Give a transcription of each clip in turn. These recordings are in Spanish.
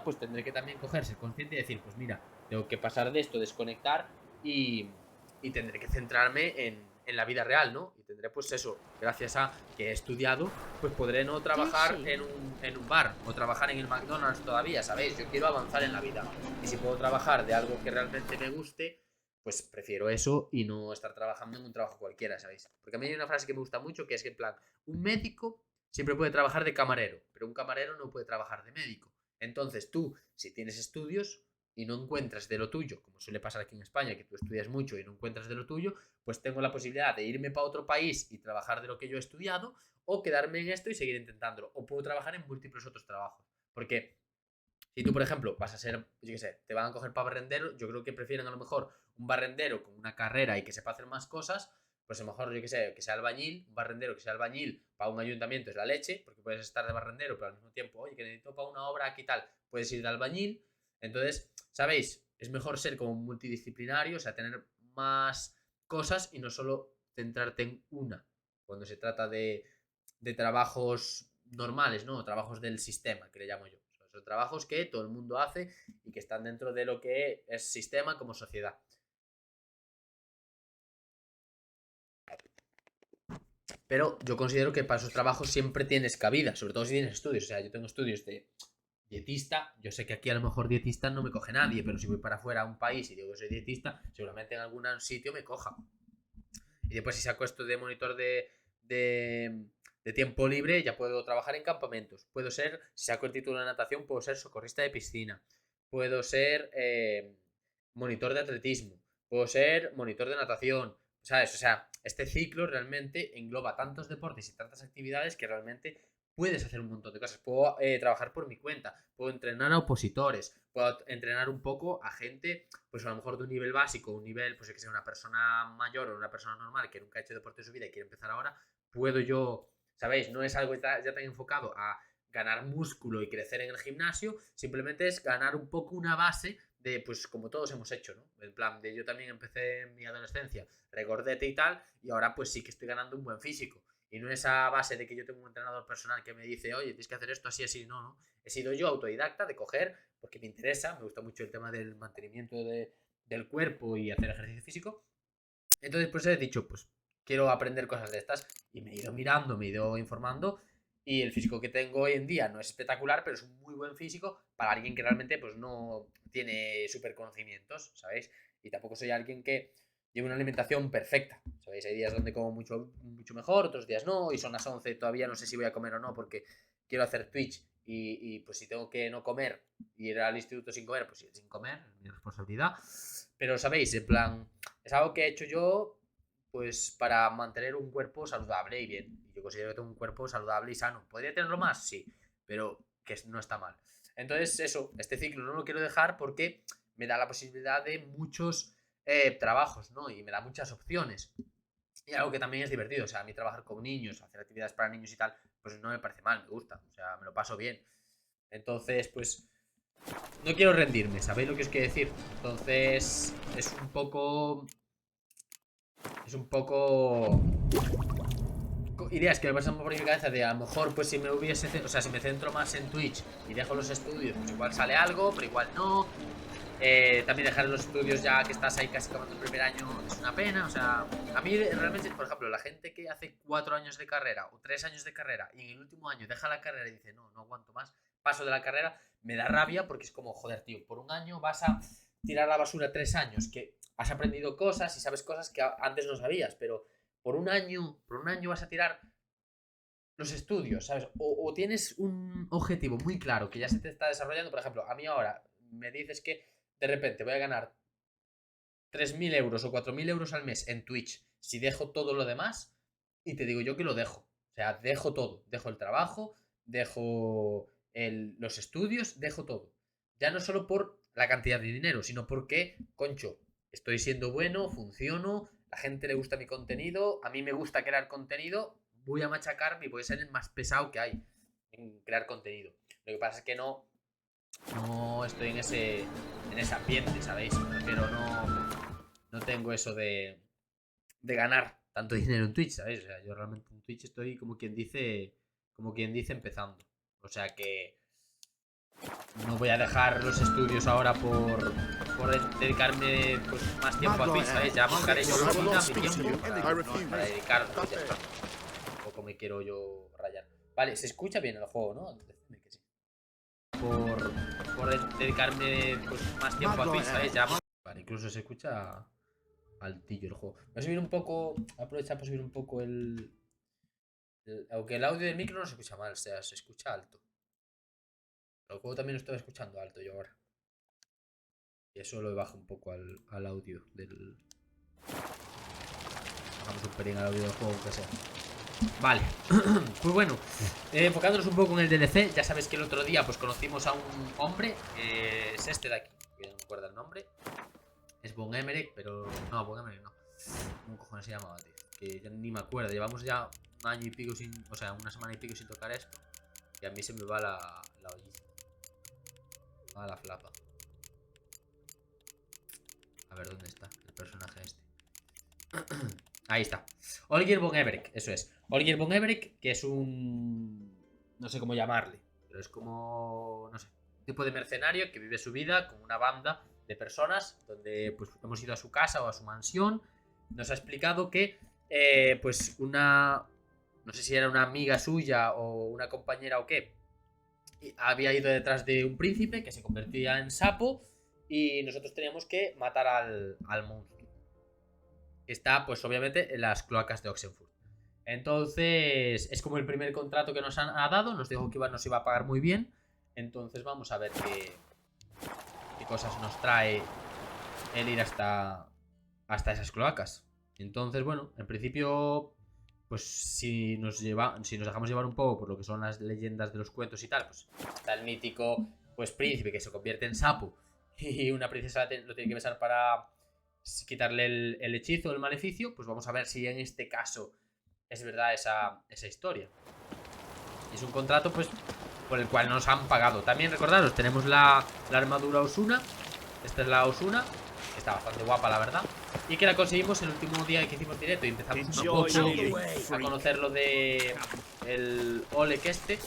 vida, pues tendré que también ser consciente y decir, pues mira, tengo que pasar de esto, desconectar y tendré que centrarme en la vida real, ¿no? Y tendré pues eso, gracias a que he estudiado, pues podré no Sí, trabajar sí. en un bar o trabajar en el McDonald's todavía, ¿sabéis? Yo quiero avanzar en la vida. Y si puedo trabajar de algo que realmente me guste, pues prefiero eso y no estar trabajando en un trabajo cualquiera, ¿sabéis? Porque a mí hay una frase que me gusta mucho que es que en plan, un médico siempre puede trabajar de camarero, pero un camarero no puede trabajar de médico. Entonces tú, si tienes estudios y no encuentras de lo tuyo, como suele pasar aquí en España, que tú estudias mucho y no encuentras de lo tuyo, pues tengo la posibilidad de irme para otro país y trabajar de lo que yo he estudiado, o quedarme en esto y seguir intentándolo. O puedo trabajar en múltiples otros trabajos. Porque si tú, por ejemplo, vas a ser, yo qué sé, te van a coger para barrendero, yo creo que prefieren a lo mejor un barrendero con una carrera y que sepa hacer más cosas, pues a lo mejor, yo qué sé, que sea albañil, un barrendero que sea albañil para un ayuntamiento es la leche, porque puedes estar de barrendero, pero al mismo tiempo, oye, que necesito para una obra aquí tal, puedes ir de albañil. Entonces, ¿sabéis? Es mejor ser como multidisciplinario, o sea, tener más cosas y no solo centrarte en una, cuando se trata de trabajos normales, ¿no? Trabajos del sistema, que le llamo yo. Son trabajos que todo el mundo hace y que están dentro de lo que es sistema como sociedad. Pero yo considero que para esos trabajos siempre tienes cabida, sobre todo si tienes estudios. O sea, yo tengo estudios de dietista. Yo sé que aquí a lo mejor dietista no me coge nadie, pero si voy para afuera a un país y digo que soy dietista, seguramente en algún sitio me coja. Y después si saco esto de monitor de tiempo libre, ya puedo trabajar en campamentos. Puedo ser, si saco el título de natación, puedo ser socorrista de piscina. Puedo ser monitor de atletismo. Puedo ser monitor de natación. ¿Sabes? O sea, este ciclo realmente engloba tantos deportes y tantas actividades que realmente puedes hacer un montón de cosas. Puedo trabajar por mi cuenta, puedo entrenar a opositores, puedo entrenar un poco a gente, pues a lo mejor de un nivel básico, un nivel, pues que sea una persona mayor o una persona normal que nunca ha hecho deporte en su vida y quiere empezar ahora, puedo yo, ¿sabéis? No es algo ya tan enfocado a ganar músculo y crecer en el gimnasio, simplemente es ganar un poco una base de, pues como todos hemos hecho, ¿no? En plan, de yo también empecé en mi adolescencia regordete y tal, y ahora pues sí que estoy ganando un buen físico. Y no esa base de que yo tengo un entrenador personal que me dice, oye, tienes que hacer esto así, así, no, no. He sido yo autodidacta de coger, porque me interesa, me gusta mucho el tema del mantenimiento del cuerpo y hacer ejercicio físico. Entonces, pues he dicho, pues quiero aprender cosas de estas y me he ido mirando, me he ido informando y el físico que tengo hoy en día no es espectacular, pero es un muy buen físico para alguien que realmente pues no tiene super conocimientos, ¿sabéis? Y tampoco soy alguien que lleve una alimentación perfecta, ¿sabéis? Hay días donde como mucho, mucho mejor, otros días no, y son las 11 todavía no sé si voy a comer o no porque quiero hacer Twitch pues si tengo que no comer y ir al instituto sin comer, pues ir sin comer, es mi responsabilidad. Pero, ¿sabéis? En plan, es algo que he hecho yo pues para mantener un cuerpo saludable y bien. Y yo considero que tengo un cuerpo saludable y sano. ¿Podría tenerlo más? Sí, pero que no está mal. Entonces, eso, este ciclo no lo quiero dejar porque me da la posibilidad de muchos trabajos, ¿no? Y me da muchas opciones. Y algo que también es divertido, o sea, a mí trabajar con niños, hacer actividades para niños y tal, pues no me parece mal, me gusta, o sea, me lo paso bien. Entonces, pues no quiero rendirme, ¿sabéis lo que os quiero decir? Entonces, es un poco ideas que me pasan por mi cabeza de a lo mejor pues si me hubiese, o sea, si me centro más en Twitch y dejo los estudios, pues igual sale algo, pero igual no. También dejar los estudios ya que estás ahí casi acabando el primer año es una pena. O sea, a mí realmente, por ejemplo, la gente que hace 4 años de carrera o 3 años de carrera y en el último año deja la carrera y dice, no, no aguanto más, paso de la carrera, me da rabia porque es como, joder, tío, por un año vas a tirar a la basura 3 años que has aprendido cosas y sabes cosas que antes no sabías, pero por un año vas a tirar los estudios, ¿sabes? O tienes un objetivo muy claro que ya se te está desarrollando. Por ejemplo, a mí ahora me dices que de repente voy a ganar 3.000 euros o 4.000 euros al mes en Twitch si dejo todo lo demás y te digo yo que lo dejo. O sea, dejo todo. Dejo el trabajo, dejo los estudios, dejo todo. Ya no solo por la cantidad de dinero, sino porque, concho, estoy siendo bueno, funciono, la gente le gusta mi contenido, a mí me gusta crear contenido, voy a machacarme y voy a ser el más pesado que hay en crear contenido. Lo que pasa es que no estoy en ese ambiente, ¿sabéis? Prefiero no tengo eso de ganar tanto dinero en Twitch, ¿sabéis? O sea, yo realmente en Twitch estoy como quien dice empezando. O sea no voy a dejar los estudios ahora por dedicarme pues, más tiempo aquí, ¿sabes? Ya buscaré yo mi vida, mi tiempo para dedicarme. Tampoco me quiero yo rayar. Vale, se escucha bien el juego, ¿no? Decidme que sí. Por dedicarme pues, más tiempo aquí, ¿sabes? Ya. Vale, incluso se escucha altillo el juego. Voy a subir un poco, aprovechar para subir un poco aunque el audio del micro no se escucha mal, o sea, se escucha alto. Pero el juego también lo estoy escuchando alto yo ahora. Y eso lo bajo un poco al audio del... Bajamos un pelín al audio del juego, aunque sea. Vale, pues bueno, enfocándonos un poco en el DLC. Ya sabes que el otro día pues conocimos a un hombre, es este de aquí, que no me acuerdo el nombre. Es Von Emmerich, pero... No, Von Emmerich no. ¿Cómo cojones se llamaba, tío? Que ya ni me acuerdo. Llevamos ya un año y pico sin... O sea, una semana y pico sin tocar esto. Y a mí se me va la ollita. Va la flapa. A ver, ¿dónde está el personaje este? Ahí está. Olgierd von Emmerich, eso es. Olgierd von Emmerich, que es un... No sé cómo llamarle. Pero es como... No sé. Un tipo de mercenario que vive su vida con una banda de personas. Donde pues hemos ido a su casa o a su mansión. Nos ha explicado que pues una... No sé si era una amiga suya o una compañera o qué. Había ido detrás de un príncipe que se convertía en sapo. Y nosotros teníamos que matar al monstruo. Que está, pues obviamente, en las cloacas de Oxenfurt. Entonces, es como el primer contrato que nos ha dado. Nos dijo que nos iba a pagar muy bien. Entonces vamos a ver qué cosas nos trae el ir hasta esas cloacas. Entonces, bueno, en principio, pues si nos dejamos llevar un poco por lo que son las leyendas de los cuentos y tal, pues está el mítico pues príncipe que se convierte en sapo y una princesa lo tiene que besar para quitarle el hechizo, el maleficio. Pues vamos a ver si en este caso es verdad esa historia. Y es un contrato pues por el cual nos han pagado. También recordaros, tenemos la armadura Osuna. Esta es la Osuna, que está bastante guapa la verdad. Y que la conseguimos el último día que hicimos directo. Y empezamos un poco a conocer lo de el Oleg este.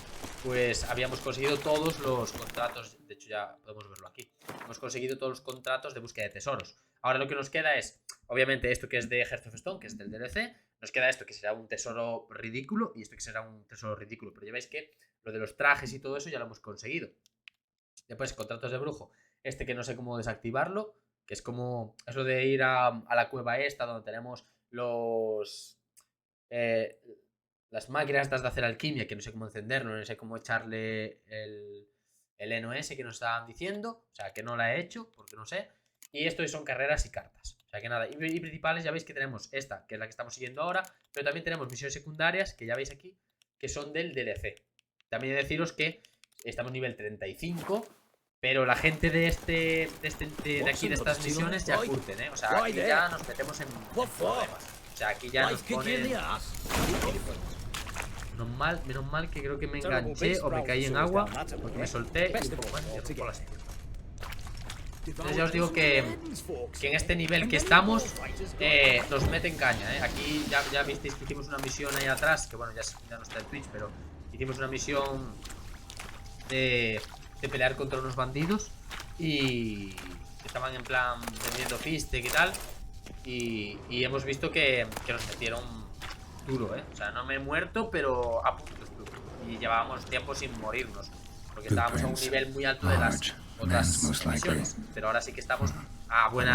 Pues habíamos conseguido todos los contratos. De hecho ya podemos verlo aquí. Hemos conseguido todos los contratos de búsqueda de tesoros. Ahora lo que nos queda es, obviamente, esto que es de Hearts of Stone, que es del DLC. Nos queda esto que será un tesoro ridículo. Y esto que será un tesoro ridículo. Pero ya veis que lo de los trajes y todo eso ya lo hemos conseguido. Después, contratos de brujo. Este que no sé cómo desactivarlo. Que es como... Es lo de ir a la cueva esta donde tenemos los... las máquinas estas de hacer alquimia, que no sé cómo encenderlo, no sé cómo echarle el NOS que nos estaban diciendo. O sea, que no la he hecho, porque no sé. Y esto son carreras y cartas. O sea, que nada. Y principales ya veis que tenemos esta, que es la que estamos siguiendo ahora. Pero también tenemos misiones secundarias, que ya veis aquí, que son del DLC. También deciros que estamos nivel 35... Pero la gente de aquí, de estas misiones, ya curten, ¿eh? O sea, aquí ya nos metemos en problemas. O sea, aquí ya nos ponen... Menos mal que creo que me enganché o me caí en agua, porque me solté y bueno, ya fue por la siguiente. Entonces ya os digo que en este nivel que estamos nos meten caña, ¿eh? Aquí ya visteis que hicimos una misión ahí atrás, que bueno, ya no está en Twitch, pero hicimos una misión de pelear contra unos bandidos y estaban en plan vendiendo fistec y tal. Y hemos visto que nos metieron duro, O sea, no me he muerto, pero a punto estuve. Y llevábamos tiempo sin morirnos, porque estábamos a un nivel muy alto de las otras misiones. Pero ahora sí que estamos a buen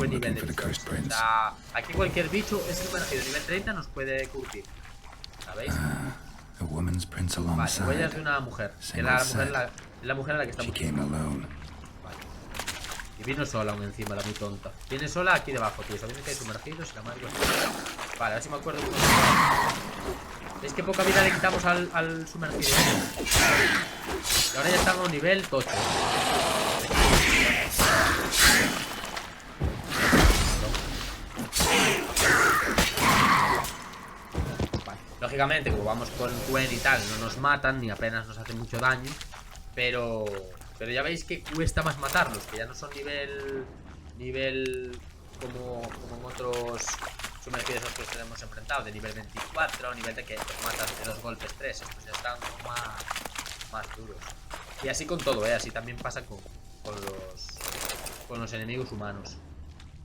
nivel de misiones. O sea, aquí cualquier bicho es sumergido. Nivel 30 nos puede curtir, ¿sabéis? Vale, huellas de una mujer. Que es la mujer a la que estamos buscando. Vale. Y vino sola aún encima, la muy tonta. Viene sola aquí debajo, tío. Sabiendo que hay sumergidos y la madre. Vale, a ver si me acuerdo. ¿Veis qué poca vida le quitamos al sumergido? Y ahora ya estamos a un nivel tocho. Lógicamente, como vamos con Gwen y tal, no nos matan ni apenas nos hacen mucho daño. Pero ya veis que cuesta más matarlos, que ya no son nivel como en otros sumergidos que nos hemos enfrentado, de nivel 24, nivel de que te matas de 2 golpes 3. Estos ya están más duros. Y así con todo, así también pasa con los enemigos humanos,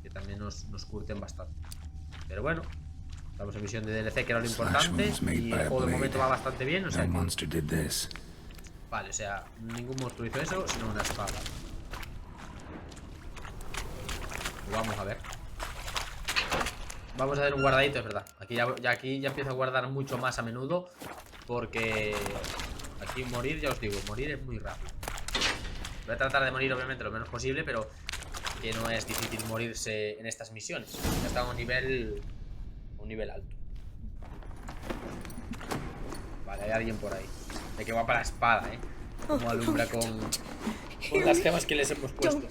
que también nos curten bastante. Pero bueno, estamos en misión de DLC, que era lo importante. Y el juego de momento va bastante bien, o sea que... Vale, o sea, ningún monstruo hizo eso, sino una espada. Pues vamos a ver. Vamos a hacer un guardadito, es verdad. Aquí ya empiezo a guardar mucho más a menudo, porque aquí morir, ya os digo, morir es muy rápido. Voy a tratar de morir obviamente lo menos posible, pero que no es difícil morirse en estas misiones. Ya está a un nivel alto. Vale, hay alguien por ahí. De que va para la espada, como alumbra con las gemas que les hemos puesto.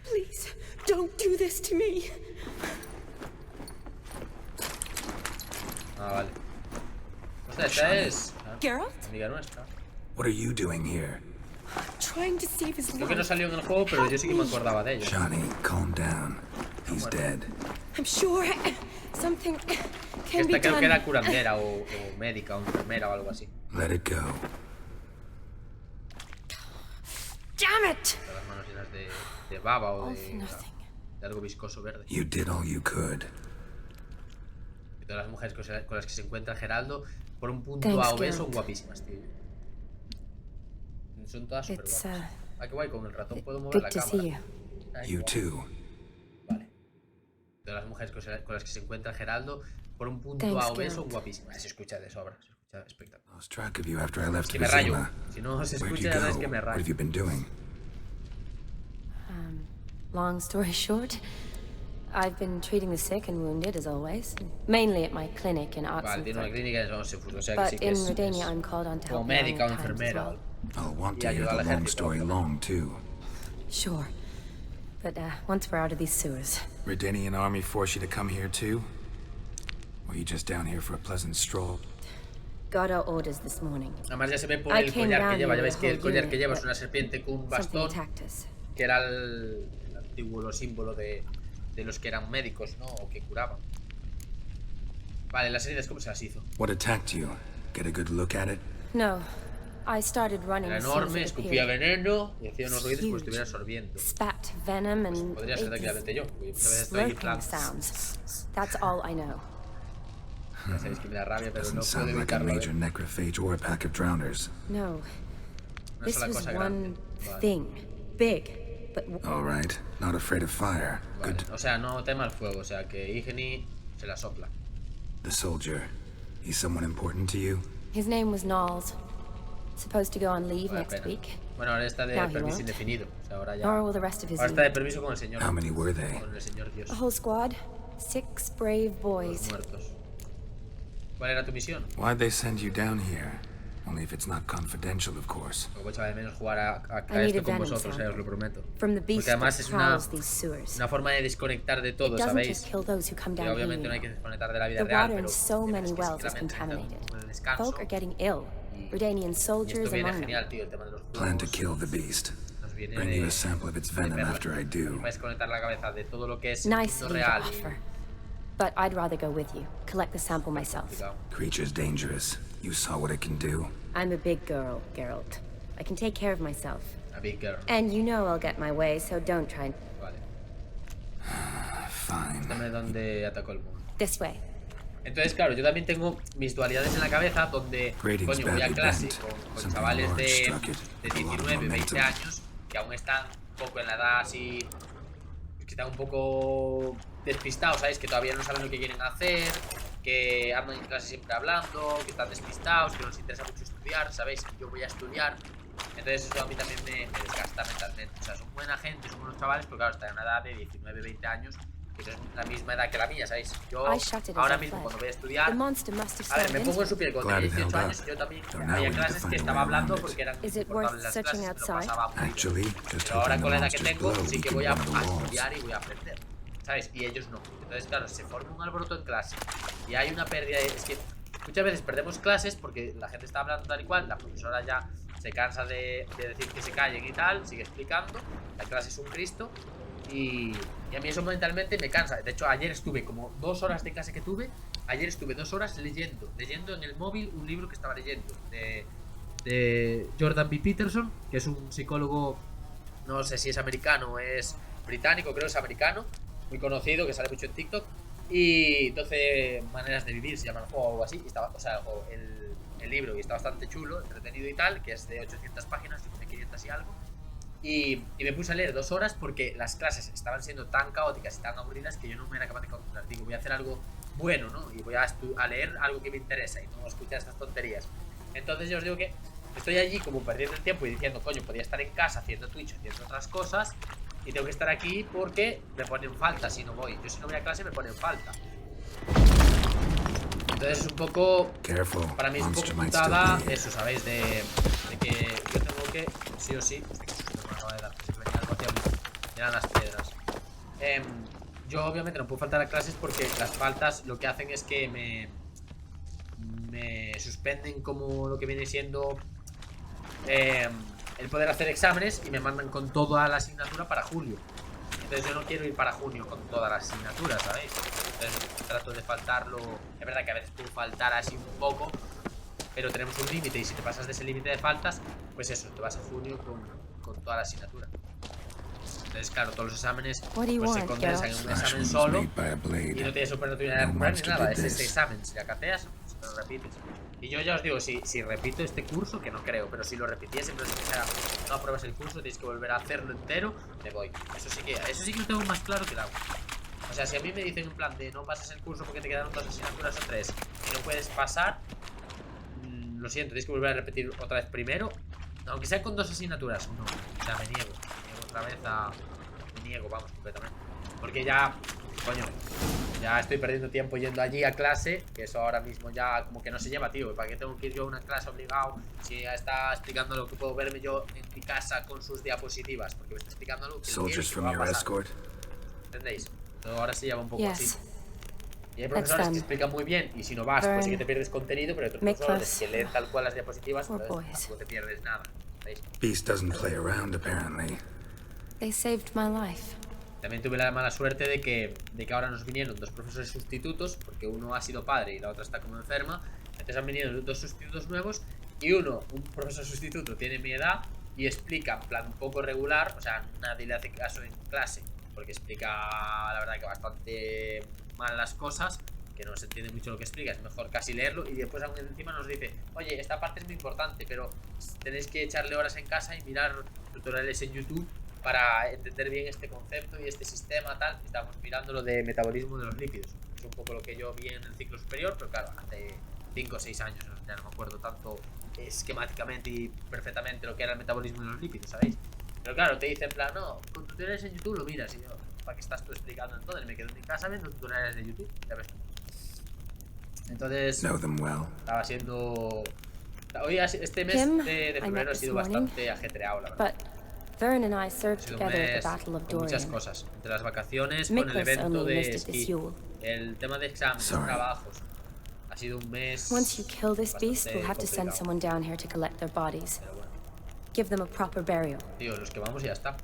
Please, don't do this to me. Ah, vale. Hostia, esta es Geralt? amiga nuestra. What are you doing here? Trying to save his Creo que no life. salió en el juego, pero yo sí que me acordaba de ella. Johnny, calm down. He's dead. I'm sure something can be Esta creo done. que era curandera o médica o enfermera o algo así. Let it go. Damn it! Con las manos llenas de baba o All for nothing. de algo viscoso verde. You did all you could. Y todas las mujeres con las que se encuentra Geraldo, por un punto Thanks, A o B, son Geralt. guapísimas, tío. Son todas súper It's guapas. Ah, qué guay, con el ratón puedo mover good la to cámara. see you. Ay, You guau. too. Vale. Todas las mujeres con las que se encuentra Geraldo, por un punto Thanks, A o B, son Geralt. guapísimas. Se escucha de sobra, se escucha espectacular. Lost track of you after I left Es que me rayo. Vizima. Si no se Where'd escucha, you ya go? ves que me What rayo. have you been doing? Long story short, I've been treating the sick and wounded as always, mainly at my clinic in Vale, Arts. tiene una clínica en Seafood, o sea que But sí que in es Redania, I'm called on to como help out médica o at times as enfermera. well. I'll want Y to hear ayuda al the long ejército. story long, too. Sure. But once we're out of these sewers, Redanian army force you to come here, too? Or you just down here for a pleasant stroll? got our orders this morning. Además ya se ve por I el came collar que down lleva. Ya here veis with que a el whole collar que unit, lleva es but una serpiente con un something bastón, attacked us. que era el antiguo símbolo de los que eran médicos, ¿no? O que curaban. Vale, las heridas, ¿cómo se las hizo? What attacked you? Get a good look at it? No, I started running Era as soon as enorme, it escupía appeared. veneno y hacía unos ruidos como si Huge. estuviera absorbiendo. Spat venom and Podría ser made tranquilamente yo, porque muchas veces these estoy en slurping plan... sounds. That's all I know. Ya sabéis que me da rabia, pero Doesn't no puedo sound like a evitarlo. major necrophage or a pack of drowners. No, Una this sola was cosa one grande. Vale. thing, big, but All right, not afraid of fire. Vale, Good. o sea, no tema el fuego, o sea que Igni se la sopla. The soldier. He's someone important to you? his name was Knowles. Supposed to go on leave Vale, next pena. week. Bueno, ahora está de Now he permiso won't. indefinido. O sea, ahora ya... Nor will the rest of his Ahora está de unit. permiso con el señor. How many were they? Con el señor Dios. A whole squad, 6 brave Los boys. muertos. ¿Cuál era tu misión? Why'd they send you down here? Only if it's not confidential, of course. Como echaba de menos jugar a I need esto a con venom vosotros, sample os lo prometo. From the beast Porque además that es una prowls these sewers. forma de desconectar de It todo, doesn't ¿sabéis? just kill those who come Que down here, obviamente you no hay que know. desconectar de la vida The real, water pero in so tienes many que wells is simplemente necesitar contaminated. un descanso. Folk are getting ill. Redanian Y esto soldiers viene among them. genial, tío, el tema de los Plan to juegos. kill the beast. Nos viene Bring you a sample of its venom perlas. after I do. Vais a desconectar la cabeza de todo lo que es el Nice mundo of you to real offer. y But I'd rather go with you. Collect the sample myself. complicado. Creature's dangerous. You saw what it can do. I'm a big girl, Geralt. I can take care of myself. A big girl. And you know I'll get my way, so don't try. Vale. Fine. Dame donde atacó el mundo. This way. Entonces, claro, yo también tengo mis dualidades en la cabeza donde, Ratings coño, voy a badly clase bent. con Something chavales large de struck it. A lot of 19, 20 momentum. años que aún están un poco en la edad así, que están un poco despistados, ¿sabes? Que todavía no saben lo que quieren hacer, que andan en clase siempre hablando, que están despistados, que no les interesa mucho estudiar, ¿sabéis? Yo voy a estudiar. Entonces eso a mí también me desgasta mentalmente. O sea, son buena gente, son buenos chavales, pero claro, están en una edad de 19, 20 años, que es la misma edad que la mía, ¿sabéis? Yo I shot it as ahora I mismo fled. cuando voy a The estudiar, monster must have a ver, me settled pongo en into su piel. Cuando Glad tenía it 18 held años up. yo también So now we había need to clases find que a estaba way hablando around it. porque eran Is it worth insoportables las searching clases, me lo outside? pasaba muy bien. Actually, just Pero ahora hoping the con la edad que monsters tengo glow, sí we que can voy a run the walls. estudiar y voy a aprender, ¿sabes? Y ellos no. Entonces, claro, se forma un alboroto en clase y hay una pérdida de... Es que muchas veces perdemos clases porque la gente está hablando tal y cual, la profesora ya se cansa de decir que se callen y tal, sigue explicando, la clase es un Cristo y a mí eso mentalmente me cansa. De hecho, ayer estuve como 2 horas de clase que tuve, ayer estuve 2 horas leyendo en el móvil un libro que estaba leyendo de Jordan B. Peterson, que es un psicólogo, no sé si es americano o es británico, creo que es americano, muy conocido, que sale mucho en TikTok. Y 12 maneras de vivir se llama el juego o algo así. Y estaba, o sea, el libro, y está bastante chulo, entretenido y tal, que es de 800 páginas, de 500 y algo. Y me puse a leer 2 horas porque las clases estaban siendo tan caóticas y tan aburridas que yo no me era capaz de concentrar. Digo, voy a hacer algo bueno, ¿no? Y voy a leer algo que me interesa y no escuchar estas tonterías. Entonces yo os digo que estoy allí como perdiendo el tiempo y diciendo, coño, podía estar en casa haciendo Twitch, haciendo otras cosas, y tengo que estar aquí porque me ponen falta si no voy. Yo si no voy a clase me ponen falta. Entonces es un poco... Para mí es un poco putada eso, ¿sabéis? De que yo tengo que, sí o sí... Me acaba de dar, que se venía algo hacia mí. Eran las piedras. Yo obviamente no puedo faltar a clases porque las faltas lo que hacen es que me suspenden como lo que viene siendo el poder hacer exámenes y me mandan con toda la asignatura para julio. Entonces yo no quiero ir para junio con todas las asignaturas, ¿sabéis? Entonces trato de faltarlo. Es verdad que a veces puedo faltar así un poco, pero tenemos un límite y si te pasas de ese límite de faltas, pues eso, te vas a junio con toda la asignatura. Entonces, claro, todos los exámenes pues se condensan en un examen solo y no tienes oportunidad de recuperar ni nada. Es ese examen, si la cateas, lo repites. Y yo ya os digo, si repito este curso, que no creo, pero si lo repitiese, entonces no apruebas el curso, tienes que volver a hacerlo entero, me voy. Eso sí que lo tengo más claro que el agua. O sea, si a mí me dicen en plan de no pasas el curso porque te quedaron 2 asignaturas o 3 y no puedes pasar, lo siento, tienes que volver a repetir otra vez primero, aunque sea con 2 asignaturas, no. O sea, me niego otra vez a... Me niego, vamos, completamente. Porque ya, coño, ya estoy perdiendo tiempo yendo allí a clase, que eso ahora mismo ya como que no se lleva, tío. ¿Para qué tengo que ir yo a una clase obligado si ya está explicando lo que puedo verme yo en mi casa con sus diapositivas? Porque me está explicando algo que va a pasar. ¿Entendéis? Todo ahora se lleva un poco así. Y hay profesores que explican muy bien y si no vas, pues sí que te pierdes contenido, pero hay otros profesores que leen tal cual las diapositivas, entonces tampoco te pierdes nada. ¿Veis? Beast doesn't play around, apparently. They saved my life. También tuve la mala suerte de que ahora nos vinieron 2 profesores sustitutos, porque uno ha sido padre y la otra está como enferma. Entonces han venido 2 sustitutos nuevos y un profesor sustituto tiene mi edad y explica en plan un poco regular, o sea, nadie le hace caso en clase, porque explica la verdad que bastante mal las cosas, que no se entiende mucho lo que explica, es mejor casi leerlo. Y después aún encima nos dice, oye, esta parte es muy importante, pero tenéis que echarle horas en casa y mirar tutoriales en YouTube para entender bien este concepto y este sistema tal. Estamos mirando lo de metabolismo de los lípidos. Es un poco lo que yo vi en el ciclo superior, pero claro, hace 5 o 6 años, ya no me acuerdo tanto esquemáticamente y perfectamente lo que era el metabolismo de los lípidos, ¿sabéis? Pero claro, te dicen en plan, no, con tutoriales en YouTube lo miras. Y yo, ¿para qué estás tú explicando entonces? Me quedo en mi casa viendo tutoriales de YouTube, ya ves. Entonces, estaba siendo... Hoy, este mes de febrero ha sido bastante ajetreado, la verdad. Vern and I served Ha sido un together at mes the Battle of con muchas Dorian. cosas. Entre las vacaciones, con el Miklas evento only de enlisted the esquí, Seoul. el tema de exámenes, trabajos. Ha sido un mes Once you kill this beast, bastante we'll have to send complicado. someone down here to collect their bodies. Pero bueno, Give them a proper burial. tío, los que vamos y ya está.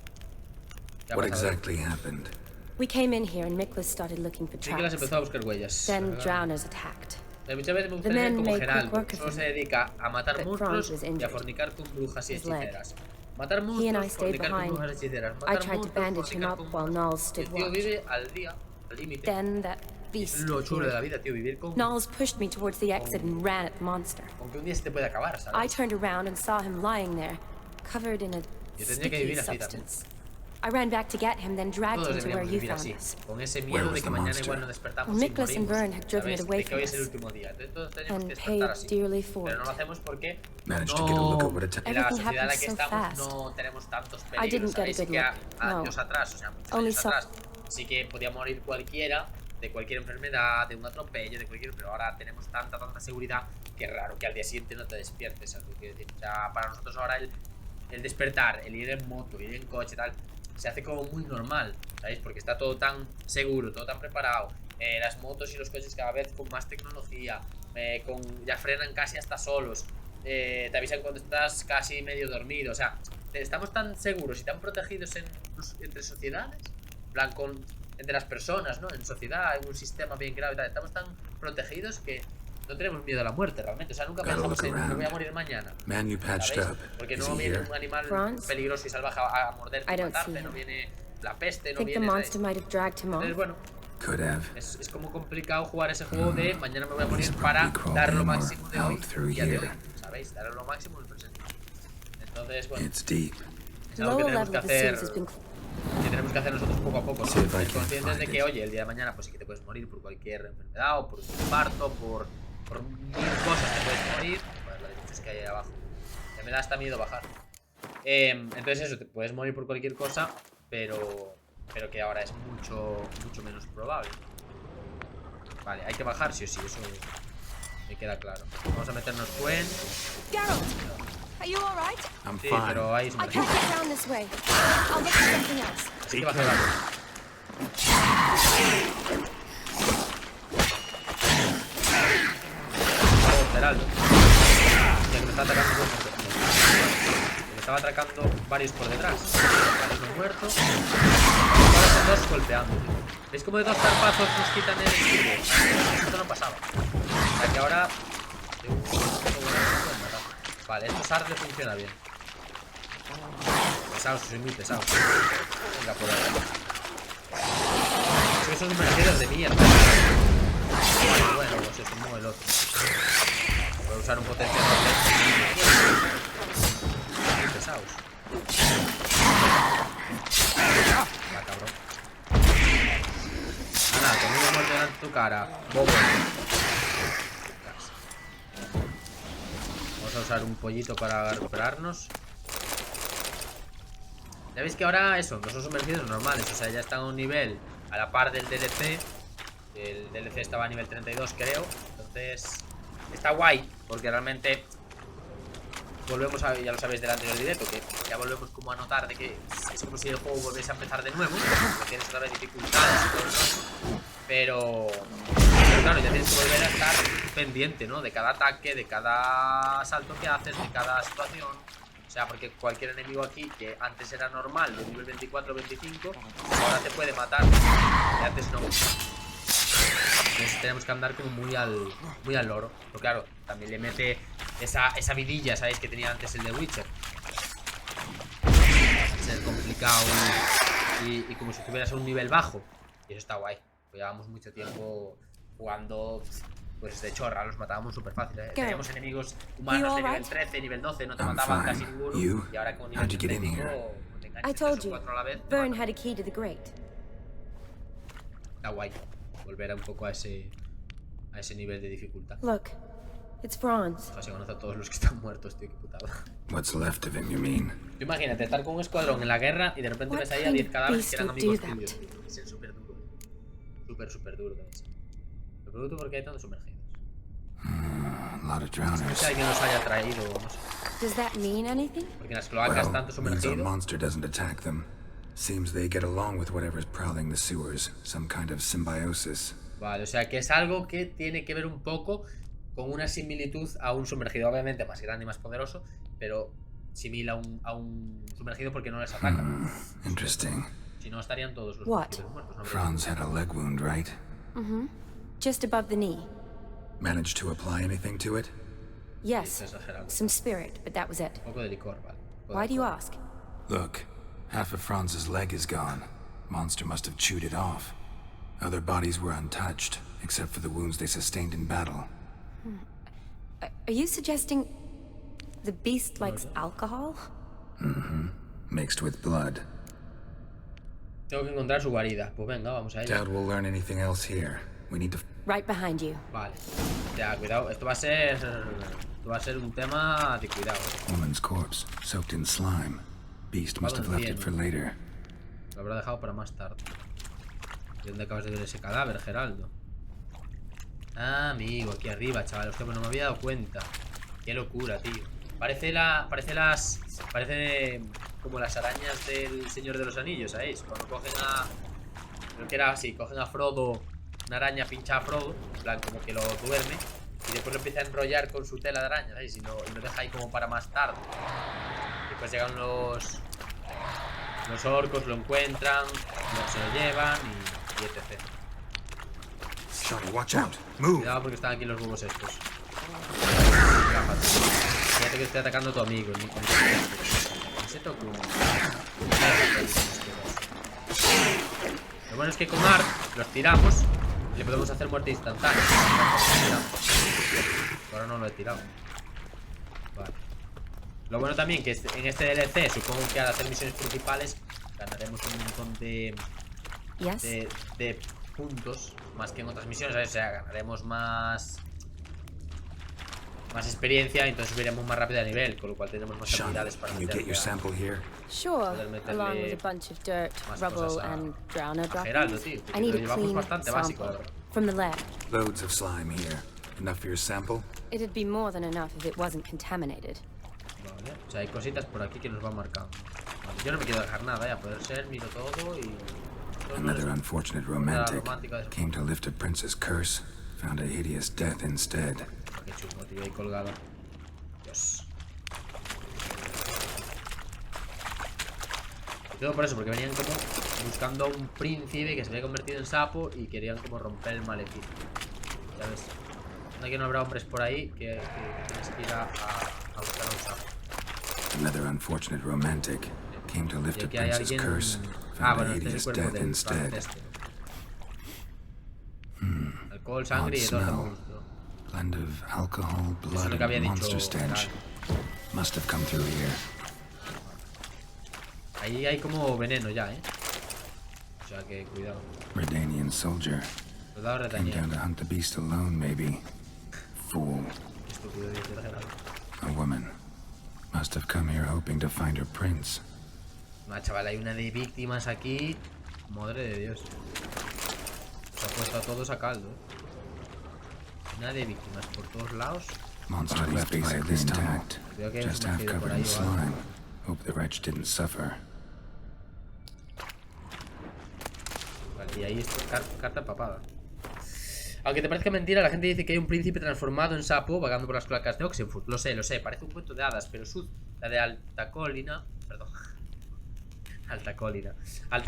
¿Qué ha What pasado? exactly happened? We came in here and Miklas started looking for Miklas tracks. empezó a buscar huellas. Then drowners attacked. Muchas veces me The gustaría men como made quick Geraldo. work of Solo him, se dedica a matar but monstruos Franz was y a injured. fornicar con brujas y His leg. hechiceras. Matar He and I monstruos, stayed fornicar con behind. brujas y hechiceras. I Matar tried to monstruos, bandage him fornicar up con while brujas. Nals stood El tío watch. vive al día, al límite. Then that beast Es lo chulo de la appeared. vida, tío, vivir con... Nals pushed me towards the exit and ran at the monster. Aunque un día se te puede acabar, I ¿sabes? turned around and saw him lying there, covered in a Yo tendría que sticky vivir así también. substance. I ran back to get him, then dragged Todos him to where deberíamos you vivir found así, us. con ese Where miedo was de que the mañana monster? igual nos despertamos Well, y Miklas and morimos, Vern had driven ¿sabes? it away De que hoy from es el us último día. Entonces todos tenemos que and despertar paid así. dearly for Pero no it. lo hacemos porque Managed to get a look at what en la Everything sociedad en la happened que so estamos fast. no tenemos tantos I peligros, didn't get a ¿sabéis? Sí good que look, no. años atrás, o sea, muchos Only años some- atrás, sí que podía morir cualquiera de cualquier enfermedad, de un atropello, de cualquier... Pero ahora tenemos tanta seguridad que es raro que al día siguiente no te despiertes, ¿sabes? O sea, para nosotros ahora el despertar, el ir en moto, ir en coche, tal, se hace como muy normal, ¿sabéis? Porque está todo tan seguro, todo tan preparado. Las motos y los coches cada vez con más tecnología, ya frenan casi hasta solos, te avisan cuando estás casi medio dormido. O sea, estamos tan seguros y tan protegidos entre sociedades, en plan entre las personas, ¿no? En sociedad, en un sistema bien creado y tal. Estamos tan protegidos que no tenemos miedo a la muerte realmente. O sea, nunca Gotta pensamos look en me voy a around. morir mañana. Man you patched ¿Sabéis? up. Porque Is no he viene here? un animal Franz? peligroso y salvaje a morderte I y don't see matarte. him. No viene la peste, no Think the viene. monster ¿sabes? might have dragged him Entonces, off? bueno, Could have. es como complicado jugar ese juego de mañana me voy a morir He's para probably dar lo crawled in or máximo de hoy, out through día de hoy. here. ¿Sabéis? Dar lo máximo en el presente. Entonces, bueno, It's deep. es algo que Lower tenemos level que of the hacer. sewers has been Que tenemos que hacer nosotros poco a poco, ¿no? Sí, hay Ser que conscientes de find que, it. oye, el día de mañana pues sí que te puedes morir por cualquier enfermedad o por un infarto, por mil cosas te puedes morir. Bueno, lo dicho es que hay ahí abajo. Ya me da hasta miedo bajar. Entonces eso, te puedes morir por cualquier cosa, pero que ahora es mucho menos probable. Vale, hay que bajar sí o sí, eso me queda claro. Vamos a meternos en... Geralt, are you all right? I'm Sí, fine. pero ahí I sumergido. can't get down this way. I'll look for something else. Así que baja el agua. Oh, Geraldo. Ya que me está atacando dos por detrás. Me estaba atacando varios por detrás. Vale, uno muerto. Ahora son dos golpeando, tío. ¿Veis cómo de dos zarpazos nos quitan el escudo? Esto no pasaba. O sea que ahora... Vale, esto SAR le funciona bien. Pesados, soy muy pesado. Venga, por ahí. Es que son sumergidos de mierda. Bueno, pues eso, no el otro. Voy a usar un potenciador. Muy pesados. Va, cabrón. Nada, conmigo muerte delante de tu cara. Bobo. Vamos a usar un pollito para recuperarnos. Ya veis que ahora eso, no son sumergidos normales. O sea, ya están a un nivel a la par del DLC. El DLC estaba a nivel 32, creo. Entonces, está guay. Porque realmente volvemos a, ya lo sabéis del anterior directo, que ya volvemos como a notar de que es como si el juego volviese a empezar de nuevo. Que tienes otra vez dificultades y todo eso. Pero claro, ya tienes que volver a estar pendiente, ¿no? De cada ataque, de cada salto que haces, de cada situación. O sea, porque cualquier enemigo aquí, que antes era normal, de nivel 24 o 25, ahora te puede matar. Y antes no. Entonces tenemos que andar como muy al loro. Pero claro, también le mete esa vidilla, ¿sabéis? Que tenía antes el de Witcher. Ser complicado y como si estuvieras a un nivel bajo. Y eso está guay. Pues llevamos mucho tiempo jugando... Pues de chorra, los matábamos súper fácil, ¿eh? Teníamos enemigos humanos de nivel 13, nivel 12, no te mataban casi ninguno. Y ahora con nivel 35 no te enganchas 3 o 4 a la vez. Vern had a key to the grate. Está guay volver un poco a ese nivel de dificultad. Look, it's Franz. Casi conoce a todos los que están muertos, tío, qué putada. What's left of him, you mean? Tú imagínate estar con un escuadrón en la guerra y de repente ves ahí a 10 cadáveres que eran amigos tuyos. Es súper duro. Súper duro también. Me pregunto por qué hay tantos sumergidos. A lot of No drowners. sé alguien los haya traído, no sé. Does that mean anything? Porque en las cloacas tanto Well, means our sumergido. monster doesn't attack them. Seems they get along with whatever's prowling the sewers. Some kind of symbiosis. Vale, o sea que es algo que tiene que ver un poco con una similitud a un sumergido, obviamente más grande y más poderoso, pero simila a un sumergido porque no les ataca. Interesting. Si no, estarían todos los What? sumergidos muertos. ¿No? Franz had a leg wound, right? Just above the knee. Managed to apply anything to it? Yes, Es exagerado. some spirit, but that was it. Un poco de licor, vale. Why do you ask? Look, half of Franz's leg is gone. Monster must have chewed it off. Other bodies were untouched, except for the wounds they sustained in battle. Are you suggesting the beast likes alcohol? Mixed with blood. Tengo que encontrar su guarida. Pues venga, vamos a ella. Doubt we'll learn anything else here. We need to... Right behind you. Vale. Ya, cuidado. Esto va a ser un tema de cuidado. Woman's corpse, soaked in slime. Beast must have left it for later. Lo habrá dejado para más tarde. ¿De dónde acabas de ver ese cadáver, Geraldo? Ah, amigo, aquí arriba, chaval. Hostia, pues no me había dado cuenta. Qué locura, tío. Parece como las arañas del Señor de los Anillos, ¿sabéis? Cuando cogen a... Creo que era así, cogen a Frodo, una araña pincha a Frodo, en plan como que lo duerme, y después lo empieza a enrollar con su tela de araña, ¿sabéis? Y lo deja ahí como para más tarde. Después llegan los orcos, lo encuentran, se lo llevan y etc. Shotty, watch out. Move. Cuidado porque están aquí los huevos estos. Fíjate que estoy atacando a tu amigo. Se toca un... Lo bueno es que con ARC los tiramos y le podemos hacer muerte instantánea. Ahora no lo he tirado. Vale. Lo bueno también que en este DLC, supongo que al hacer misiones principales ganaremos un montón de puntos más que en otras misiones, ¿sabes? O sea, ganaremos más experiencia, entonces subiremos más rápido de nivel, con lo cual tenemos más habilidades para meterle Sure, along with a bunch of dirt, rubble, and drowner Geraldo, droppings. tío, I need lo a llevamos clean bastante básico, la sample verdad. from the lab. Loads of slime here. Enough for your sample? It'd be more than enough if it wasn't contaminated. Vale, o sea, hay cositas por aquí que nos van marcando. Vale, yo no me quiero dejar nada, a poder ser, miro todo y... Another unfortunate romantic came to lift a prince's curse, found a hideous death instead. Qué chungo, tío, ahí colgado. Dios. Y todo por eso, porque venían como buscando a un príncipe que se había convertido en sapo y querían como romper el maleficio. Ya ves. No, que no habrá hombres por ahí que tienes que ir a buscar a un sapo. Another unfortunate romantic came to lift Y a aquí hay prince's alguien... curse, Ah, found a bueno, este es el hideous cuerpo death del instead. este. Alcohol, sangre Odd y de todo el smell. monstruo. Blend of alcohol, Eso es blood, lo que había and dicho monster stench. Geraldo. Must have come through here. Ahí hay como veneno ya, O sea que cuidado. Redanian soldier. Soldado Came down retaniano. to hunt the beast alone, maybe. Fool. Estúpido, dice el Geraldo. A woman. Must have come here hoping to find her prince. Una chaval, hay una de víctimas aquí. Madre de Dios. Se ha puesto a todos a caldo, Una de víctimas por todos lados. Monster left basically intact. Creo que hay Just un half sumergido por covered ahí in o algo. slime. Hope the wretch didn't suffer. Vale, y ahí está carta empapada. Aunque te parezca mentira, la gente dice que hay un príncipe transformado en sapo vagando por las cloacas de Oxenfurt. Lo sé, parece un cuento de hadas, pero la de Alta Colina, perdón, Alta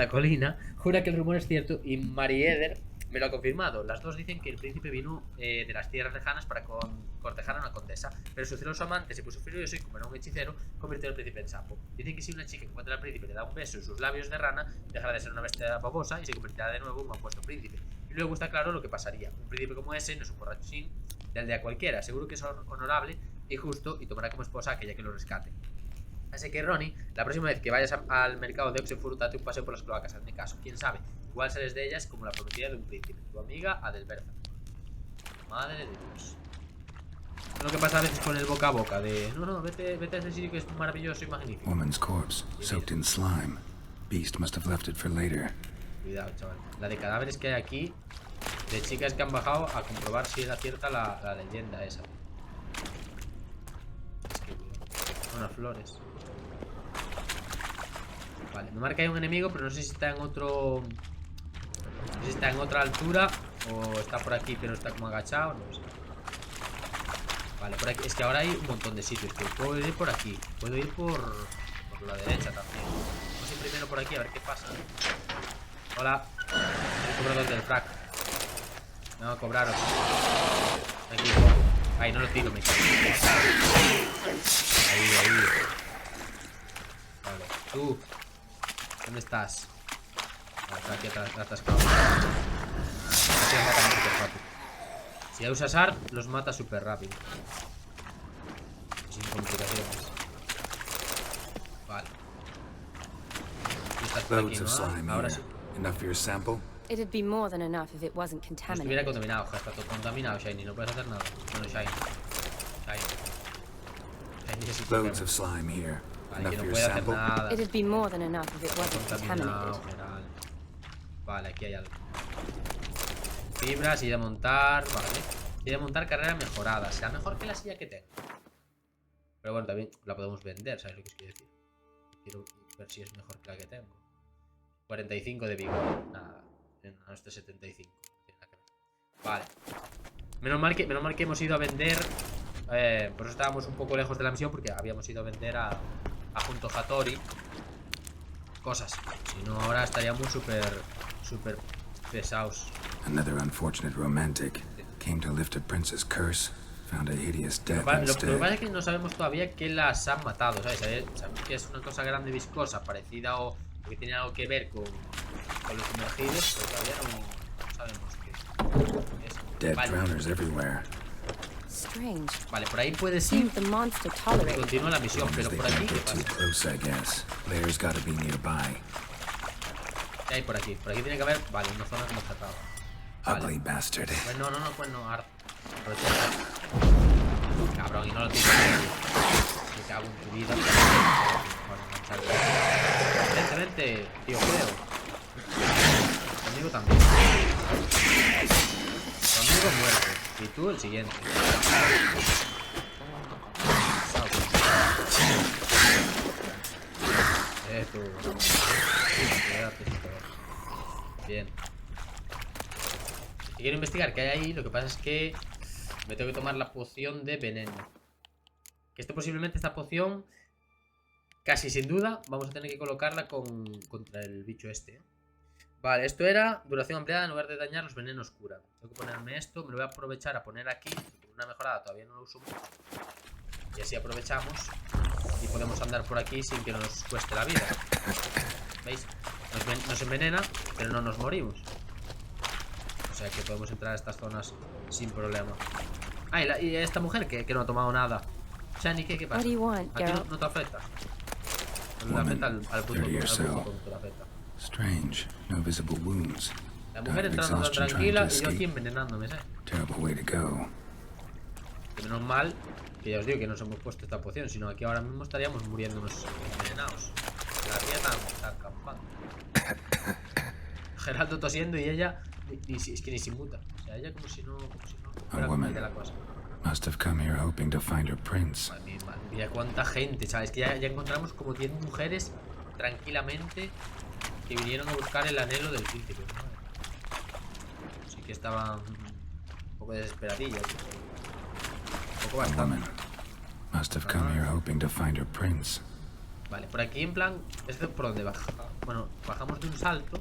Colina, jura que el rumor es cierto y Marieder me lo ha confirmado. Las dos dicen que el príncipe vino de las tierras lejanas para cortejar a una condesa, pero su celoso amante se puso furioso y, como era un hechicero, convirtió al príncipe en sapo. Dicen que si una chica encuentra al príncipe y le da un beso en sus labios de rana, dejará de ser una bestia babosa y se convertirá de nuevo en un apuesto príncipe. Y luego está claro lo que pasaría. Un príncipe como ese no es un borrachín de aldea cualquiera, seguro que es honorable y justo y tomará como esposa a aquella que lo rescate. Así que, Ronnie, la próxima vez que vayas al mercado de Oxenfurt, date un paseo por las cloacas, hazme caso. Quién sabe, igual sales de ellas como la prometida de un príncipe. Tu amiga Adelberta. Madre de Dios. Es lo que pasa a veces con el boca a boca de... No, vete a ese sitio que es maravilloso y magnífico. Woman's corpse, soaked in slime. Beast must have left it for later. Cuidado, chaval. La de cadáveres que hay aquí, de chicas que han bajado a comprobar si era cierta la leyenda esa. Es que cuidado. Unas flores. Vale, me marca que hay un enemigo, pero no sé si está en otro... No sé si está en otra altura o está por aquí, pero está como agachado, no sé. Vale, por aquí. Es que ahora hay un montón de sitios, pero puedo ir por aquí. Puedo ir por la derecha también. Vamos a ir primero por aquí a ver qué pasa. Hola. El cobrador del frac. Me van a cobraros. Me equivoco. Ay, no lo tiro, me cago. Ahí. Vale, tú. ¿Dónde estás? Vale, está aquí atascado. Así los mata súper rápido. Si ya usas ARC, los mata súper rápido. Sin complicaciones. Vale. Y estás por aquí, Loads of slime ¿no? Ahora here. sí. Enough for your sample? It'd be more than enough if it wasn't No estuviera contaminated. contaminado, ojalá está todo contaminado, Shiny, no puedes hacer nada. Bueno, Shiny es el Loads of slime here. Vale, que Enough no for your puede hacer sample? nada. It'd be more than enough if it wasn't Contaminado, contaminated. general. Vale, aquí hay algo. Fibras, silla de montar, vale. Silla de montar, carrera mejorada. Será mejor que la silla que tengo. Pero bueno, también la podemos vender, ¿sabes lo que os quiero decir? Quiero ver si es mejor que la que tengo. 45 de vigor, nada. No, este 75. Vale. Menos mal que hemos ido a vender. Por eso estábamos un poco lejos de la misión, porque habíamos ido a vender a Junto Hattori cosas. Si no, ahora estaríamos súper pesados. Another unfortunate romantic came to lift a prince's curse, found a hideous death Lo que pasa instead. es que no sabemos todavía que las han matado, ¿sabes? Sabemos que es una cosa grande, viscosa, parecida o que tiene algo que ver con los sumergidos, pero todavía no sabemos qué es. Dead Vale. drowners everywhere. Vale, por ahí puedes ir y continúa la misión, pero por aquí, ¿qué Too pasa? close, I guess. Lair's gotta be nearby. ¿Qué hay por aquí? Por aquí tiene que haber, vale, una zona como cerrada. Ugly bastard. Pues no, Art. Cabrón, y no lo tiro. Me cago en tu vida. Bueno, evidentemente, tío, creo. Conmigo también. Conmigo muerto. Y tú el siguiente. Tú. Bien. Y quiero investigar qué hay ahí. Lo que pasa es que me tengo que tomar la poción de veneno. Que posiblemente esta poción, casi sin duda, vamos a tener que colocarla contra el bicho este. Vale, esto era duración ampliada. En lugar de dañar, los venenos curan. Tengo que ponerme esto. Me lo voy a aprovechar a poner aquí. Una mejorada todavía no lo uso mucho. Y así aprovechamos y podemos andar por aquí sin que nos cueste la vida. ¿Veis? Nos envenena, pero no nos morimos. O sea que podemos entrar a estas zonas sin problema. Ah, y esta mujer que no ha tomado nada. Shani, ¿qué pasa? ¿A ti no te afecta? No le afecta al puto que te afecta. Strange, no visible wounds. La mujer entrando tan tranquila y yo aquí envenenándome, ¿sabes? Terrible way to go. Que menos mal que ya os digo que nos hemos puesto esta poción, sino aquí ahora mismo estaríamos muriéndonos envenenados. La tía está campando. Geraldo tosiendo y ella es que ni se inmuta. O sea, ella como si no fuera como de la cosa. Must have come here hoping to find her prince. Madre mía, cuánta gente, ¿sabes? Que ya encontramos como 10 mujeres tranquilamente que vinieron a buscar el anhelo del príncipe, ¿no? Así que estaban un poco desesperadillas. Un poco bastante. Must have come here hoping to find her prince. Vale, por aquí en plan, ¿esto por dónde baja? Bueno, bajamos de un salto.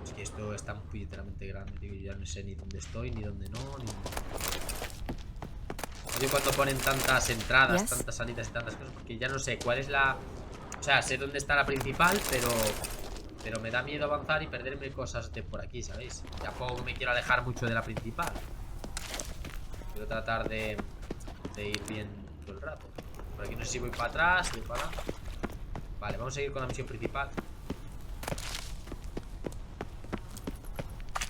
Es que esto está muy literalmente grande, tío. Ya no sé ni dónde estoy, ni dónde no, ni... Oye, cuando ponen tantas entradas, tantas salidas y tantas cosas, porque ya no sé cuál es la... O sea, sé dónde está la principal, pero me da miedo avanzar y perderme cosas de por aquí, ¿sabéis? Tampoco me quiero alejar mucho de la principal. Quiero tratar de ir bien todo el rato. Por aquí no sé si voy para atrás, voy para adelante. Vale, vamos a seguir con la misión principal.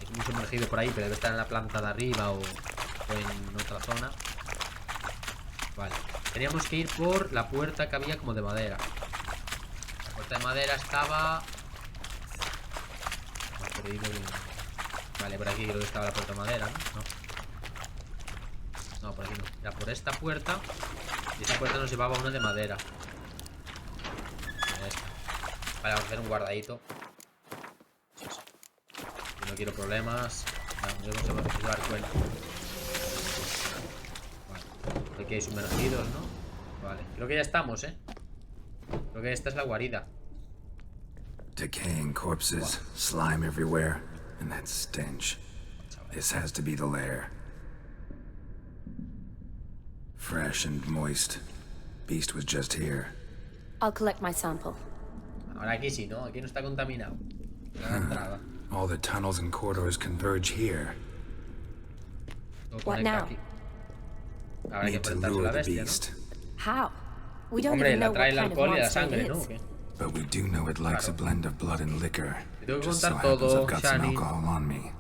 Es muy sumergido por ahí, pero debe estar en la planta de arriba o en otra zona. Vale, teníamos que ir por la puerta que había como de madera. La puerta de madera estaba... Vale, por aquí creo que estaba la puerta de madera, ¿no? No, por aquí no. Era por esta puerta. Y esa puerta nos llevaba una de madera. Esta. Vale, vamos a hacer un guardadito. Yo no quiero problemas. Vamos a llevar cuenta. Vale. Aquí hay sumergidos, ¿no? Vale. Creo que ya estamos, ¿eh? Creo que esta es la guarida. Decaying corpses, slime everywhere, and that stench. This has to be the lair. Fresh and moist. Beast was just here. I'll collect my sample. Ahora aquí sí, ¿no? Aquí no está contaminado. La entrada. All the tunnels and corridors converge here. What now? Habrá que Need to enfrentarse a lure la the bestia, beast. How? We don't Hombre, even la know what trae el kind of alcohol y la monster sangre, it ¿no? is. ¿O qué? But we do know it likes a blend of blood and liquor. Te tengo que Just so contar happens todo, I've got some Shani. alcohol on me.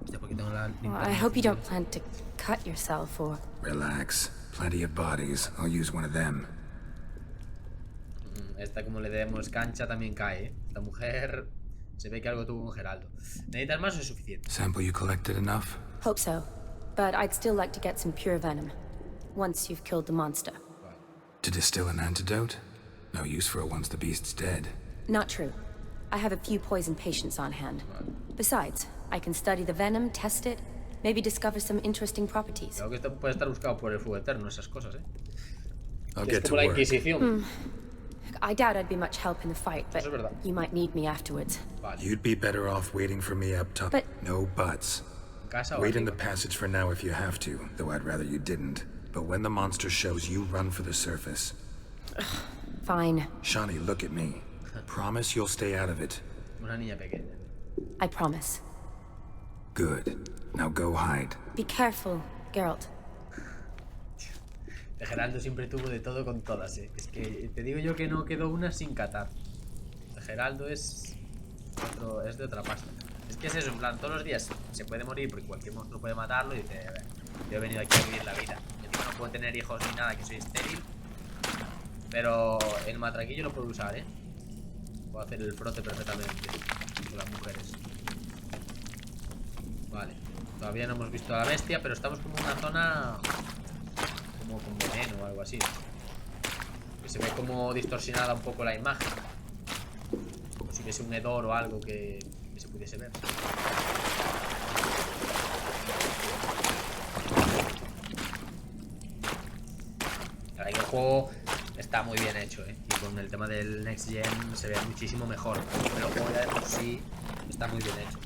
Hostia, porque tengo la Well, I hope you don't plan to cut yourself or... Relax. Plenty of bodies. I'll use one of them. Esta, como le demos cancha, también cae, ¿eh? Esta mujer se ve que algo tuvo con Geraldo. ¿Necesitas más o es suficiente? Sample you collected enough? Hope so. But I'd still like to get some pure venom. Once you've killed the monster. To distill an antidote? No use for it once the beast's dead. Not true. I have a few poison patients on hand. Besides, I can study the venom, test it, maybe discover some interesting properties. Creo que esto puede estar buscado por el fuego eterno, esas cosas, ¿eh? I'll Es get to como la work. Inquisición. I doubt I'd be much help in the fight, but Eso es verdad. you might need me afterwards. Vale. You'd be better off waiting for me up top. But- No buts. ¿En casa o Wait aquí? in the passage for now if you have to, though I'd rather you didn't. But when the monster shows, you run for the surface. Fine. Shawnee, look at me. Promise you'll stay out of it. Una niña pequeña. I promise. Good. Now go hide. Be careful, Geralt. De Geraldo siempre tuvo de todo con todas, ¿eh? Es que te digo yo que no quedó una sin catar. De Geraldo es de otra pasta. Es que es eso, en plan, todos los días se puede morir porque cualquier monstruo puede matarlo y dice, a ver, yo he venido aquí a vivir la vida. Yo digo, no puedo tener hijos ni nada, que soy estéril. Pero el matraquillo lo puedo usar, ¿eh? Puedo hacer el frote perfectamente con las mujeres. Vale. Todavía no hemos visto a la bestia, pero estamos como en una zona como con veneno o algo así. Que se ve como distorsionada un poco la imagen. Como si hubiese un hedor o algo que se pudiese ver. La verdad que el juego está muy bien hecho, ¿eh? Y con el tema del Next Gen se ve muchísimo mejor. Pero el juego ya de por sí está muy bien hecho.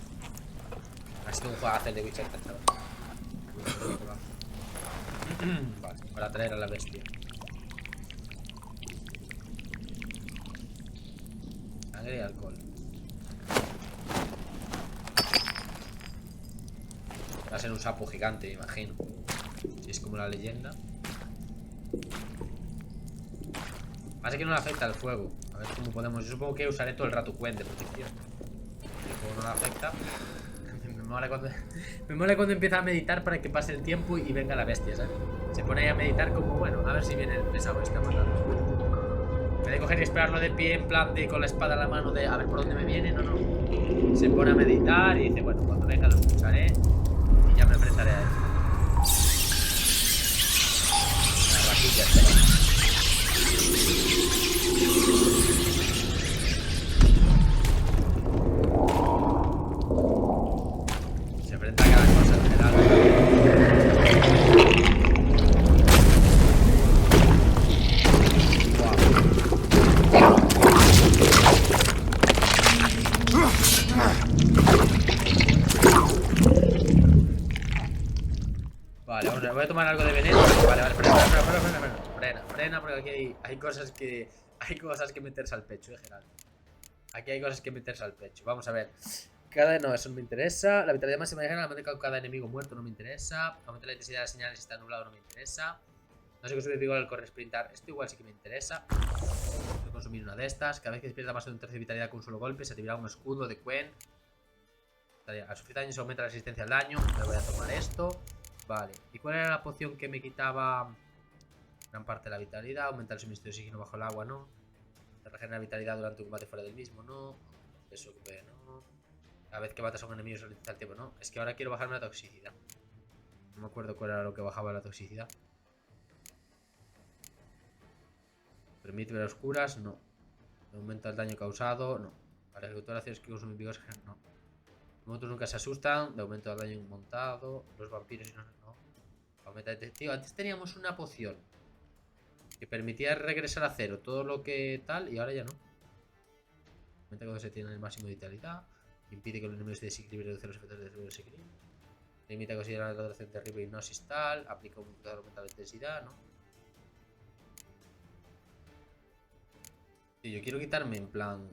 Ha sido un juego de Witcher 3, ¿sabes? Vale, para traer a la bestia. Sangre y alcohol. Va a ser un sapo gigante, me imagino. Si es como la leyenda. Pasa que no le afecta el fuego. A ver cómo podemos. Yo supongo que usaré todo el rato Quen de protección. El fuego no le afecta. Me mola cuando empieza a meditar para que pase el tiempo y venga la bestia, ¿sabes? Se pone ahí a meditar como, bueno, a ver si viene el pesado este a matarnos. En vez de coger y esperarlo de pie, en plan de con la espada en la mano, de a ver por dónde me viene, no. Se pone a meditar y dice, bueno, cuando venga lo escucharé y ya me enfrentaré a él. La vaquilla, espera. Se enfrenta a cada cosa en general. Vale, vamos a ver, voy a tomar algo de veneno. Vale, frena, porque aquí hay cosas que meterse al pecho, Geraldo. Aquí hay cosas que meterse al pecho. Vamos a ver. No, eso no me interesa. La vitalidad máxima de general, aumenta cada enemigo muerto, no me interesa. Aumenta la intensidad de las señales si está nublado, no me interesa. No sé qué sube vigor al correr sprintar. Esto igual sí que me interesa. Voy a consumir una de estas. Cada vez que despierta más de un tercio de vitalidad con un solo golpe, se activará un escudo de Quen. Al sufrir daño se aumenta la resistencia al daño. Me voy a tomar esto. Vale. ¿Y cuál era la poción que me quitaba gran parte de la vitalidad? Aumenta el suministro de oxígeno bajo el agua, no. Regenera vitalidad durante un combate fuera del mismo, no. Eso que no. Cada vez que matas a un enemigo se ralentiza el tiempo, no. Es que ahora quiero bajarme la toxicidad. No me acuerdo cuál era lo que bajaba la toxicidad. Permite ver a oscuras, no. Aumenta el daño causado, no. Para ejecutar acciones que consumen vigor, no. Los monstruos nunca se asustan. De aumento del daño montado. Los vampiros no. Aumenta el detective. Antes teníamos una poción que permitía regresar a cero todo lo que tal, y ahora ya no. Aumenta cuando se tiene el máximo de vitalidad. Impide que el enemigo se desequilibre y reduce los efectos de desequilibrio. Limita considerar la duración terrible y hipnosis tal. Aplica un modificador aumenta la intensidad, ¿no? Sí, yo quiero quitarme en plan.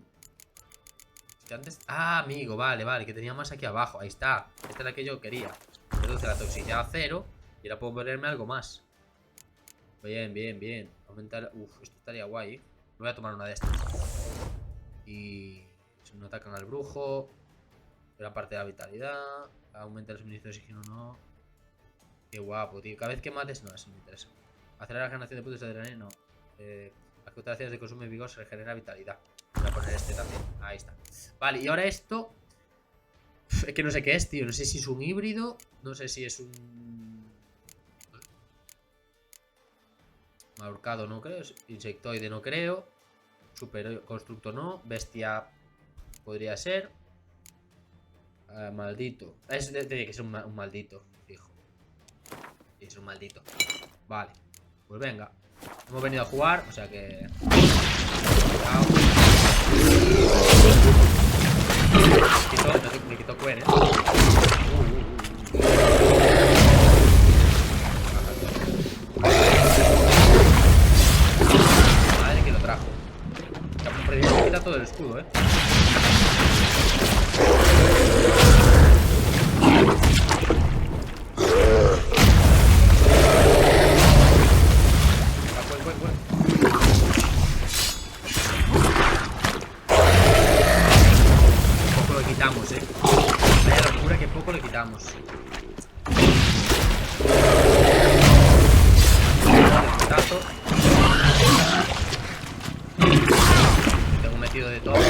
Es que antes. Ah, amigo, vale, que tenía más aquí abajo. Ahí está. Esta es la que yo quería. Reduce la toxicidad a cero. Y ahora puedo ponerme algo más. Bien. Aumentar. Uf, esto estaría guay. Voy a tomar una de estas. Y si no atacan al brujo. Gran parte de la vitalidad. Aumenta el suministro de oxígeno, no. Qué guapo, tío. Cada vez que mates, no, eso no me interesa. Acelera la generación de puntos de adrenalina, no. Las contracciones de consumo de vigor se regenera vitalidad. Voy a poner este también. Ahí está. Vale, y ahora esto. Es que no sé qué es, tío. No sé si es un híbrido. No sé si es un. Ahorcado no creo. Insectoide no creo. Super constructo no. Bestia podría ser. Maldito. Tiene que ser un maldito, fijo. Tiene que ser un maldito. Vale. Pues venga. Hemos venido a jugar, o sea que. Me quitó Quen, Madre que lo trajo. Me quita todo el escudo, Poco lo quitamos, Vaya locura que poco le quitamos. Tanto. Me tengo metido de todo. Voy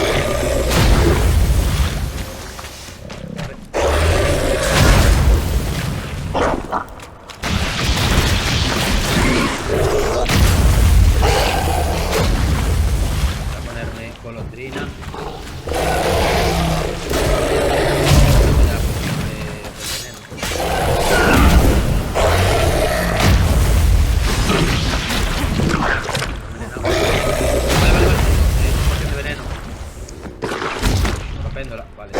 a ponerme golondrina. Vale.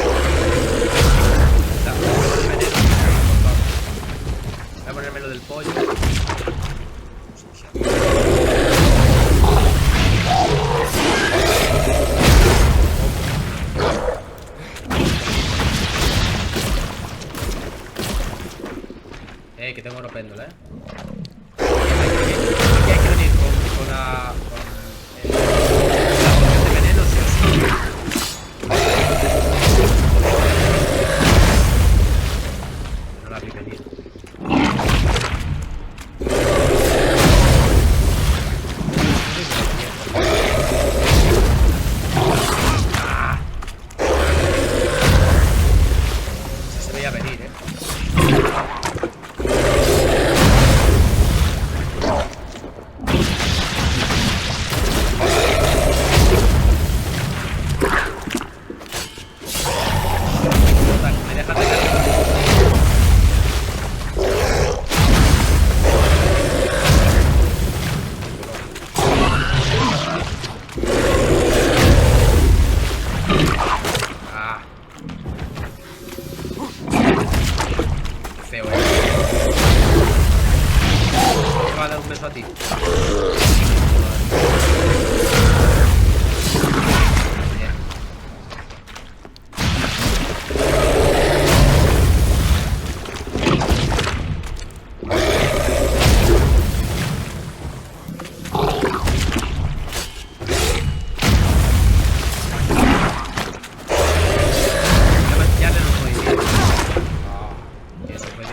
Voy a ponerme lo del pollo. Que tengo oropéndola, Aquí hay que venir con la... Con el veneno, sí o sí. No la vi venir. Se veía venir, Feo, Me va a dar un beso a ti.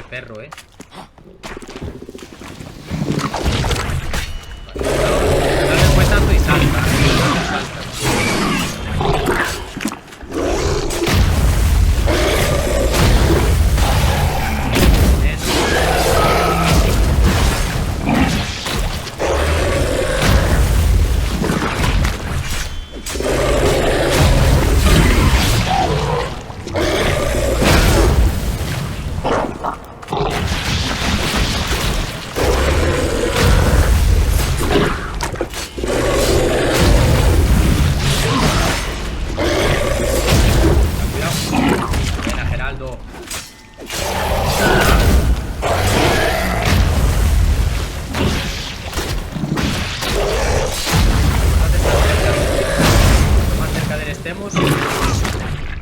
Perro, Dale un puestazo y salta.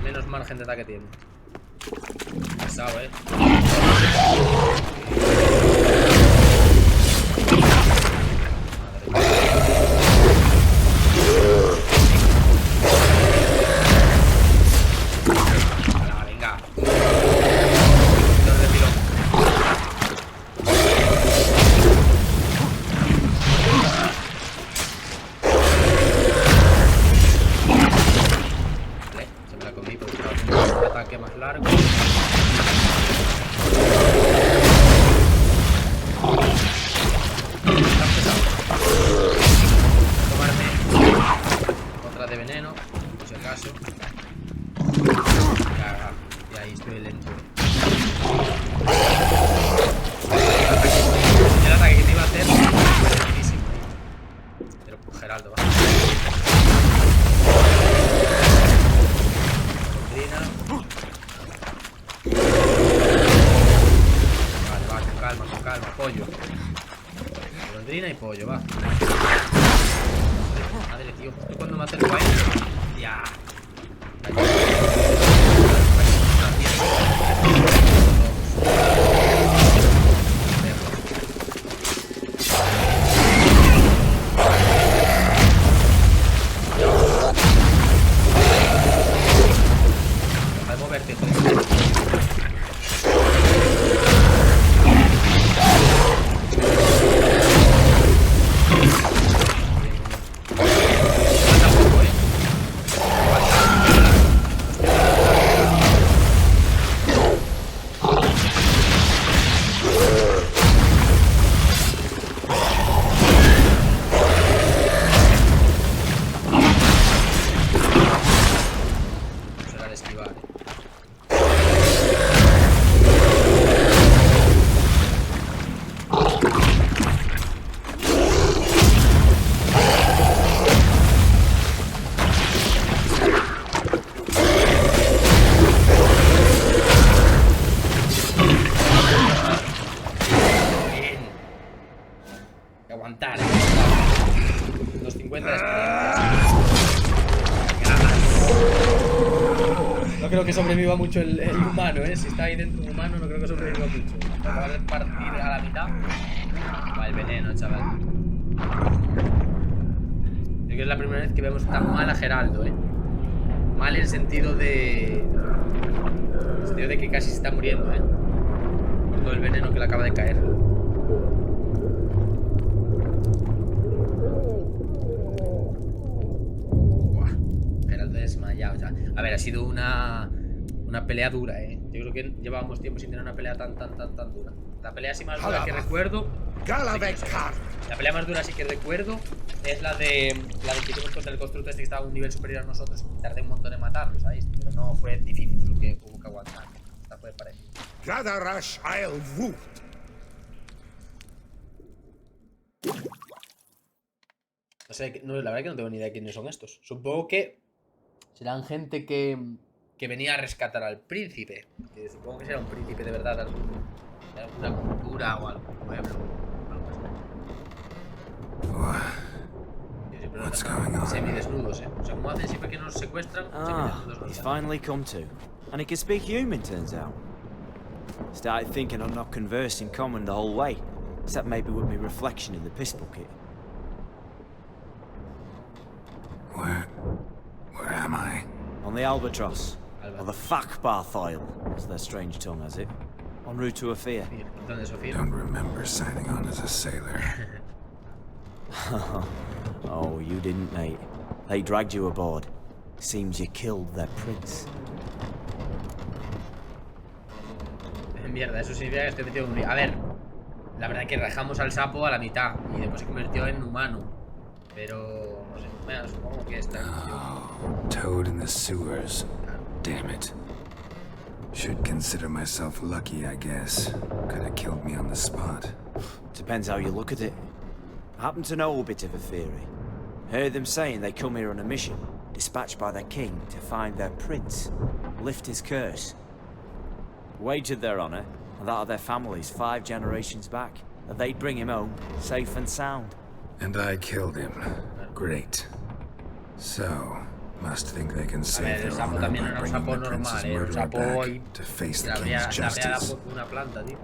Menos margen de ataque tiene. Pesado, Venga. De pilón. Se me la comí porque estaba haciendo un ataque más largo. Está pesado. Voy a tomarme otra de veneno, por si acaso. Y ahí estoy lento. El ataque que te iba a hacer es lentísimo. Pero por Geraldo, va. Golondrina. Vale, va, con calma, pollo. Golondrina y pollo, va. Madre, tío, justo cuando me acerco a él. Ya. Deja de moverte, joder. Aguantar, los 50 de experiencia. No creo que sobreviva mucho el humano, Si está ahí dentro un humano, no creo que sobreviva mucho. Acabar de partir a la mitad. Va el veneno, chaval. Yo creo que es la primera vez que vemos tan mal a Geraldo, Mal en el sentido de. En el sentido de que casi se está muriendo, Por todo el veneno que le acaba de caer. Desmayado, o sea, a ver, ha sido una pelea dura, Yo creo que llevábamos tiempo sin tener una pelea tan dura. La pelea así más dura que recuerdo. La pelea más dura sí que recuerdo es la de que hicimos contra el constructor este que estaba a un nivel superior a nosotros y tardé un montón en matarlo, ¿sabéis? Pero no fue difícil, solo que hubo que aguantar. Esta fue parecida. No sé, no, la verdad que no tengo ni idea de quiénes son estos. Supongo que serán gente que venía a rescatar al príncipe. Que supongo que será un príncipe de verdad, de alguna cultura o algún pueblo. What's going on? Semidesnudos, O sea, como hacen siempre que nos secuestran. He's finally come to. And he can speak human, turns out. Started thinking I'd not conversed in common the whole way. Except maybe with my reflection in the piss bucket. Where am I? On the Albatross. Or the Fakbarthoil, as their strange tongue has it. En route to Ophir. Don't remember signing on as a sailor. Oh, you didn't, mate. They dragged you aboard. Seems you killed their prince. Mierda, eso significa que estoy metido en un lío. A ver, la verdad es que rajamos al sapo a la mitad y después se convirtió en humano. Pero no sé, bueno, supongo que está. Oh, Toad in the sewers. Damn it. Should consider myself lucky, I guess. Could have killed me on the spot. Depends how you look at it. I happen to know a bit of a theory. Heard them saying they come here on a mission, dispatched by their king to find their prince, lift his curse. Wagered their honor, and that of their families 5 generations back, that they'd bring him home, safe and sound. And I killed him. Great. So, must think they can save their honor by bringing the prince's murderer back to face the king's justice. Una planta, tío.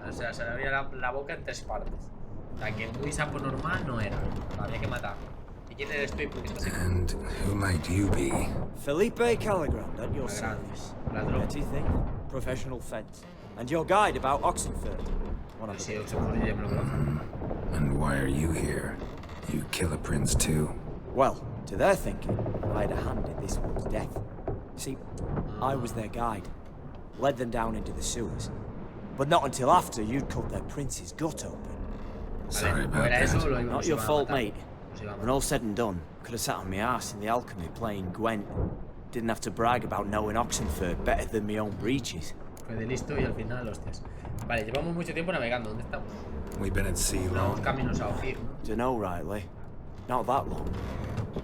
O sea, se le abría la boca en 3 partes. O sea, que muy sapo normal no era. Había que matarlo. ¿Y quién eres tú y por qué estás aquí? And who might you be? Felipe Caligrand at your service. Petty thief, professional fence, and your guide about Oxenford. One of the Deseos, ya me lo conozco. And why are you here? You kill a prince too? Well, to their thinking, I had a hand in this one's death. See, I was their guide, led them down into the sewers, but not until after you'd cut their prince's gut open. Sorry about that. Not your fault, mate. When all said and done, could have sat on my ass in the alchemy playing Gwent. Didn't have to brag about knowing Oxenford better than my own breeches. Fue de listo y al final, hostias. Vale, llevamos mucho tiempo navegando. ¿Dónde estamos? We've been at sea long. Caminos a Ophir. Dunno rightly. Not that long.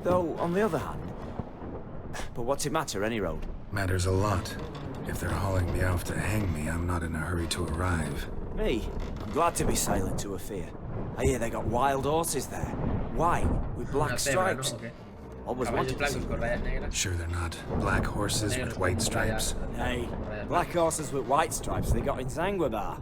Though, on the other hand... But what's it matter, any road? Matters a lot. If they're hauling me off to hang me, I'm not in a hurry to arrive. Me? I'm glad to be silent to a fear. I hear they got wild horses there. White, with black stripes. ¿no? Okay. Always wanted to see them. Sure they're not black horses with white stripes. Nay, black horses with white stripes they got in Zanguebar.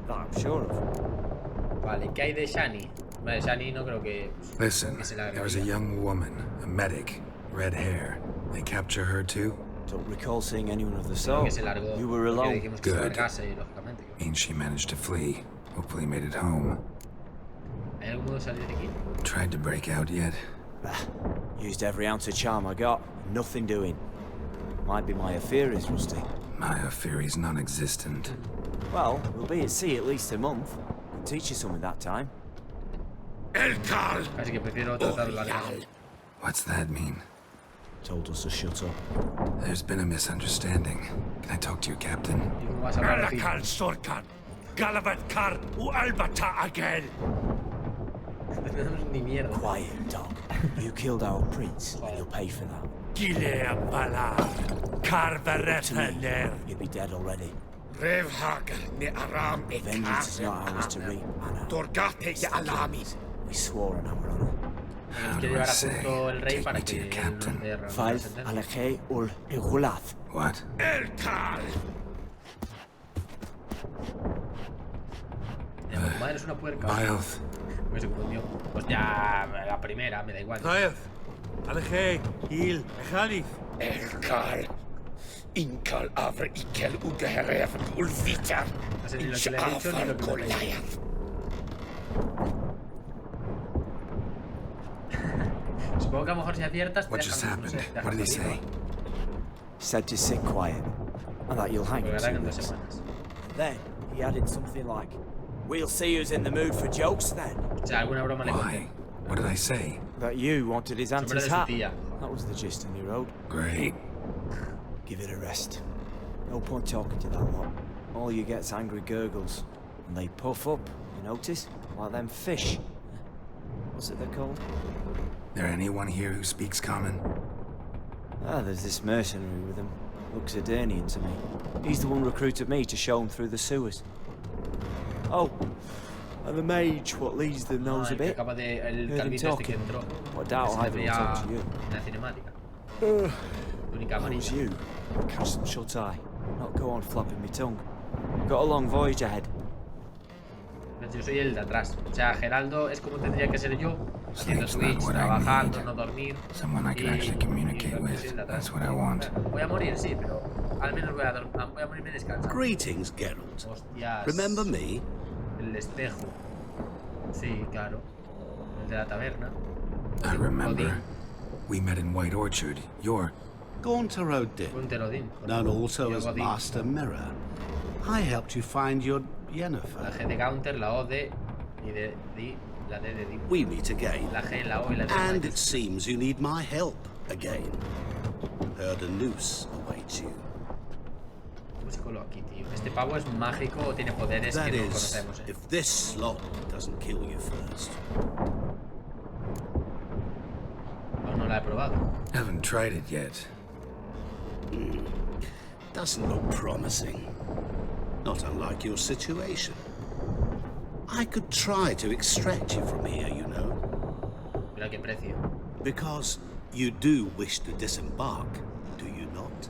That I'm sure of. Vale, ¿qué hay de Shani? Vale, Shani no creo que... Listen, there was a young woman, a medic, red hair. They capture her too? Don't recall seeing anyone of the sort. You were alone. Good. Means she managed to flee. Hopefully made it home. ¿Hay algún modo de salir de aquí? Tried to break out yet? Used every ounce of charm I got. Nothing doing. Might be my Aetheri's rusty. My Aetheri's non-existent. Well, we'll be at sea at least a month. Can teach you something that time. Así que prefiero tratar de What's that mean? Told us to shut up. There's been a misunderstanding. Can I talk to your captain? ¿Y cómo vas a hablar así? Sorkan, Galavat Kar, Albata Agel. No tenemos ni mierda. Quiet, dog. You killed our prince, and you'll pay for that. Gileam Valar, Carverethener. You'd be dead already. Revhagar ne Aram Vengeance is not ours to reap, Anna. Torgate ya Alami. We swore on our honor. How do I say? Take me to your captain. Five Alakhe ul Igulath. What? Elkal. Tu madre es una puerca. Bioth. Pues se confundió. Pues ya la primera, me da igual. Taeth. Alakhe, Il, Khalif. Elkal. Inkal Avre Ikel Ugerev Ulvitar. No sé ni lo que le he dicho ni lo que me he dicho. Supongo que a lo mejor si aciertas. What just happened? What did he say? Said to sit quiet, and that you'll hang in 2 En 2 weeks. semanas. Then he added something like, "We'll see who's in the mood for jokes then." O sea, alguna broma le Why? conté. What did I say? That you wanted his Sombrero auntie's de su hat. tía. That was the gist in your road. Great. Give it a rest. No point talking to that lot. All you get's angry gurgles. And they puff up, you notice? Like them fish. What's it they're called? There anyone here who speaks common? Ah, there's this mercenary with him. Looks Edirnian to me. He's the one who recruited me to show him through the sewers. Oh, and the mage, what leads them, knows a El que bit. acaba de. El Heard him calvito este que talking. entró. What doubt Se I le will veía talk to you. en la cinemática. Túnica That was amarilla. you. Catch them shut eye. Not go on flapping me tongue. Got a long voyage ahead. Yo soy el de atrás. O sea, Geraldo es como tendría que ser yo. Haciendo Sleep's switch, not what I trabajando, need. no dormir. Someone I can actually communicate with. That's what I want. Voy a morir, sí, pero al menos voy a morirme descansando. Greetings, Geralt. Hostias. Remember me? El espejo. Sí, claro. El de la taberna. I remember. We met in White Orchard. You're... Gaunter Odin, Gunter Odin. known also as Godin. Master Mirror. I helped you find your La Yennefer. G de Counter, la O de... Y de... Di, la D de Di. We meet again. La G, la O y la D. And it seems you need my help again. Heard a noose awaits you. ¿Cómo se coló aquí, tío? ¿Este pavo es mágico o tiene poderes That que no is, conocemos, if this slot doesn't kill you first. Aún no la he probado. Haven't tried it yet. Doesn't look promising. Not unlike your situation. I could try to extract you from here, you know. Mira qué precio. Because you do wish to disembark, do you not?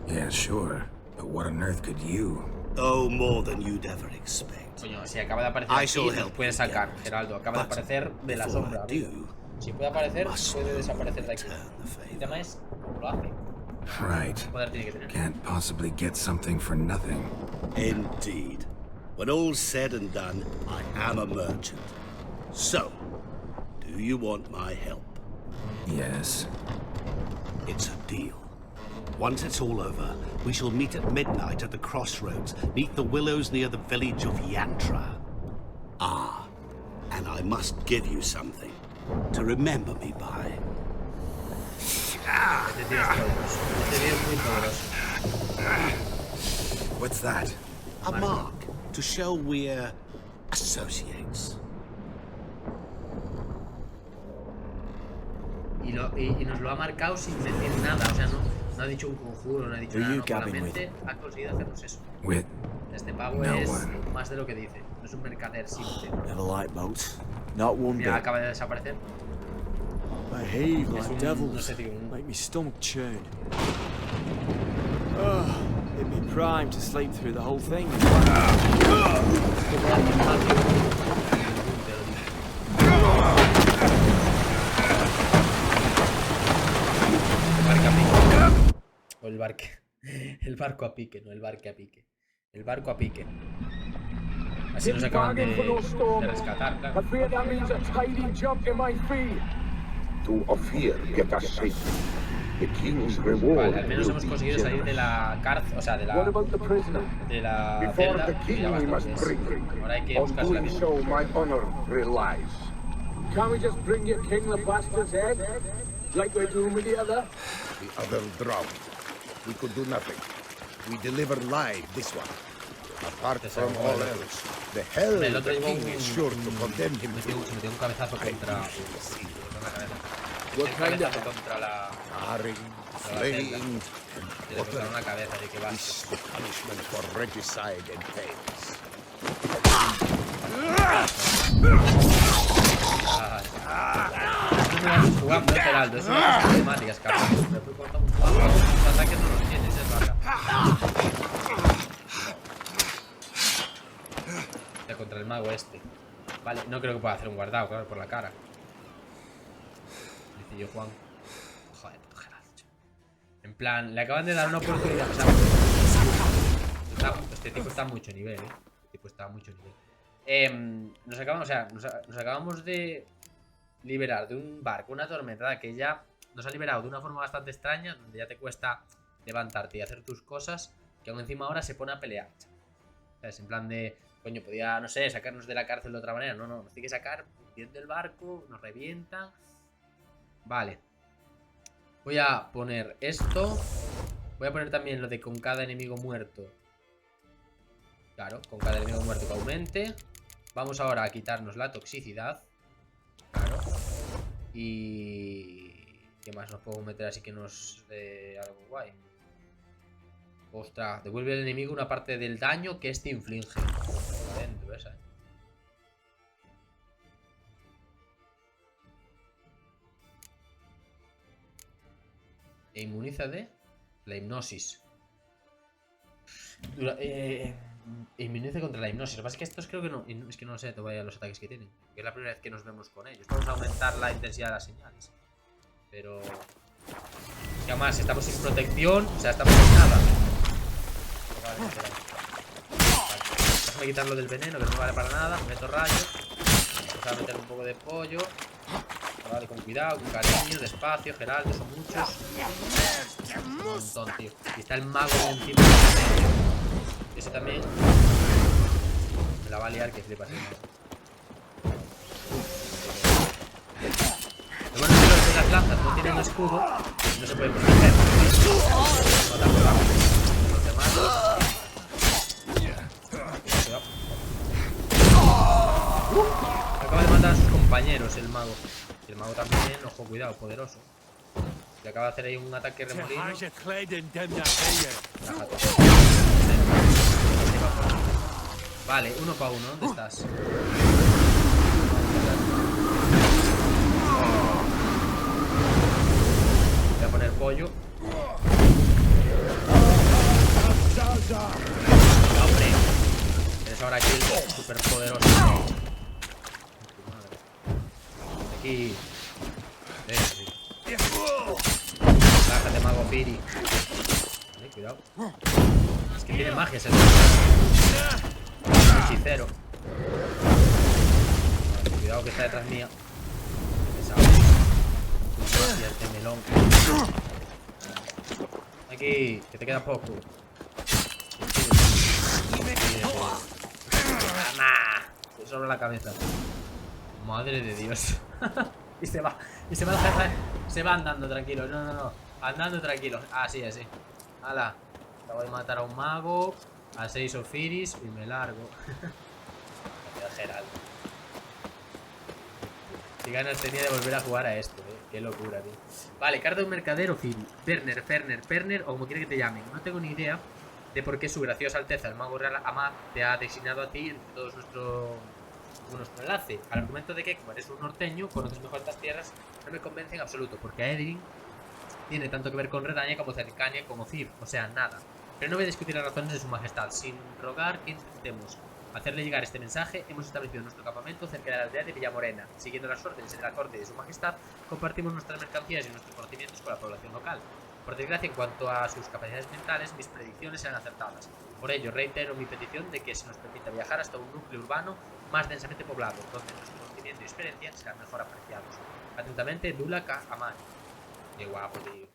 Yeah, sure. But what on earth could you? Oh, more than you'd ever expect. Coño, si acaba de aparecer I aquí, shall nos help puede you, sacar, Geralt. Geraldo. Acaba de But aparecer de la before sombra. I amigo. do, Si puede aparecer, must puede desaparecer de aquí. return the favor. El tema es cómo lo hace. Right. ¿Qué poder tiene que tener? Can't possibly get something for nothing. Indeed. When all's said and done, I am a merchant. So, do you want my help? Yes. It's a deal. Once it's all over, we shall meet at midnight at the crossroads, neath the willows near the village of Yantra. Ah, and I must give you something to remember me by. Este tío es poderoso. Este tío es muy poderoso. What's that? A mark to show we're associates. Y nos lo ha marcado sin decir nada. O sea, no ha dicho un conjuro, no ha dicho nada. No, solamente ha conseguido hacernos eso. Este pavo es más de lo que dice. No es un mercader simple. Mira, acaba de desaparecer. Es un, no sé, tío, Make me stomach churn. It'd be primed to sleep through the whole thing. O el barque. El barco a pique, no el barque a pique. El barco a pique. Así nos acaban de rescatar, claro. Vale, al menos hemos conseguido salir de la cárcel, o sea, de la celda. Y ya bastante. Ahora hay que buscarse la vida. Can't we just bring your king the bastard's head? Like we're doing with the other? The other drowned. We could do nothing. We deliver live this one. Apart from all else, the hell El otro the llevó king is sure to condemn him. se metió un cabezazo contra la Carring, slaying, le cortaron la cabeza de que va. is the punishment for regicide and pains. Jugando, Geraldo, es una cosa temáticas, cabrón. Después cortamos jugando, los ataques no los tienes, es barra. Contra el mago este. Vale, no creo que pueda hacer un guardado, claro, por la cara. Dice yo, Juan. Joder, puto Geraldo. En plan, le acaban de dar una oportunidad. O sea, este tipo está a mucho nivel, Este tipo está a mucho nivel. Nos acabamos de liberar de un barco, una tormenta que ya nos ha liberado de una forma bastante extraña, donde ya te cuesta levantarte y hacer tus cosas, que aún encima ahora se pone a pelear. ¿Sabes? En plan de, coño, podía, no sé, sacarnos de la cárcel de otra manera. No, nos tiene que sacar del barco, nos revientan. Vale. Voy a poner esto. Voy a poner también lo de con cada enemigo muerto. Claro, con cada enemigo muerto que aumente. Vamos ahora a quitarnos la toxicidad. Claro. Y... ¿qué más nos podemos meter así que nos dé algo guay? Ostras, devuelve al enemigo una parte del daño que este inflige. Adentro esa, E inmuniza de la hipnosis. Inmuniza contra la hipnosis. Lo que pasa es que estos creo que no. Es que no sé todavía los ataques que tienen. Que es la primera vez que nos vemos con ellos. Vamos a aumentar la intensidad de las señales. Pero... que además estamos sin protección. O sea, estamos sin nada. Déjame quitarlo del veneno, que no vale para nada. Meto rayos. Vamos a meter un poco de pollo. Vale, con cuidado, con cariño, despacio, Geraldo, son muchos. Un montón, tío. Y está el mago de encima. Ese también. Me la va a liar que flipas. Lo bueno es que los de las lanzas no tienen escudo. No se pueden proteger. Los demás. Acaba de matar a sus compañeros el mago. Y el mago también, ojo, cuidado, poderoso. Le acaba de hacer ahí un ataque remolino. Vale, uno para uno, ¿dónde estás? Voy a poner pollo. ¡Hombre! Eres ahora aquí el super poderoso. Aquí. Bájate, mago Piri. Cuidado. Es que tiene magia ese hechicero. Cuidado que está detrás mía. Y este melón. Aquí, que te queda poco. Solo la cabeza. Madre de Dios. y se va el jefe. Se va andando tranquilo. No. Andando tranquilo. Así. Hala. Acabo de matar a un mago. A 6 Ofiris. Y me largo. Geraldo. Si ganas tenía de volver a jugar a esto, Qué locura, tío. Vale, carta de un mercader o Phil. Perner, o como quiera que te llamen. No tengo ni idea de por qué su graciosa alteza, el mago real Amad, te ha designado a ti entre todos nuestro enlace. Al argumento de que, como eres un norteño, conoces mejor estas tierras, no me convence en absoluto, porque Aedrin tiene tanto que ver con Redania como cercanía como Cir, o sea, nada. Pero no voy a discutir las razones de su majestad, sin rogar que intentemos hacerle llegar este mensaje. Hemos establecido nuestro campamento cerca de la aldea de Villamorena. Siguiendo las órdenes de la corte y de su majestad, compartimos nuestras mercancías y nuestros conocimientos con la población local. Por desgracia, en cuanto a sus capacidades mentales, mis predicciones eran acertadas. Por ello, reitero mi petición de que se nos permita viajar hasta un núcleo urbano más densamente poblado, donde nuestro conocimiento y experiencia serán mejor apreciados. Atentamente, Dulaka Amani. Qué guapo, tío.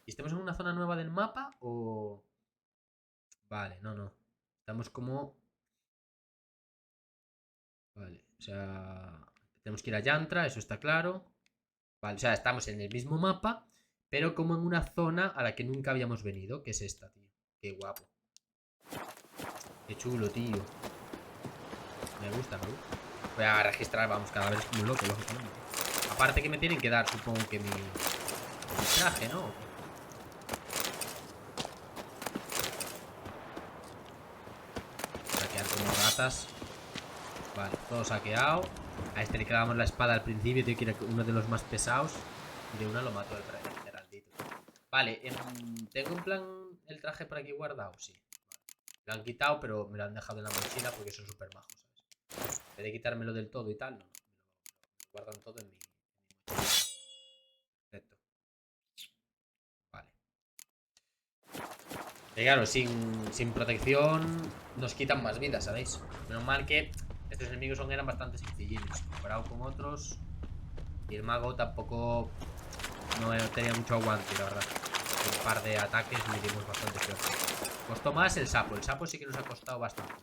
¿Y estamos en una zona nueva del mapa o...? Vale, no. Estamos como... Vale, o sea... Tenemos que ir a Yantra, eso está claro. Vale, o sea, estamos en el mismo mapa, pero como en una zona a la que nunca habíamos venido, que es esta, tío. Qué guapo. Qué chulo, tío. Me gusta. Voy a registrar, vamos, cada vez como loco, lógicamente. Aparte que me tienen que dar, supongo que mi traje, ¿no? Saquear como ratas. Vale, todo saqueado. A este le clavamos la espada al principio, tío, que era uno de los más pesados. Y de una lo mató el heraldito. Vale, ¿tengo en plan el traje por aquí guardado? Sí. Lo han quitado, pero me lo han dejado en la mochila porque son súper majos, ¿sabes? En vez de quitármelo del todo y tal, no. Me lo guardan todo en mi mochila. Perfecto. Vale. Y claro, sin protección nos quitan más vida, ¿sabéis? Menos mal que estos enemigos eran bastante sencillines comparado con otros. Y el mago tampoco no tenía mucho aguante, la verdad. Un par de ataques le dimos bastante fuerte. Costó más el sapo. El sapo sí que nos ha costado bastante.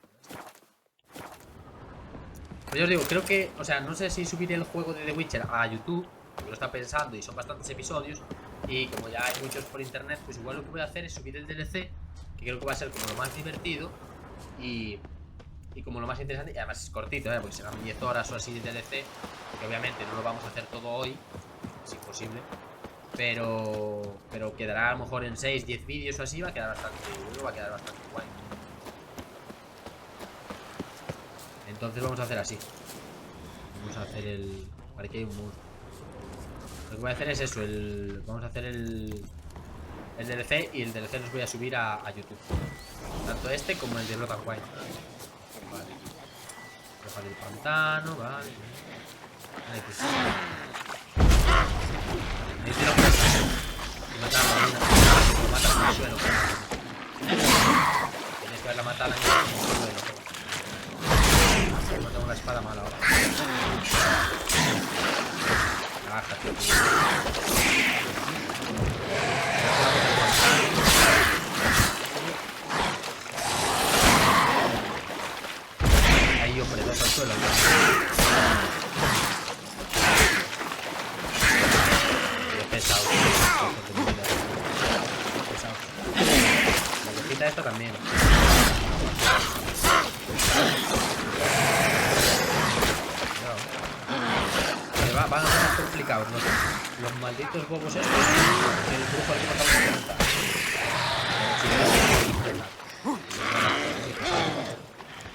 Pues yo os digo, creo que... O sea, no sé si subiré el juego de The Witcher a YouTube, porque lo está pensando y son bastantes episodios. Y como ya hay muchos por internet, pues igual lo que voy a hacer es subir el DLC, que creo que va a ser como lo más divertido y como lo más interesante. Y además es cortito, porque serán 10 horas o así de DLC, que obviamente no lo vamos a hacer todo hoy, es imposible. Pero quedará a lo mejor en 6, 10 vídeos o así. Va a quedar bastante guay. Entonces vamos a hacer así. Vamos a hacer el... Vale, que hay un monstruo. Lo que voy a hacer es eso, vamos a hacer el DLC. Y el DLC los voy a subir a YouTube. Tanto este como el de Blood and Wine. Vale. Roja del pantano, vale. Ahí que sí. Ahí tiro por eso. Y matarlo, lo matas en el suelo. Tienes que haberla matado en el suelo. No tengo una espada mala ahora. Bájate, tío. Ahí, hombre, dos al suelo. Pesado. La cosita esta también. Van a ser más complicados los malditos bobos estos. El brujo al que matamos a enfrentar.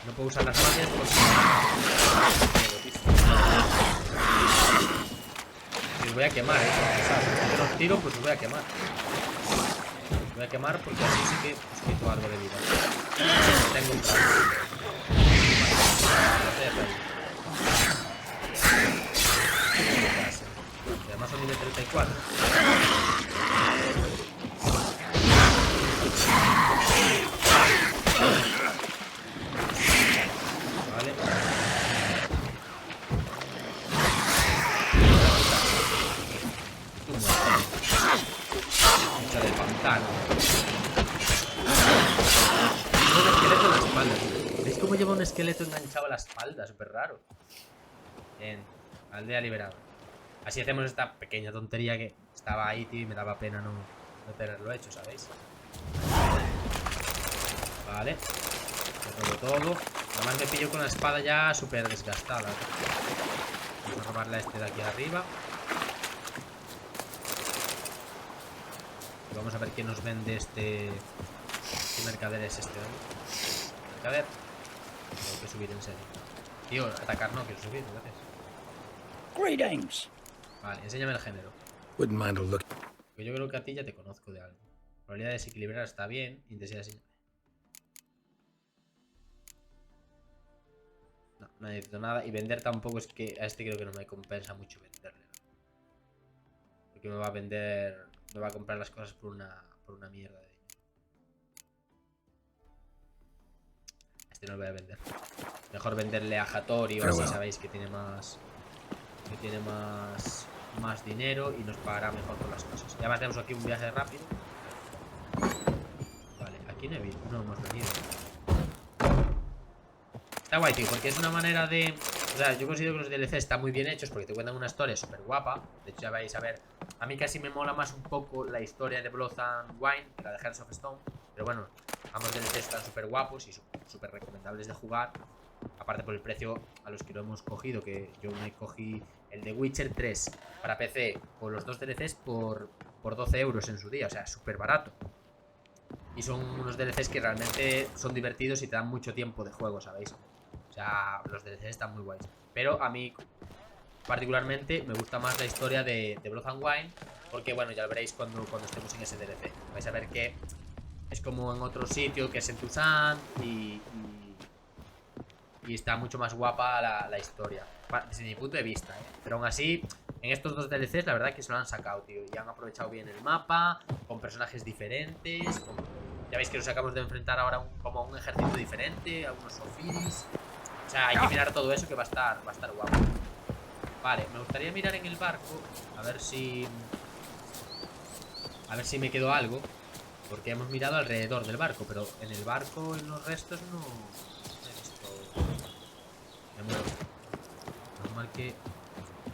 No puedo usar las magias porque... Y os voy a quemar, ¿sabes? Si los tiro, pues os voy a quemar. Os voy a quemar porque así sí que os quito algo de vida. Tengo un plan. Y además son nivel 34. Vale. Mucha del pantano. Lleva un esqueleto en la espalda. ¿Veis cómo lleva un esqueleto enganchado a la espalda? Súper raro. Bien. Aldea liberada. Así hacemos esta pequeña tontería que estaba ahí, tío, y me daba pena no tenerlo hecho, ¿sabéis? Vale. Me robo todo. Además me pillo con la espada ya súper desgastada. Vamos a robarle a este de aquí arriba. vamos a ver qué nos vende este... ¿Qué mercader es este, hombre? Mercader. Tengo que subir en serio. Tío, atacar no, quiero subir, gracias. Greetings. Vale, enséñame el género. Wouldn't mind a look. Porque yo creo que a ti ya te conozco de algo. Probabilidad de desequilibrar está bien. Intensidad de señal. No, no necesito nada. Y vender tampoco es que... A este creo que no me compensa mucho venderle. Porque me va a vender... Me va a comprar las cosas por una mierda de dinero. Este no lo voy a vender. Mejor venderle a Hattori o así, sabéis que tiene más... Que tiene más dinero y nos pagará mejor por las cosas. Y además tenemos aquí un viaje rápido. Vale, aquí no hemos venido. Está guay, tío, porque es una manera de... O sea, yo considero que los DLC están muy bien hechos porque te cuentan una historia súper guapa. De hecho, ya vais a ver. A mí casi me mola más un poco la historia de Blood and Wine que la de Hearts of Stone. Pero bueno, ambos DLCs están súper guapos y súper recomendables de jugar. Aparte por el precio a los que lo hemos cogido, que yo me cogí el de Witcher 3 para PC con los dos DLCs por 12 euros en su día. O sea, súper barato. Y son unos DLCs que realmente son divertidos y te dan mucho tiempo de juego, ¿sabéis? O sea, los DLCs están muy guays. Pero a mí, particularmente, me gusta más la historia de Blood and Wine. Porque, bueno, ya lo veréis cuando estemos en ese DLC. Vais a ver que es como en otro sitio, que es en Toussaint. Y está mucho más guapa la historia. Desde mi punto de vista, ¿eh? Pero aún así, en estos dos DLCs, la verdad que se lo han sacado, tío. Y han aprovechado bien el mapa, con personajes diferentes. Ya veis que nos acabamos de enfrentar ahora como un ejército diferente, a unos Ophiris. O sea, hay que mirar todo eso que va a estar guapo. Vale, me gustaría mirar en el barco. A ver si me quedó algo. Porque hemos mirado alrededor del barco. Pero en el barco, en los restos, no he visto. Me muero. Normal que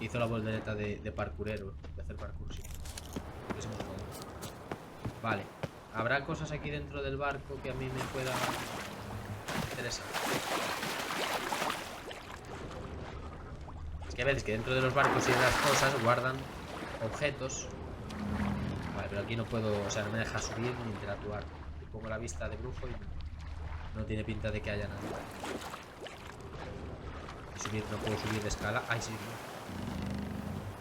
hizo la voltereta de parkourero. De hacer parkour, sí. Vale. ¿Habrá cosas aquí dentro del barco que a mí me puedan interesar? Es que a veces que dentro de los barcos y de las cosas guardan objetos. Vale, pero aquí no puedo, o sea, no me deja subir ni interactuar. Y pongo la vista de brujo y no tiene pinta de que haya nada. Y subir, no puedo subir de escala. Ay, sí, no.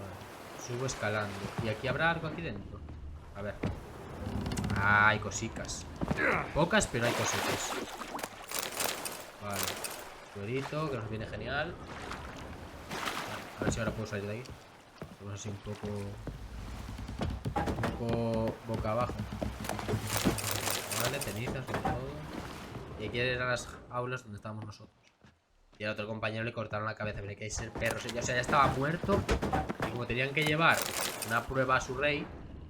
Vale. Subo escalando. ¿Y aquí habrá algo aquí dentro? A ver. Ah, hay cositas. Pocas, pero hay cositas. Vale. Cuerito, que nos viene genial. A ver si ahora puedo salir de ahí. Vamos así un poco boca abajo. Vale, cenizas, con todo. Y aquí eran las aulas donde estábamos nosotros. Y al otro compañero le cortaron la cabeza. Mira que hay ser perros. O sea, ya estaba muerto. Y como tenían que llevar una prueba a su rey,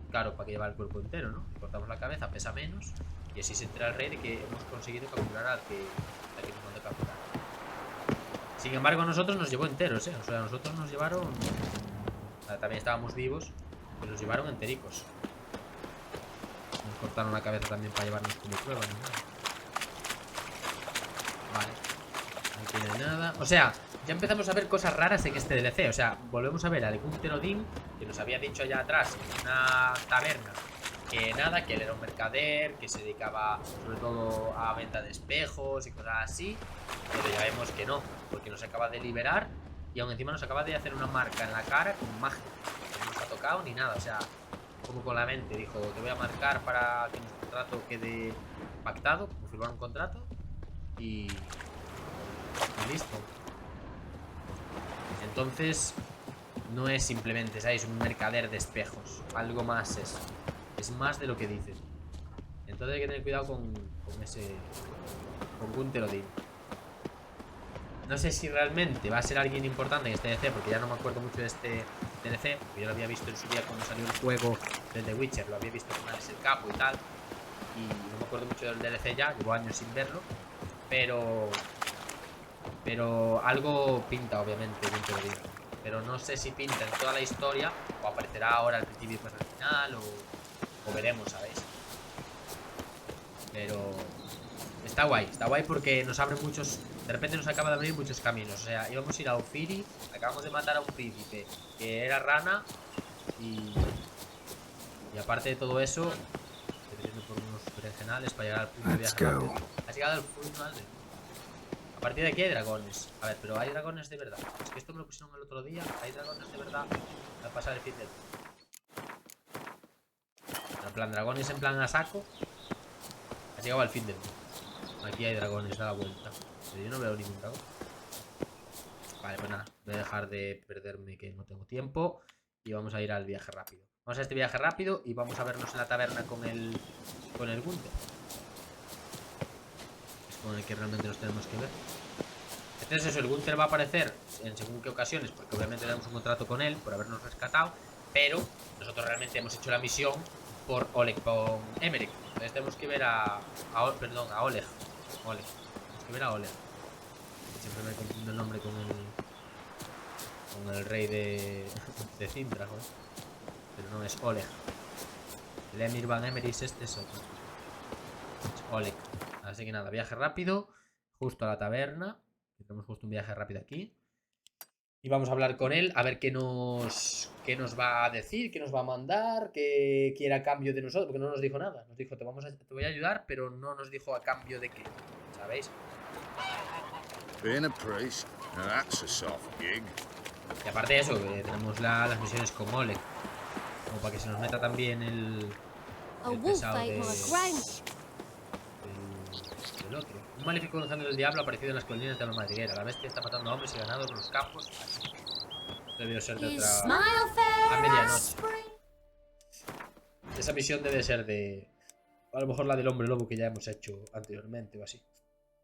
claro, para que llevar el cuerpo entero, ¿no? Le cortamos la cabeza, pesa menos. Y así se entera el rey de que hemos conseguido capturar al que nos mandó capturar. Sin embargo, a nosotros nos llevó enteros, ¿eh? O sea, a nosotros nos llevaron... O sea, también estábamos vivos, pero nos llevaron entericos. Nos cortaron la cabeza también para llevarnos como prueba, ¿no? Vale. Aquí no hay nada. O sea, ya empezamos a ver cosas raras en este DLC. O sea, volvemos a ver a Gunther Odin, que nos había dicho allá atrás, en una taberna, que nada, que él era un mercader, que se dedicaba sobre todo a venta de espejos y cosas así. Pero ya vemos que no, porque nos acaba de liberar y aún encima nos acaba de hacer una marca en la cara con magia. No nos ha tocado ni nada, o sea, como con la mente. Dijo, te voy a marcar para que nuestro contrato quede pactado, como firmar un contrato. Y listo. Entonces, no es simplemente, ¿sabéis? Un mercader de espejos. Algo más es más de lo que dicen. Entonces hay que tener cuidado con Gunther Odin. No sé si realmente va a ser alguien importante en este DLC, porque ya no me acuerdo mucho de este DLC, porque yo lo había visto en su día cuando salió el juego del The Witcher. Lo había visto con el capo y tal. Y no me acuerdo mucho del DLC ya, llevo años sin verlo. Pero algo pinta, obviamente, Gunther Odin. Pero no sé si pinta en toda la historia o aparecerá ahora al principio y después al final, o veremos, ¿sabéis? Pero está guay porque nos abre muchos... De repente nos acaba de abrir muchos caminos. O sea, íbamos a ir a Ophiri, acabamos de matar a un príncipe que era rana y aparte de todo eso, por unos berenjenales para llegar al punto de Let's viaje go. rápido. Has llegado al punto alto. A partir de aquí hay dragones. A ver, pero hay dragones de verdad. Es que esto me lo pusieron el otro día. Hay dragones de verdad al pasar el fin del mundo. En plan, dragones en plan a saco. Has llegado al fin del mundo. Aquí hay dragones, da la vuelta. Pero yo no veo ningún dragón. Vale, pues nada. Voy a dejar de perderme que no tengo tiempo. Y vamos a ir al viaje rápido. Vamos a este viaje rápido y vamos a vernos en la taberna con el Gunther. Es con el que realmente nos tenemos que ver. Entonces eso, el Gunther va a aparecer en según qué ocasiones, porque obviamente tenemos un contrato con él por habernos rescatado. Pero nosotros realmente hemos hecho la misión por Emmerich. Entonces tenemos que ver a Oleg. Tenemos que ver a Oleg. Siempre me confundo el nombre con el rey de Cintra, joder. Pero no es Oleg. El Emir Van Emmerich este es otro. Es Oleg. Así que nada, viaje rápido. Justo a la taberna. Tenemos justo un viaje rápido aquí. Y vamos a hablar con él, a ver qué nos va a decir, qué nos va a mandar, qué quiere a cambio de nosotros, porque no nos dijo nada. Nos dijo, te voy a ayudar, pero no nos dijo a cambio de qué, ¿sabéis? Being a priest, now that's a soft gig. Y aparte de eso, que tenemos las misiones con Oleg, como para que se nos meta también el pesado del otro. Un maléfico engendro del diablo aparecido en las colinas de la madriguera. La bestia está matando a hombres y ganados en los campos. Debió ser de otra... a medianoche. Esa misión debe ser de... a lo mejor la del hombre lobo que ya hemos hecho anteriormente o así.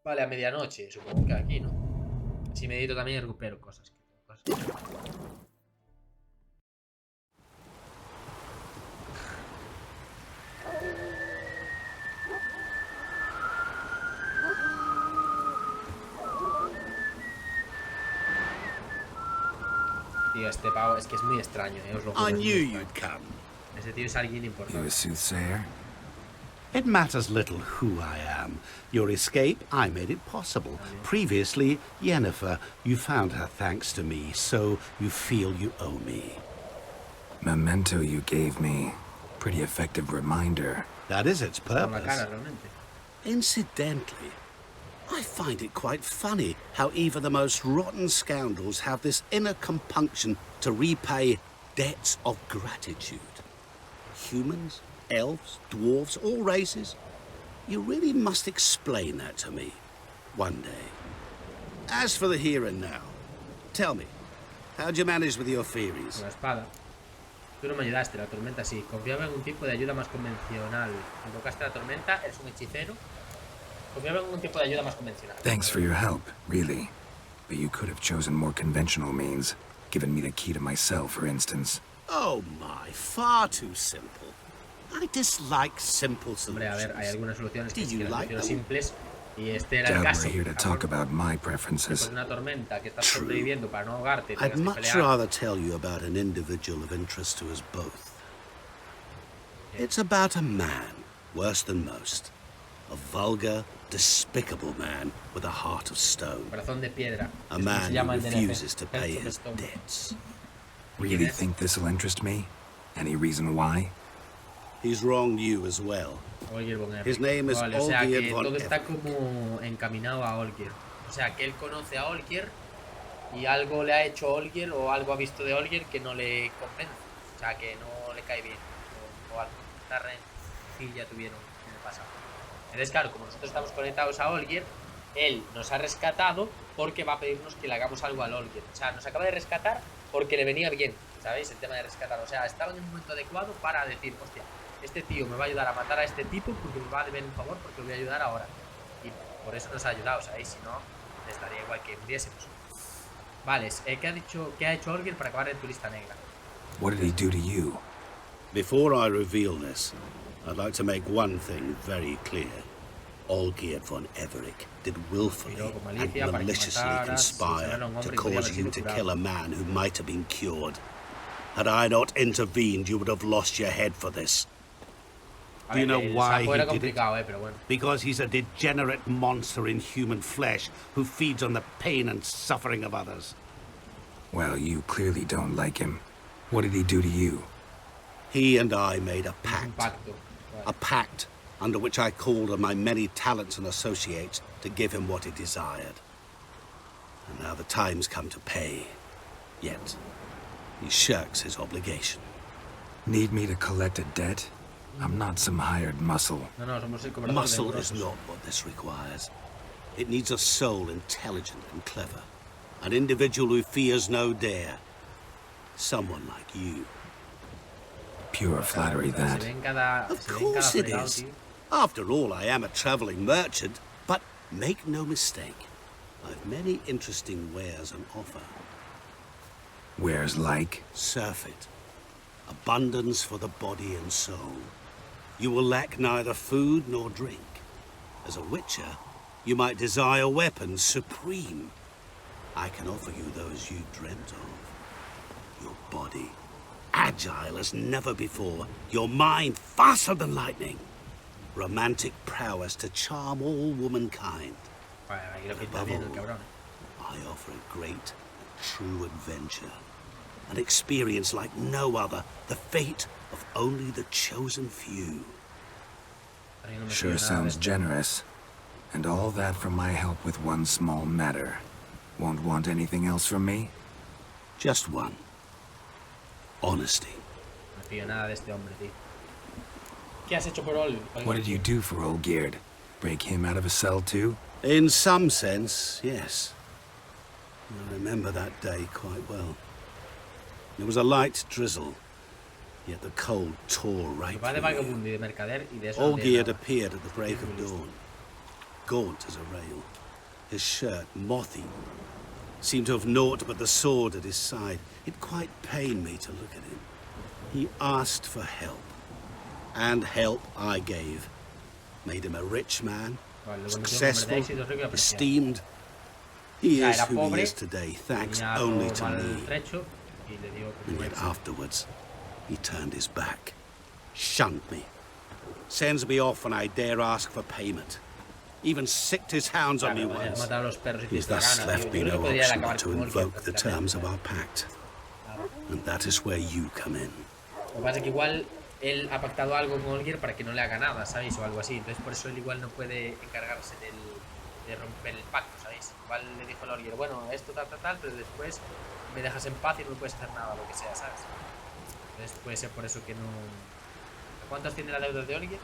Vale, a medianoche, supongo que aquí, ¿no? Si medito también recupero cosas. Tío, este pavo es que es muy extraño, os lo juro. I knew you'd come. Ese tío es alguien You a importante. soothsayer? It matters little who I am. Your escape, I made it possible. Previously, Yennefer, you found her thanks to me, so you feel you owe me. Memento you gave me. Pretty effective reminder. That is its Con la cara, purpose. realmente. Incidentally, I find it quite funny how even the most rotten scoundrels have this inner compunction to repay debts of gratitude. Humans, elves, dwarves, all races. You really must explain that to me one day. As for the here and now, tell me, how'd you manage with your theories? Con la espada. Tú no me ayudaste, la tormenta sí. Confiaba en un tipo de ayuda más convencional. Invocaste la tormenta, eres un hechicero. Confiaba en un tipo de ayuda más convencional. Thanks for your help, really. But you could have chosen more conventional means. Given me the key to my cell, for instance. Oh my, far too simple. I dislike simple Hombre, a ver, hay solutions. algunas soluciones que Do sí you que las like prefiero them? simples. Y este era el Doubt caso. we're here to talk about my preferences. Después de una tormenta que estás True. sobreviviendo para no ahogarte, I'd tengas que much pelear. rather tell you about an individual of interest to us both. It's about a man, worse than most. A vulgar, despicable man with a heart of stone. Corazón de piedra. A Es como se man llama who el DLC. refuses to pay his Stone. debts. Really think this'll interest me? Any reason why? He's wronged you as well. Olgierd von Erich. His name is Vale, o sea Olgierd que von todo está Erich. como encaminado a Olgierd. O sea que él conoce a Olgierd y algo le ha hecho Olgierd o algo ha visto de Olgierd que no le convence. O sea que no le cae bien. O algo. Esta rencilla tuvieron en el pasado. Entonces claro, como nosotros estamos conectados a Olgierd, él nos ha rescatado porque va a pedirnos que le hagamos algo al Olgierd. O sea, nos acaba de rescatar porque le venía bien, ¿sabéis? El tema de rescatar. O sea, estaba en el momento adecuado para decir, hostia, este tío me va a ayudar a matar a este tipo porque me va a deber un favor porque lo voy a ayudar ahora. Y por eso nos ha ayudado, ¿sabéis? Si no, estaría igual que muriésemos. Vale, ¿qué ha hecho Olgierd para acabar en tu lista negra? What did he do to you? Before I reveal this, I'd like to make one thing very clear. Olgierd von Everich did willfully Miró con and malicia para que maliciously mataras, conspire era un to hombre que podía cause haber you sido to curado. kill a man who might have been cured. Had I not intervened, you would have lost your head for this. A Do you ver, know el why Sapo he era did it? complicado, pero bueno. Because he's a degenerate monster in human flesh who feeds on the pain and suffering of others. Well, you clearly don't like him. What did he do to you? He and I made a Un pact. pacto. A pact under which I called on my many talents and associates to give him what he desired. And now the time's come to pay. Yet, he shirks his obligation. Need me to collect a debt? I'm not some hired muscle. Muscle is not what this requires. It needs a soul intelligent and clever. An individual who fears no dare. Someone like you. Pure flattery, that. Of course it is. After all, I am a traveling merchant. But make no mistake, I've many interesting wares on offer. Wares like? Surfeit. Abundance for the body and soul. You will lack neither food nor drink. As a witcher, you might desire weapons supreme. I can offer you those you dreamt of. Your body, agile as never before. Your mind, faster than lightning. Romantic prowess to charm all womankind. Above all, I offer a great, true adventure. An experience like no other. The fate of only the chosen few. Sure sounds generous. And all that for my help with one small matter. Won't want anything else from me? Just one. Honesty. What did you do for Olgierd? Break him out of a cell too? In some sense, yes. I remember that day quite well. There was a light drizzle, yet the cold tore right through me. Olgierd appeared at the break of dawn, gaunt as a rail, his shirt moth-eaten. Seemed to have naught but the sword at his side. It quite pained me to look at him. He asked for help, and help I gave. Made him a rich man, successful, esteemed. He is who he is today, thanks only to me. And yet afterwards, he turned his back, shunned me, sends me off when I dare ask for payment. Even sicked his hounds on me once. He's thus left me no option but to invoke the terms of our pact. And that is where you come in. Lo que pasa es que igual él ha pactado algo con Olgierd para que no le haga nada, ¿sabéis? O algo así. Entonces por eso él igual no puede encargarse de romper el pacto, ¿sabéis? Igual le dijo a Olgierd, bueno, esto tal, pero después me dejas en paz y no me puedes hacer nada, lo que sea, ¿sabes? Entonces puede ser por eso que no... ¿Cuántos tiene la deuda de Olgierd?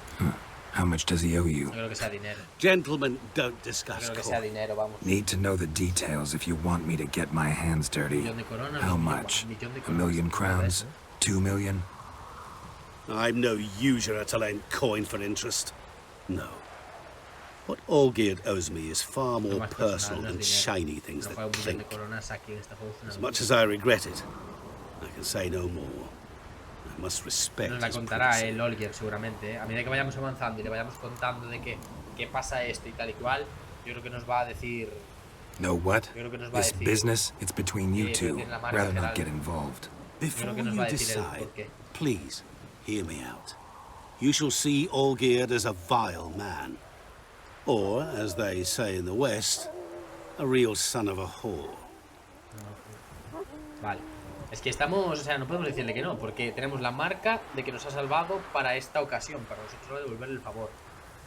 How much does he owe you? No creo que sea dinero. Gentlemen, don't discuss. No creo que sea dinero, vamos. Need to know the details if you want me to get my hands dirty. How much? A million crowns? 2 million? I'm no usurer to lend coin for interest. No. What Olgierd owes me is far more personal than shiny things that clink. As much as I regret it, I can say no more. I must respect Nos la contará el Olgierd seguramente, ¿eh? A medida que vayamos avanzando y le vayamos contando de que pasa esto y tal y cual, yo creo que nos va a decir... No what? This business, it's between you two. Rather not get involved. Before you decide, please hear me out. You shall see Olgierd as a vile man. Or, as they say in the West, a real son of a whore. Vale. Es que estamos, o sea, no podemos decirle que no, porque tenemos la marca de que nos ha salvado para esta ocasión, para nosotros devolverle el favor.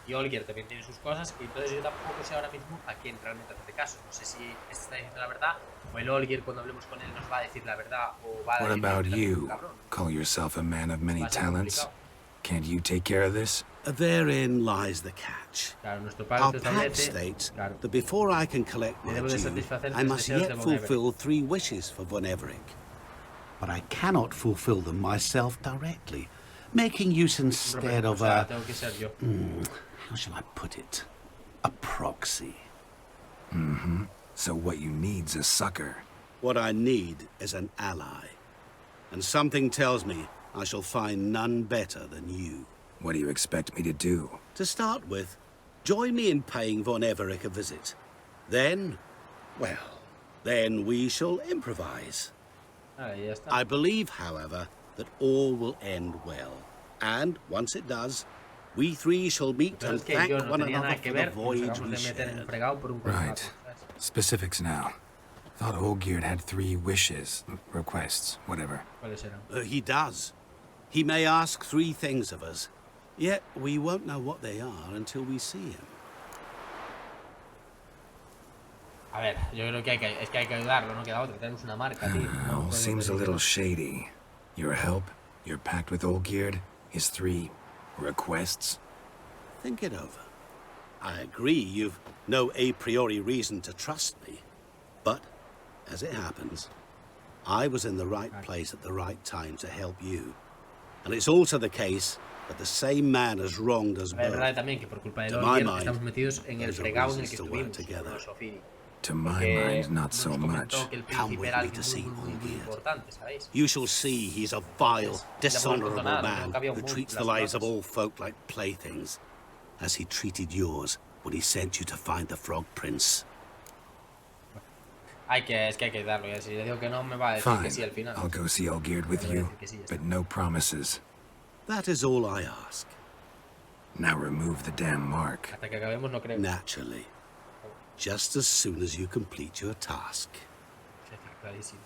Y Olgierd también tiene sus cosas, y entonces yo tampoco sé ahora mismo a quién realmente hace caso. No sé si este está diciendo la verdad, o el Olgierd cuando hablemos con él nos va a decir la verdad, o va a decir... What about you? Call yourself a man of many talents. Can't you take care of this? Therein lies the catch. Our pact states that before I can collect my due, I must yet fulfill 3 wishes for Von Everec. But I cannot fulfill them myself directly, making use instead of a... how shall I put it? A proxy. Mm-hmm. So what you need's a sucker. What I need is an ally. And something tells me I shall find none better than you. What do you expect me to do? To start with, join me in paying Von Everec a visit. Then, well, then we shall improvise. I believe, however, that all will end well. And, once it does, we 3 shall meet and thank one another for the voyage we shared. Right. Specifics now. Thought Olgierd had 3 wishes, requests, whatever. He does. He may ask 3 things of us. Yet we won't know what they are until we see him. A ver, yo creo que hay que ayudarlo, no queda otra. Tenemos una marca, tío. All seems a little shady. Your help, your pact with Olgierd, his 3 requests. Think it over. I agree you've no a priori reason to trust me, but, as it happens, I was in the right place at the right time to help you. And it's also the case that the same man has wronged us both. También que por culpa de Olgierd estamos metidos en el fregado en el que estuvimos. To my mind, not so much. Come with me to see Olgierd. You shall see he's a vile, dishonorable man who treats the lives of all folk like playthings, as he treated yours when he sent you to find the Frog Prince. Es que hay que darlo. Si le digo que no, me va a decir que sí al final. I'll go see Olgierd with you, but no promises. That is all I ask. Now remove the damn mark. Hasta que acabemos, no creo. Naturally. Just as soon as you complete your task.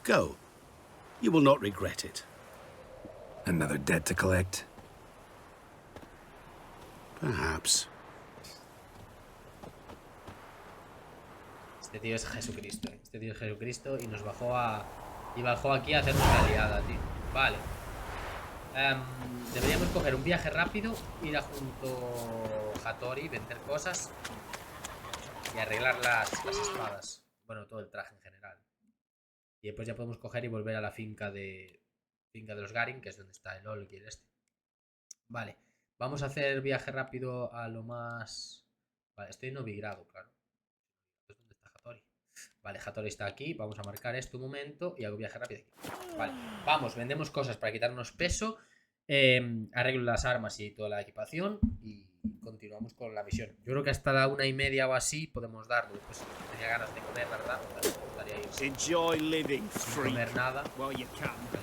Go. You will not regret it. Another debt to collect? Perhaps. Este tío es Jesucristo. Este tío es Jesucristo y nos bajó a... Y bajó aquí a hacernos una liada, tío. Vale. Deberíamos coger un viaje rápido, ir a junto a Hattori, vender cosas y arreglar las espadas. Bueno, todo el traje en general. Y después ya podemos coger y volver a la finca de los Garin, que es donde está el Olgierd este. Vale. Vamos a hacer viaje rápido a lo más... Vale, estoy en Novigrado, claro. ¿Dónde está Hattori? Vale, Hattori está aquí. Vamos a marcar esto un momento y hago viaje rápido aquí. Vale, vamos, vendemos cosas para quitarnos peso. Arreglo las armas y toda la equipación y continuamos con la misión. Yo creo que hasta la 1:30 o así podemos darlo. Pues tenía ganas de comer, la verdad. Me gustaría ir sin comer nada al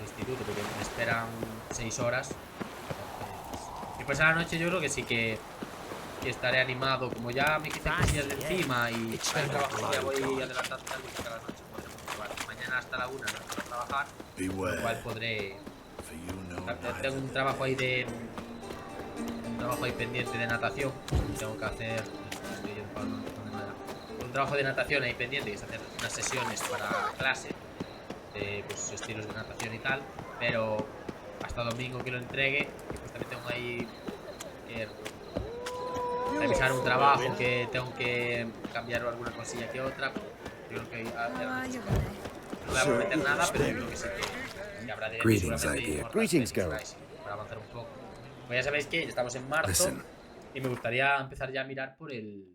instituto porque me esperan 6 horas. Y pues a la noche yo creo que sí que estaré animado. Como ya me quité cosillas de encima y el trabajo ya voy adelantando tal vez que a la noche podremos probar. Mañana hasta la 1 no tengo que trabajar, con lo cual podré... Tengo un trabajo ahí pendiente de natación. Tengo que hacer un trabajo de natación ahí pendiente, que es hacer unas sesiones para clase de pues, estilos de natación y tal, pero hasta domingo que lo entregue. Y pues también tengo ahí que revisar un trabajo que tengo que cambiar alguna cosilla que otra. Yo creo que no voy a prometer nada, pero yo creo que sí que habrá de seguramente para avanzar un poco. Pues ya sabéis que estamos en marzo y me gustaría empezar ya a mirar por el...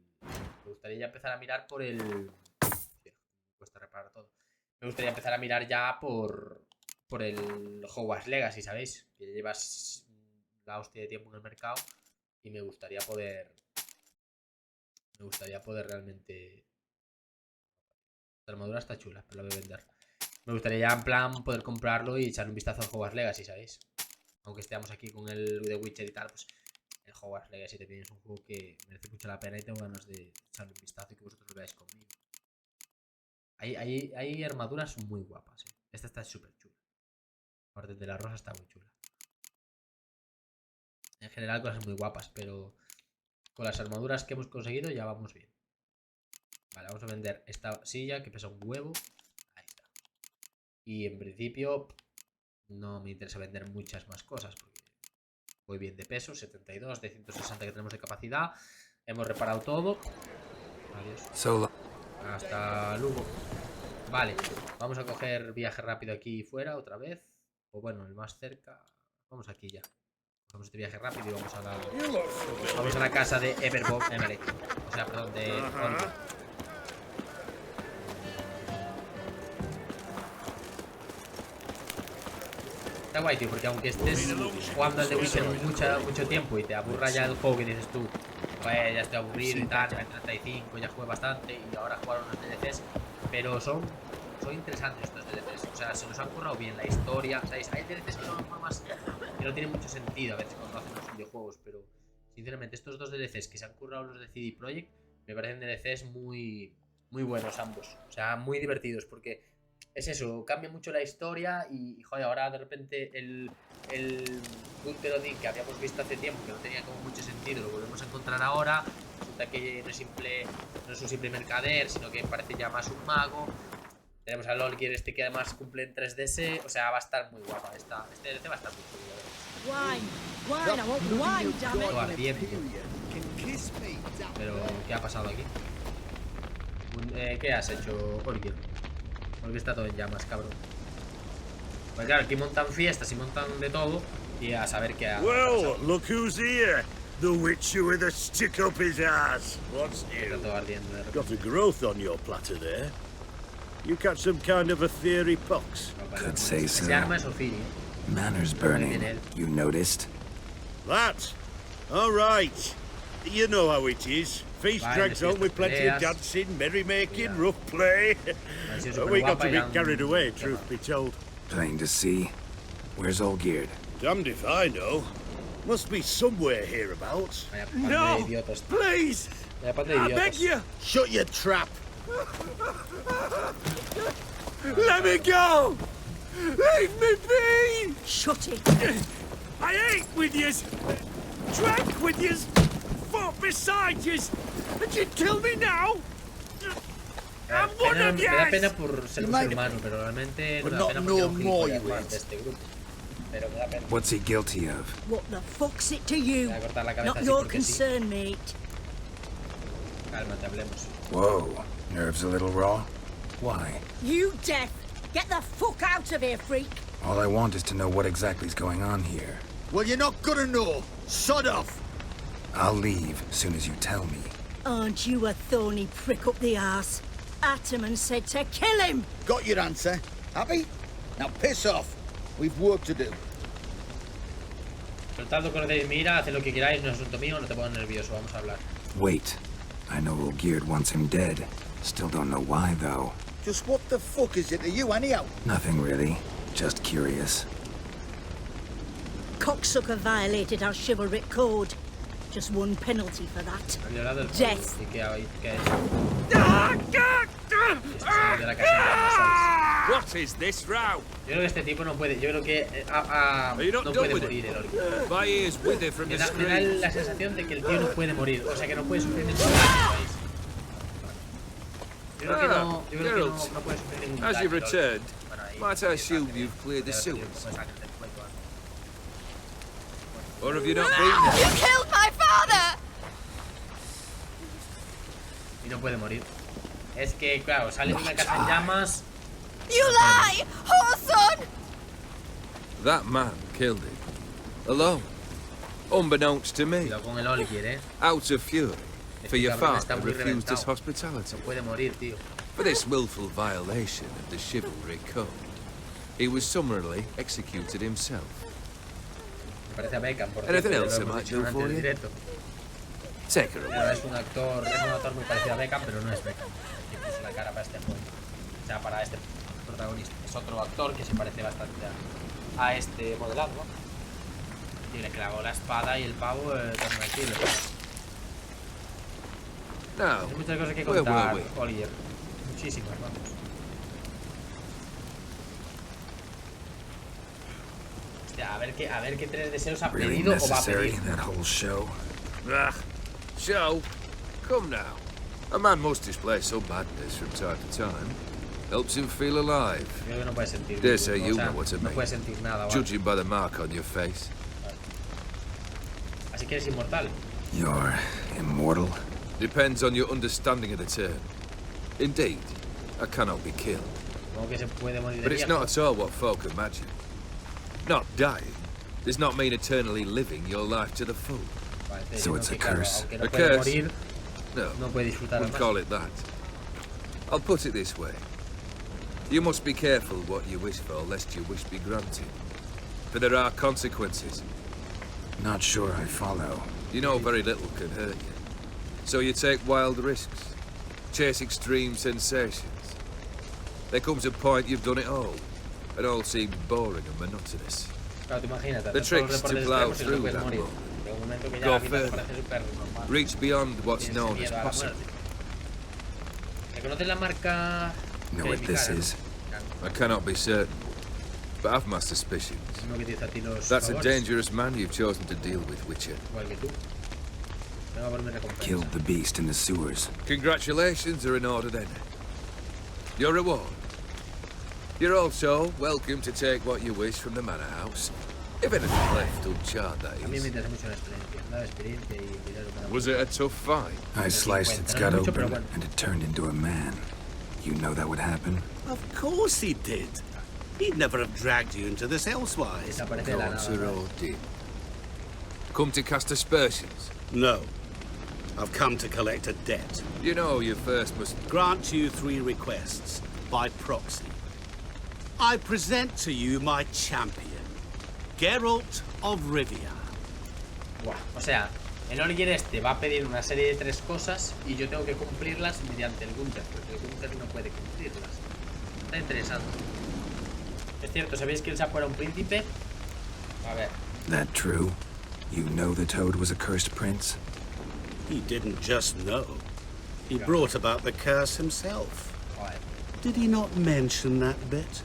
Cuesta reparar todo. Me gustaría empezar a mirar ya por el Hogwarts Legacy, ¿sabéis? Que llevas la hostia de tiempo en el mercado y me gustaría poder realmente... La armadura está chula, pero la voy a vender. Me gustaría ya en plan poder comprarlo y echar un vistazo al Hogwarts Legacy, ¿sabéis? Aunque estemos aquí con el The Witcher y tal, pues el Hogwarts Legacy también es un juego que merece mucho la pena y tengo ganas de echarle un vistazo y que vosotros lo veáis conmigo. Hay armaduras muy guapas, ¿eh? Esta está súper chula. Aparte de la rosa está muy chula. En general cosas muy guapas, pero con las armaduras que hemos conseguido ya vamos bien. Vale, vamos a vender esta silla que pesa un huevo. Ahí está. Y en principio no me interesa vender muchas más cosas porque voy bien de peso, 72 de 160 que tenemos de capacidad. Hemos reparado todo. Adiós. Hasta luego. Vale, vamos a coger viaje rápido aquí fuera otra vez. O bueno, el más cerca. Vamos aquí ya. Vamos este viaje rápido y vamos a la casa de Emerek. O sea, perdón, de Olgierd. Está guay, tío, porque aunque estés jugando al The Witcher mucho tiempo y te aburra ya el juego que dices tú, pues ya estoy aburrido y tal, ya en 35, ya jugué bastante y ahora jugar unos DLCs, pero son interesantes estos DLCs, o sea, se nos han currado bien la historia, ¿sabéis? Hay DLCs que son formas que no tienen mucho sentido a veces cuando hacen los videojuegos, pero sinceramente estos dos DLCs que se han currado los de CD Projekt me parecen DLCs muy buenos ambos, o sea, muy divertidos, porque es eso, cambia mucho la historia y joder, ahora de repente el punto de que habíamos visto hace tiempo que no tenía como mucho sentido, lo volvemos a encontrar ahora. Resulta que no es un simple mercader, sino que parece ya más un mago. Tenemos al Olgierd este que además cumple en 3 DS, o sea, va a estar muy guapa este DLC va a estar muy chulo. Pero, ¿qué ha pasado aquí? ¿Qué has hecho, Olgierd? Porque está todo en llamas, cabrón. Pues claro, aquí montan fiestas y montan de todo. Y a saber qué ha Well, look who's here. The witcher with a stick up his ass. What's Está new? todo ardiendo de repente. Got a growth on your platter there. You catch some kind of a theory, Pox? Could say so. Ese arma es Ophidia. Manners burning. You noticed? That? All right. You know how it is. Feast drags on with plenty of dancing, merrymaking, rough play. We got a bit carried away, truth be told. Plain to see. Where's Olgierd? Damned if I know. Must be somewhere hereabouts. No, please! I beg you! Shut your trap! Let me go! Leave me be! Shut it! I ate with yous! Drank with yous! Fought beside yous! And you'd kill me now? I'm one of Me da yous! pena por ser un ser humano, pero realmente no me da pena porque no gilipollas más de este grupo. Pero me da pena. What's he guilty of? What the fuck's it to you? Voy a cortar la cabeza Not así your porque sí. concern, mate. Cálmate, hablemos. Whoa. Nerves a little raw? Why? You deaf! Get the fuck out of here, freak! All I want is to know what exactly is going on here. Well, you're not gonna know. Sod off! I'll leave as soon as you tell me. Aren't you a thorny prick up the arse? Ataman said to kill him! Got your answer. Happy? Now piss off. We've work to do. Soltad lo que os mira, haced lo que queráis, no es asunto mío, no te pongas nervioso, vamos a hablar. Wait. I know Olgierd wants him dead. Still don't know why, though. Just what the fuck is it to you, anyhow? Nothing really. Just curious. Cocksucker violated our chivalric code. Just one penalty for that. Death. What is this row? Yo creo que este tipo no puede, yo creo que no puede morir el Olgierd. My ears wither from Me the da scream. la sensación de que el tío no puede morir, o sea que no puede sufrir ningún daño. Yo creo que no puede sufrir ningún daño. As you've returned, might I assume you've cleared the sewers? Or have you not been there? You killed my father! Y no puede morir. Es que, claro, sale de una casa en llamas. You lie! Whoreson! That man killed him. Alone. Unbeknownst to me. Cuidado con el Olgierd, Out of fury. For your father refused us No hospitality. puede morir, tío. For this willful violation of the chivalry code, he was summarily executed himself. Me parece a Beckham, por Anything cierto, else lo I hemos might dicho do durante for el you? directo. Take her Pero away. es un actor muy parecido a Beckham, pero no es Beckham. Que puso la cara para este juego. O sea, para este protagonista. Es otro actor que se parece bastante a este modelado, ¿no? Y le clavó la espada y el pavo tan tranquilo. Now, Hay muchas cosas que where contar, were we? Olgierd. Muchísimas, vamos. Hostia, a ver qué 3 deseos ha Really pedido o va a necessary, pedir. that whole show? Ugh. Show? Come now. A man must display some madness from time to time. Helps him feel alive. Creo que no puede sentir. Dare say you o sea, know what I no mean. puede sentir nada. ¿vale? Judging by the mark on your face. Así que eres inmortal. You're immortal? Depends on your understanding of the term. Indeed, I cannot be killed. Supongo que se puede morir de But it's viejo. not at all what folk imagine. Not dying does not mean eternally living your life to the full. Vale, So sino it's a que, claro, curse. aunque no A puede curse? morir, No, no puede disfrutar wouldn't más. call it that. I'll put it this way. You must be careful what you wish for, lest your wish be granted. For there are consequences. Not sure I follow. You know very little can hurt you. So you take wild risks. Chase extreme sensations. There comes a point you've done it all. It all seems boring and monotonous. Claro, tú imagínate, The hacer todos los trick's to deportes plow extremos y no through puedes that morir. moment. Llega un momento que ya Go la vida te further. parece súper normal. Reach beyond what's Tienes known as miedo a la possible. muerte. ¿Reconoces la marca? Know what this is? Claro. I cannot be certain, but I've my suspicions. That's a dangerous man you've chosen to deal with, Witcher. Killed the beast in the sewers. Congratulations are in order then. Your reward. You're also welcome to take what you wish from the manor house. If anything left uncharted, that is. Was it a tough fight? I sliced its gut open, and it turned into a man. You know that would happen? Of course he did. He'd never have dragged you into this elsewise. Come to cast aspersions? No. I've come to collect a debt. You know you first must... Grant you 3 requests, by proxy. I present to you my champion, Geralt of Rivia. Buah, o sea, el Olgier este va a pedir una serie de 3 cosas y yo tengo que cumplirlas mediante el Gunther, porque el Gunther no puede cumplirlas. Está interesante. Es cierto, ¿sabéis que el Sapo era un príncipe? A ver. That true? You know the Toad was a cursed prince? He didn't just know. He brought about the curse himself. Did he not mention that bit?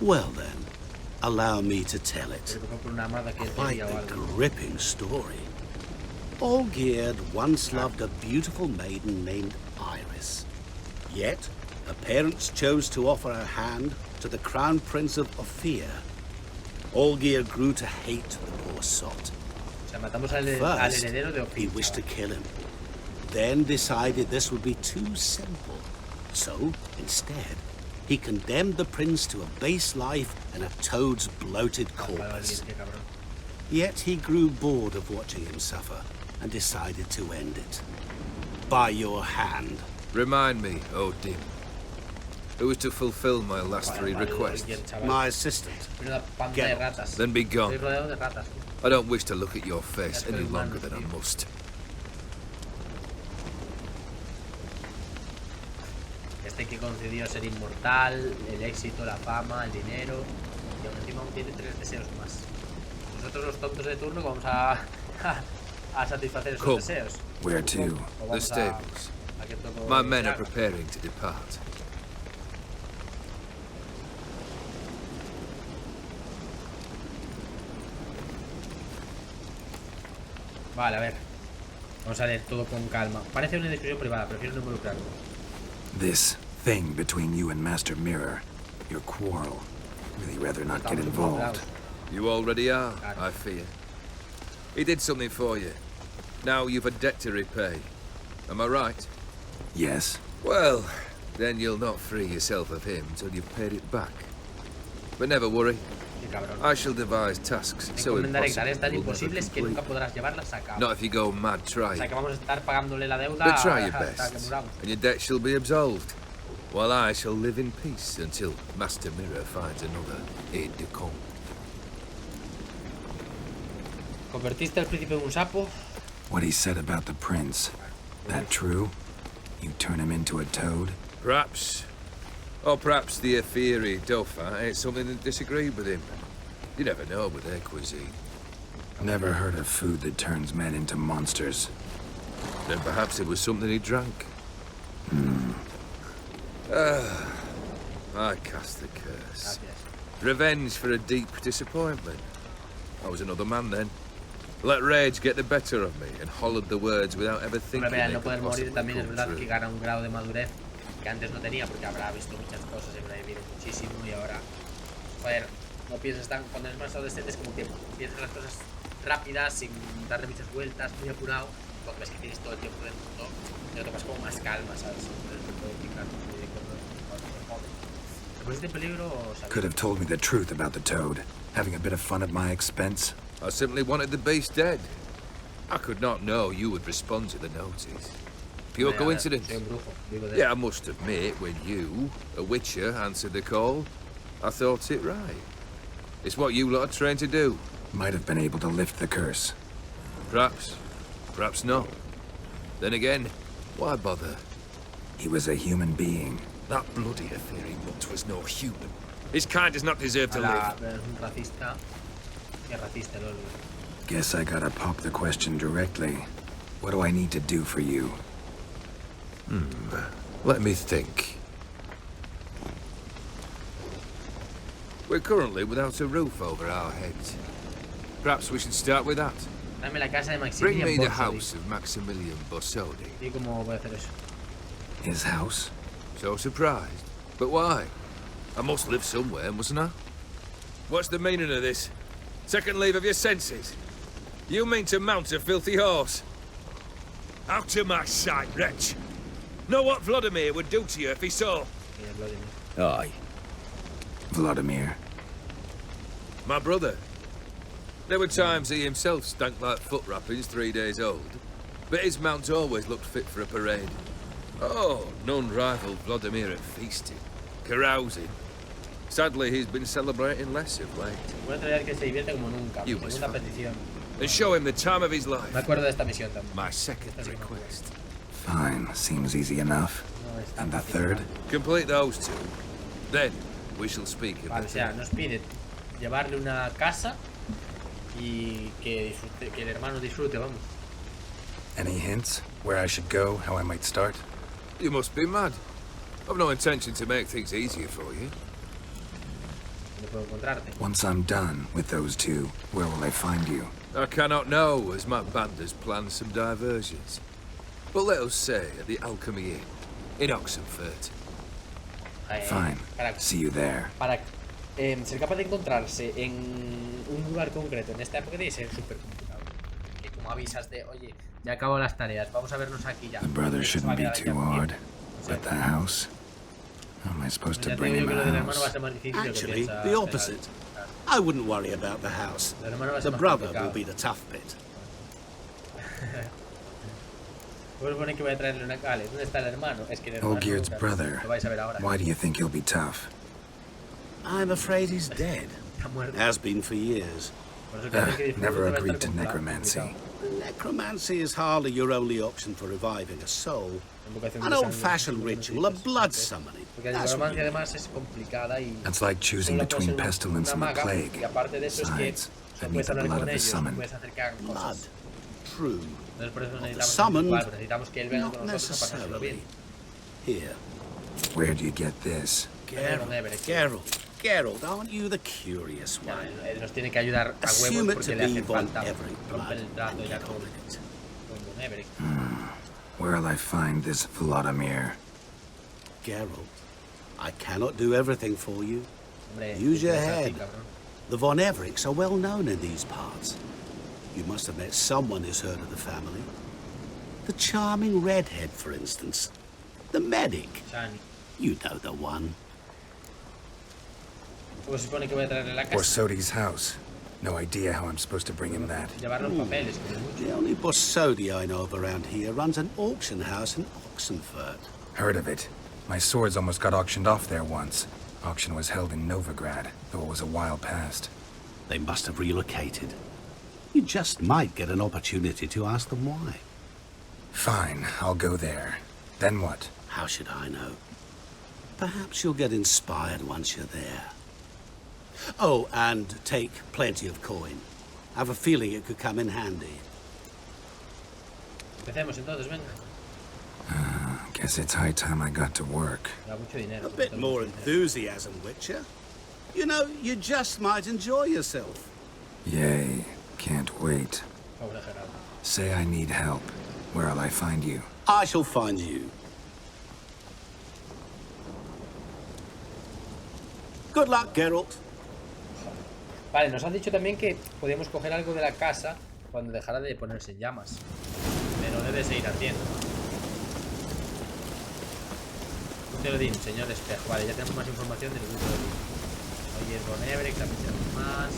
Well then, allow me to tell it. Quite a gripping story. Olgierd once loved a beautiful maiden named Iris. Yet, her parents chose to offer her hand to the Crown Prince of Ophir. Olgierd grew to hate the poor sot. First, he wished to kill him. Then decided this would be too simple. So, instead, he condemned the prince to a base life in a toad's bloated corpus. Yet he grew bored of watching him suffer and decided to end it. By your hand. Remind me, Odin. Who was to fulfill my last 3 requests? My assistant. Geralt. Then be gone. I don't wish to look at your face any longer than I must. Este que concedió ser inmortal, el éxito, la fama, el dinero, y aún encima aún tiene 3 deseos más. Nosotros los tontos de turno vamos a satisfacer esos deseos. Where to? The stables. My men are preparing to depart. Vale, a ver. Vamos a leer todo con calma. Parece una discusión privada, prefiero no involucrarme. This thing between you and Master Mirror, your quarrel. Really rather not get involved. You already are, I fear. He did something for you. Now you've a debt to repay. Am I right? Yes. Well, then you'll not free yourself of him till you've paid it back. But never worry. I shall devise tasks so imposibles que nunca podrás llevarlas a cabo. Not if you go mad trying. O sea que vamos a estar pagándole la deuda. But try your best, and your debt shall be absolved, while I shall live in peace until Master Mirror finds another aide de camp. ¿Convertiste al príncipe en un sapo? What he said about the prince, that true? You turn him into a toad? Perhaps. Or perhaps the Ophiri Dauphin ate something that disagreed with him. You never know with their cuisine. Never heard of food that turns men into monsters. Then perhaps it was something he drank. I cast the curse. Revenge for a deep disappointment. I was another man then. Let rage get the better of me and hollered the words without ever thinking they no could poder morir también es verdad true. que gana un grado de madurez que antes no tenía porque habrá visto muchas cosas, habrá vivido muchísimo y ahora, joder, no piensas tan, cuando eres más adolescente es como que piensas las cosas rápidas, sin darle muchas vueltas, muy apurado, cuando ves que tienes todo el tiempo del mundo, te lo tomas como más calma, ¿sabes? Could have told me the truth about the toad, having a bit of fun at my expense. I simply wanted the beast dead. I could not know you would respond to the notice. Pure coincidence. Yeah, I must admit, when you, a witcher, answered the call, I thought it right. It's what you lot are trained to do. Might have been able to lift the curse. Perhaps. Perhaps not. Then again, why bother? He was a human being. That bloody Ophiri mutt was no human. His kind does not deserve to live. Guess I gotta pop the question directly. What do I need to do for you? Let me think. We're currently without a roof over our heads. Perhaps we should start with that. Dame la casa de Bring Maximilian me the Borsodi. house of Maximilian Borsodi. ¿Y cómo voy a hacer eso? His house? So surprised. But why? I must live somewhere, mustn't I? What's the meaning of this? Second leave of your senses? You mean to mount a filthy horse? Out of my sight, wretch! Know what Vladimir would do to you if he saw? Aye. Vladimir. My brother. There were times he himself stank like foot wrappings 3 days old, but his mount always looked fit for a parade. Oh, none rivaled Vladimir at feasting, carousing. Sadly, he's been celebrating less of late. Voy a traer que se divierte como nunca. You must Segunda find petición. And show him the time of his life. Me acuerdo de esta misión también. My second request. Fine, seems easy enough. And the third? Complete those two. Then we shall speak of Vale, o sea, nos pide llevarle una casa y que disfrute, que el hermano disfrute, vamos. Any hints? Where I should go, how I might start? You must be mad. I've no intention to make things easier for you. ¿Dónde puedo encontrarte? Once I'm done with those two, where will I find you? I cannot know, as my band has planned some diversions. But let us say at the Alchemy Inn, in Oxenfurt. Fine. See you there. Para ser capaz de encontrarse en un lugar concreto en esta época tiene que ser súper complicado. Que como avisas de, oye, ya acabo las tareas, vamos a vernos aquí ya. The brother shouldn't be too hard. But the house? How am I supposed to bring him a house? Actually, the opposite. I wouldn't worry about the house. The brother will be the tough bit. ¿Dónde está el hermano? Es que el hermano Olgierd's brother. lo vais a ver ahora. Why do you think he'll be tough? I'm afraid he's dead. Has been for years. Never agreed to necromancy. Necromancy is hardly your only option for reviving a soul. An old-fashioned ritual, a blood summoning. That's what It's like choosing between pestilence and the plague. Besides, I need the blood of the summoned. Blood. True. Of the summoned, not necessarily. Here. Where do you get this? Geralt, aren't you the curious one? Nos tiene que ayudar a Assume huevos it porque to le be hace Von falta Every romper el trato blood ya and con Von Everett. Where'll I find this Vladimir? Geralt, I cannot do everything for you. Hombre, Use your head. The Von Evericks are well known in these parts. You must have met someone who's heard of the family. The charming redhead, for instance. The medic. You know the one. Borsodi's house. No idea how I'm supposed to bring him that. The only Borsodi I know of around here runs an auction house in Oxenfurt. Heard of it. My swords almost got auctioned off there once. Auction was held in Novigrad, though it was a while past. They must have relocated. You just might get an opportunity to ask them why. Fine, I'll go there. Then what? How should I know? Perhaps you'll get inspired once you're there. Oh, and take plenty of coin. I have a feeling it could come in handy. Empecemos entonces, venga. Guess it's high time I got to work. A bit more enthusiasm, Witcher. You know, you just might enjoy yourself. Yay, can't wait. Say I need help. Where'll I find you? I shall find you. Good luck, Geralt. Vale, nos han dicho también que podíamos coger algo de la casa cuando dejara de ponerse en llamas. Pero debe seguir ardiendo. Teodin, señor espejo. Vale, ya tenemos más información del grupo de Odin. Oye, Von Everett también tenemos más.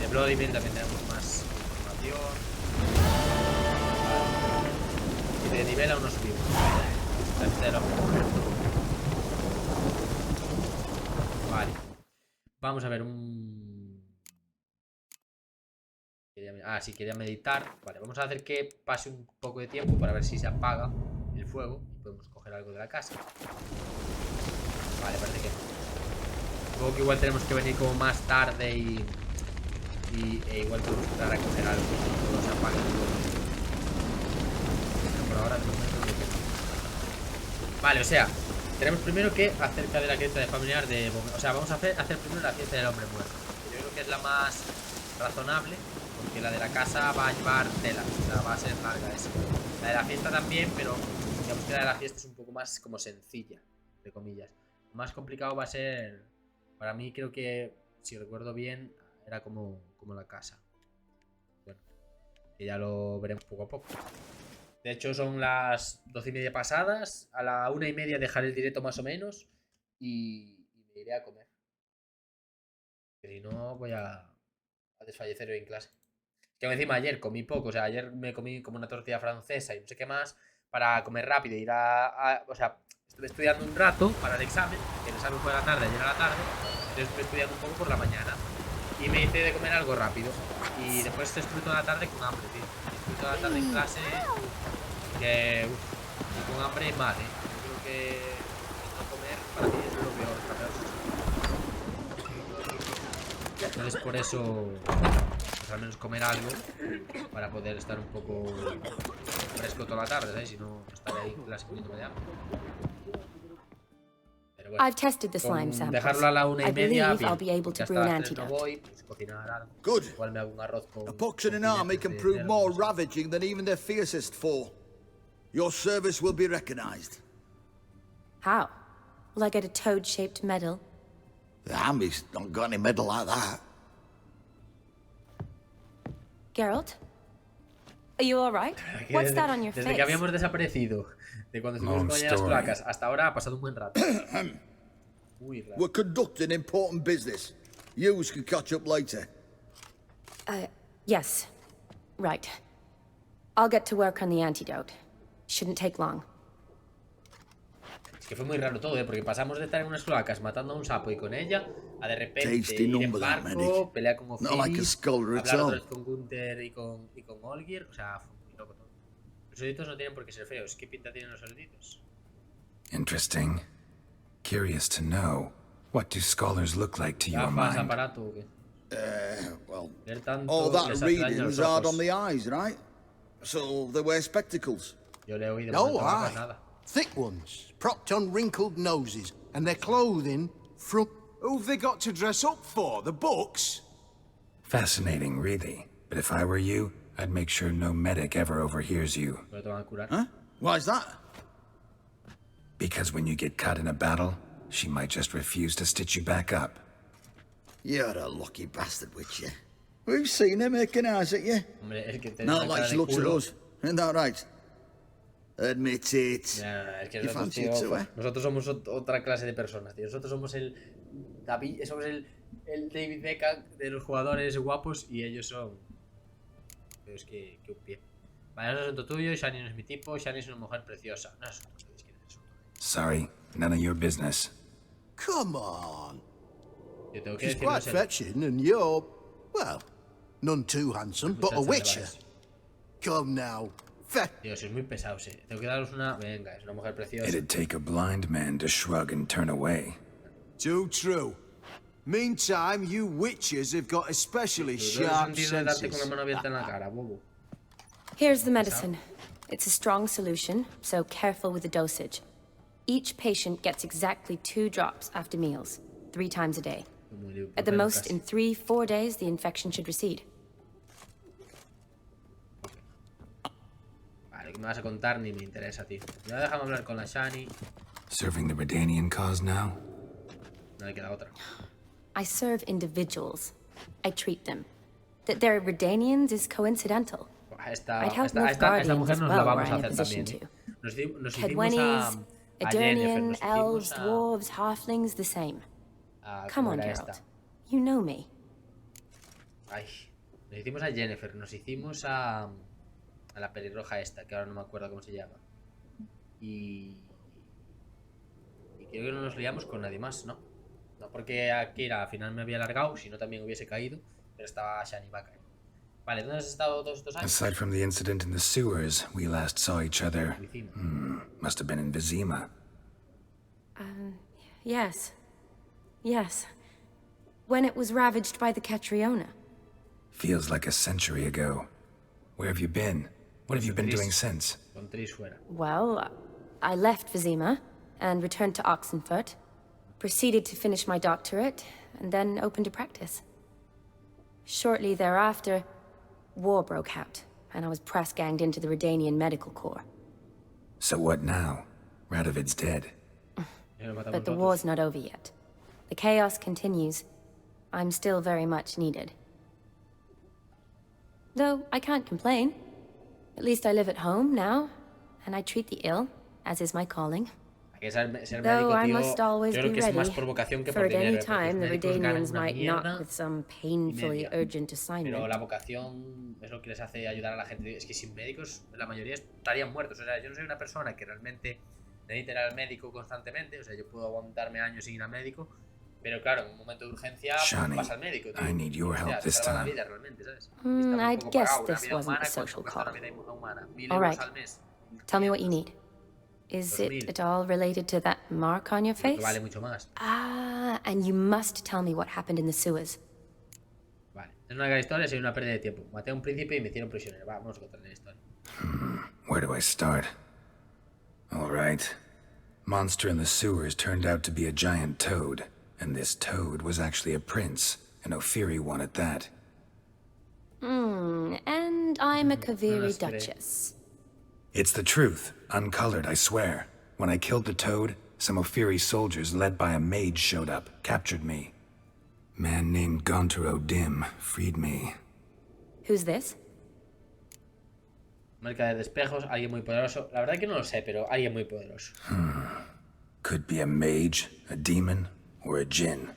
De Vladimir también tenemos más información. Vale. Y de nivel aún no subimos. Tercero. Vale. Vamos a ver un... sí, quería meditar. Vale, vamos a hacer que pase un poco de tiempo para ver si se apaga el fuego y podemos coger algo de la casa. Vale, parece que no. Supongo que igual tenemos que venir como más tarde e igual podemos entrar a coger algo y no se apague el fuego. Pero por ahora de momento no. Vale, o sea, Tenemos primero que acerca de la cripta de familiar de... O sea, vamos a hacer primero la fiesta del hombre muerto. Yo creo que es la más razonable, porque la de la casa va a llevar tela, o sea, va a ser larga esa. La de la fiesta también, pero digamos que la de la fiesta es un poco más como sencilla, entre comillas. Lo más complicado va a ser, para mí creo que, si recuerdo bien, era como la casa. Bueno, que ya lo veremos poco a poco. De hecho son las 12:30 pasadas. A la 1:30 dejaré el directo más o menos. Y me iré a comer. Que si no voy a desfallecer hoy en clase. Que encima ayer comí poco. O sea, ayer me comí como una tortilla francesa y no sé qué más. Para comer rápido. Ir o sea, estuve estudiando un rato para el examen. Que el examen fue a la tarde, ayer a la tarde. Entonces estuve estudiando un poco por la mañana. Y me hice de comer algo rápido. Y después estuve toda la tarde con hambre, tío. Estuve toda la tarde en clase. Que y con hambre mal, Yo creo que no comer para mí es lo peor, Entonces por eso pues al menos comer algo para poder estar un poco fresco toda la tarde, ¿sabes? Si no estaré ahí en clase poniéndome de hambre. Pero bueno, I've tested the slime samples. dejarlo a la 1:30 bien. I'll be able to brew an antidote. No voy, pues cocinar algo. Good. Igual me hago un arroz con... A pox in an army can prove more ravaging than even their fiercest foe. Your service will be recognized. How? Will I get a toad-shaped medal? The army's not got any medal like that. Geralt? Are you alright? What's that on your face? Desde que habíamos desaparecido, de cuando estuvimos con las placas, hasta ahora ha pasado un buen rato. Muy raro. We're conducting important business. Yous can catch up later. Yes. Right. I'll get to work on the antidote. Shouldn't take long. Es que fue muy raro todo, porque pasamos de estar en unas cloacas matando a un sapo y con ella, a de repente ir en barco, pelea con Ophiris, hablar otra vez con Gunther y con Olgir. O sea, fue muy loco todo. Los solditos no tienen por qué ser feos. ¿Qué pinta tienen los solditos? Interesting. Curious to know. What do scholars look like to your mind? ¿Aparato o qué? Well, all that reading's hard on the eyes, right? So they wear spectacles. Yo le he oído nada. Thick ones, propped on wrinkled noses, and their clothing from... Who've they got to dress up for? The books? Fascinating, really. But if I were you, I'd make sure no medic ever overhears you. Huh? Why's that? Because when you get caught in a battle, she might just refuse to stitch you back up. You're a lucky bastard, Witcher. We've seen her making eyes at you. Not like she looks at us. Isn't that right? Admit it. Es que you fancy it too, eh? Nosotros somos otra clase de personas, tío. Nosotros somos el David Beckham de los jugadores guapos y ellos son... Pero es que un pie. Vale, no es asunto tuyo, Shani no es mi tipo, Shani es una mujer preciosa. No es asunto tuyo. Sorry, none of your business. Come on. Yo tengo que She's quite fetching and you're, well, none too handsome, but a Witcher. Come now. Dios, es muy pesado, Tengo que daros una... Venga, es una mujer preciosa. It'd take a blind man to shrug and turn away. Too true. Meantime, you witches have got especially sharp senses. Here's the medicine. It's a strong solution, so careful with the dosage. Each patient gets exactly 2 drops after meals, 3 times a day. At the most, in 3-4 days, the infection should recede. Vale, ¿qué me vas a contar? Ni me interesa, tío. Ya déjame hablar con la Shani. Serving the Redanian cause now? No le queda otra. I serve individuals. I treat them. That they're Redanians is coincidental. Esta mujer nos la vamos a hacer también, Nos hicimos a Edonian, elves, dwarves, halflings, the same. Come on, Geralt. You know me. Ay, nos hicimos a Jennifer, nos hicimos a la pelirroja esta, que ahora no me acuerdo cómo se llama. Y creo que no nos liamos con nadie más, ¿no? No porque Akira al final me había largado, si no también hubiese caído, pero estaba Shani Baka. Vale, ¿dónde has estado todos estos años? Aside from the incident in the sewers, we last saw each other. Must have been in Vizima. Yes. Yes. When it was ravaged by the Catriona. Feels like a century ago. Where have you been? What have you been doing since? Well, I left Vizima and returned to Oxenfurt. Proceeded to finish my doctorate, and then opened a practice. Shortly thereafter, war broke out, and I was press-ganged into the Redanian Medical Corps. So what now? Radovid's dead. But the war's not over yet. The chaos continues. I'm still very much needed. Though I can't complain. At least I live at home now, and I treat the ill, as is my calling. Though I must always be ready, for at any time the Redanians might knock with some painfully urgent assignment. Pero la vocación es lo que les hace ayudar a la gente. Es que sin médicos, la mayoría estarían muertos. O sea, yo no soy una persona que realmente necesite ir al médico constantemente. O sea, yo puedo aguantarme años sin ir al médico. Pero claro, en un momento de urgencia vas al médico. I need your help this time. Vida, realmente, ¿sabes? I guess this wasn't a social call. All right. Tell me what you need. Is it at all related to that mark on your face? Vale mucho más. Ah, and you must tell me what happened in the sewers. Vale, es una gran historia, soy una pérdida de tiempo. Maté a un príncipe y me hicieron prisionero. Vamos a contarle la historia. Where do I start? All right. Monster in the sewers turned out to be a giant toad, and this toad was actually a prince, an Ophiri one at that. And I'm a Kaviri duchess. It's the truth, uncolored, I swear. When I killed the toad, some Ophiri soldiers led by a mage showed up, captured me. Man named Gontaro Dim freed me. Who's this? Mercader de espejos, alguien muy poderoso. La verdad que no lo sé, pero alguien muy poderoso. Could be a mage, a demon, or a djinn.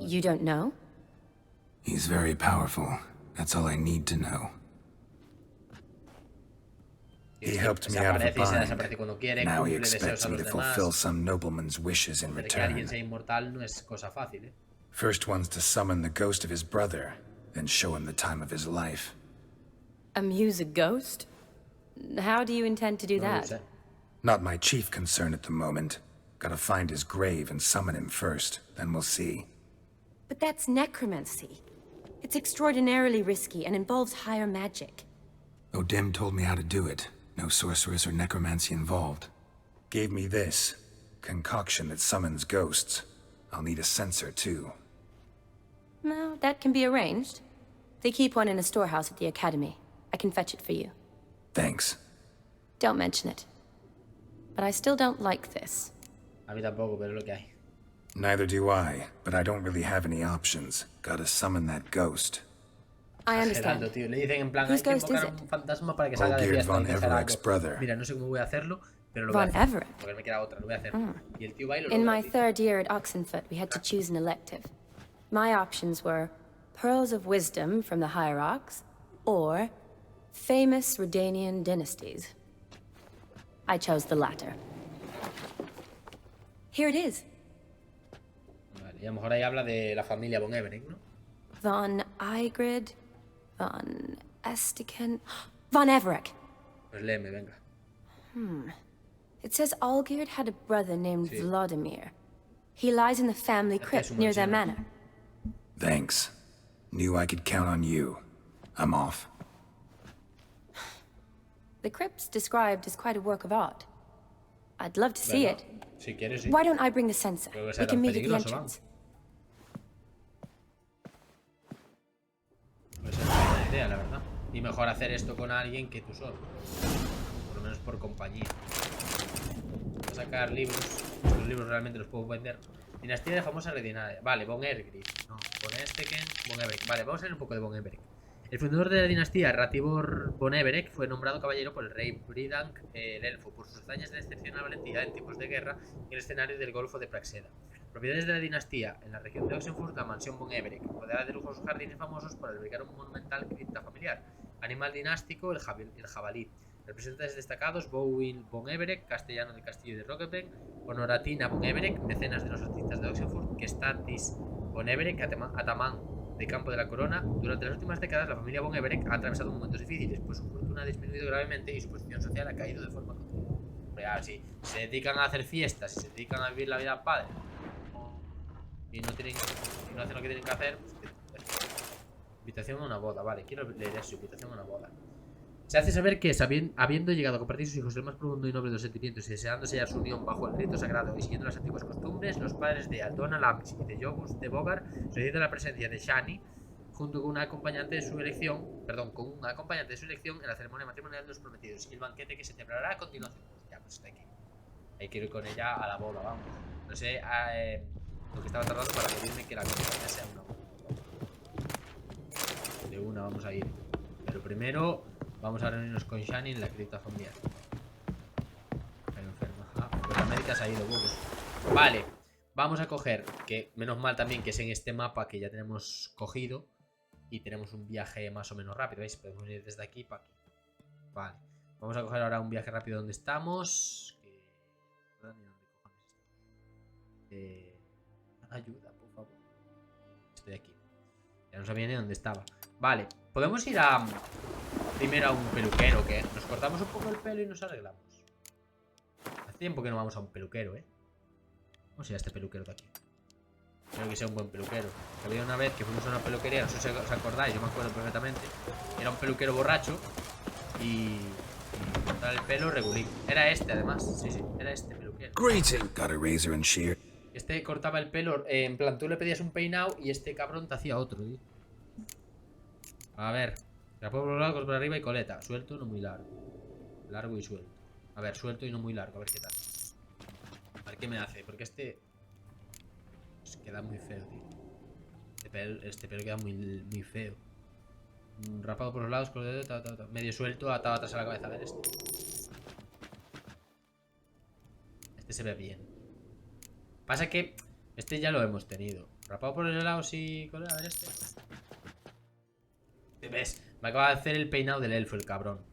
You don't know? He's very powerful. That's all I need to know. He helped me out of a bind. Now he expects me to fulfill some nobleman's wishes in return. First one's to summon the ghost of his brother, then show him the time of his life. Amuse a ghost? How do you intend to do that? Not my chief concern at the moment. Gotta find his grave and summon him first, then we'll see. But that's necromancy. It's extraordinarily risky and involves higher magic. Odim told me how to do it. No sorceress or necromancy involved. Gave me this concoction that summons ghosts. I'll need a censer too. No, that can be arranged. They keep one in a storehouse at the academy. I can fetch it for you. Thanks. Don't mention it. But I still don't like this. A mí tampoco, pero es lo que hay. Neither do I, but I don't really have any options. Gotta summon that ghost. I understand. Geraldo, tío. Le dicen en plan, Whose hay que ghost is invocar it? un fantasma para que salga de fiesta. Von Everett's brother. Mira, no sé cómo voy a hacerlo, pero lo voy a hacer. Von Everett? Porque me queda otra, lo voy a hacer. Y el tío va y lo In logra, my tío. third year at Oxenfurt, we had to choose an elective. My options were Pearls of Wisdom from the Hierarchs, or Famous Redanian Dynasties. I chose the latter. Here it is. Vale, y a lo mejor ahí habla de la familia Von Everett, ¿no? Von Igrid, Von Estiken, Von Everett. Pues léeme, venga. It says Olgierd had a brother named Vladimir. He lies in the family crypt near their manor. Thanks. Knew I could count on you. I'm off. The crypt's described as quite a work of art. I'd love to see it. Si quieres, sí. Why don't I bring the censer? Creo que We sea can tan meet at the peligroso, entrance. Pues es una buena idea, la verdad. Y mejor hacer esto con alguien que tú solo. Por lo menos por compañía. Voy a sacar libros. Estos libros realmente los puedo vender. Dinastía de famosa redinaria. Vale, Von Everett. No, Von Estiken, Von Everett. Vale, vamos a ver un poco de Von Everett. El fundador de la dinastía, Ratibor Von Everett, fue nombrado caballero por el rey Bridank el Elfo por sus hazañas de excepcional valentía en tiempos de guerra en el escenario del Golfo de Praxeda. Propiedades de la dinastía en la región de Oxenfurt, la mansión Von Everett, rodeada de lujosos jardines famosos por albergar un monumental cripta familiar. Animal dinástico, el jabalí. Representantes destacados, Bowil Von Everett, castellano del castillo de Roquepen, Honoratina Von Everett, mecenas de los artistas de Oxenfurt, Kestatis Von Everett, atamán de campo de la corona. Durante las últimas décadas, la familia Von Everett ha atravesado momentos difíciles, pues su fortuna ha disminuido gravemente y su posición social ha caído de forma continua. Si se dedican a hacer fiestas, si se dedican a vivir la vida padre y no hacen lo que tienen que hacer, pues, invitación a una boda, vale, quiero leer eso, invitación a una boda. Se hace saber que, habiendo llegado a compartir sus hijos el más profundo y noble de los sentimientos y deseando sellar su unión bajo el rito sagrado y siguiendo las antiguas costumbres, los padres de Aldona Lamps y de Yogus de Bogar solicitan la presencia de Shani junto con una acompañante de su elección, en la ceremonia matrimonial de los prometidos y el banquete que se celebrará a continuación. Ya, pues está aquí. Hay que ir con ella a la boda, vamos. No sé lo que estaba tardando para pedirme que la conversación sea una boda. De una vamos a ir. Pero primero vamos a reunirnos con Shani en la cripta familiar. Está enferma. Pues la médica se ha ido, huevos. Vale, vamos a coger, que menos mal también que es en este mapa que ya tenemos cogido. Y tenemos un viaje más o menos rápido, ¿veis? Podemos ir desde aquí para aquí. Vale, vamos a coger ahora un viaje rápido donde estamos. Ayuda, por favor. Estoy aquí. Ya no sabía ni dónde estaba. Vale, podemos ir primero a un peluquero, que nos cortamos un poco el pelo y nos arreglamos. Hace tiempo que no vamos a un peluquero, Vamos a ir a este peluquero de aquí. Creo que sea un buen peluquero. Había una vez que fuimos a una peluquería, no sé si os acordáis, yo me acuerdo perfectamente. Era un peluquero borracho y cortar el pelo regulín. Era este además, sí, era este peluquero. Este cortaba el pelo, en plan, tú le pedías un peinado y este cabrón te hacía otro, tío. A ver, rapado por los lados, por arriba y coleta. Suelto, no muy largo. Largo y suelto. A ver, suelto y no muy largo, a ver qué tal. A ver qué me hace, porque este queda muy feo, tío. Este pelo queda muy feo. Rapado por los lados, con el dedo, medio suelto, atado atrás a la cabeza. A ver este. Este se ve bien. Pasa que este ya lo hemos tenido. Rapado por los lados y con a ver este. ¿Ves? Me acaba de hacer el peinado del elfo, el cabrón.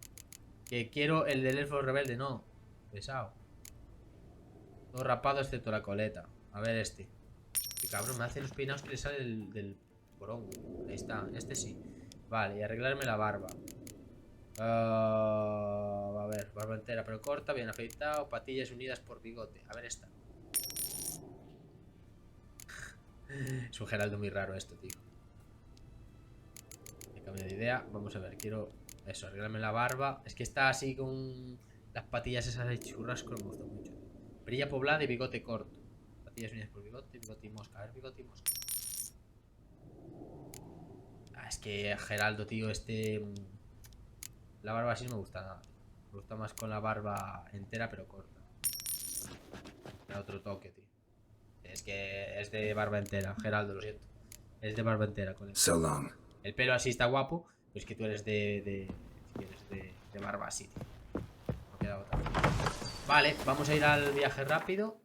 Que quiero el del elfo rebelde, no. Pesado. Todo rapado excepto la coleta. A ver este. Cabrón, me hace los peinados que le sale del porongo. Ahí está, este sí. Vale, y arreglarme la barba. A ver, barba entera pero corta, bien afeitado. Patillas unidas por bigote. A ver esta. Es un Geraldo muy raro esto, tío. He cambiado de idea. Vamos a ver, quiero eso, arreglarme la barba. Es que está así con las patillas esas de churrasco. Me gusta mucho. Perilla poblada y bigote corto. Unidas por bigote y mosca. A ver, bigote y mosca. Es que Geraldo, tío, la barba así no me gusta nada. Me gusta más con la barba entera pero corta. Da otro toque, tío. Es que es de barba entera, Geraldo, lo siento. Es de barba entera con él. El pelo así está guapo, pero es que tú eres de barba así, tío. No queda otra. Vale, vamos a ir al viaje rápido.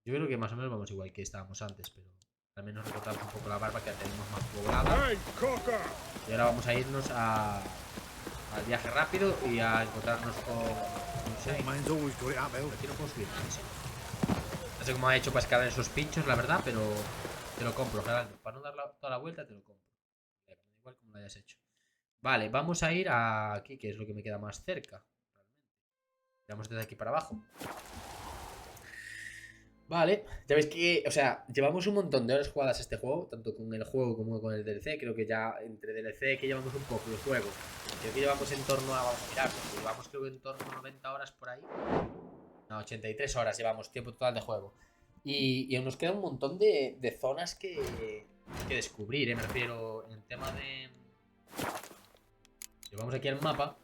Yo creo que más o menos vamos igual que estábamos antes, pero al menos recortamos un poco la barba que la tenemos más poblada. Y ahora vamos a irnos al viaje rápido y a encontrarnos con... No sé. Aquí no puedo subir. No sé cómo ha hecho para escalar esos pinchos, la verdad, pero te lo compro, Geraldo. Para no dar toda la vuelta, te lo compro. Igual como lo hayas hecho. Vale, vamos a ir aquí, que es lo que me queda más cerca. Vamos desde aquí para abajo. Vale, ya veis que, o sea, llevamos un montón de horas jugadas a este juego, tanto con el juego como con el DLC. Creo que ya entre DLC que llevamos un poco el juego, creo que llevamos en torno a, vamos a mirar, llevamos creo que en torno a 90 horas por ahí. No, 83 horas llevamos, tiempo total de juego. Y aún nos queda un montón de zonas que descubrir, me refiero en el tema de... Si vamos aquí al mapa,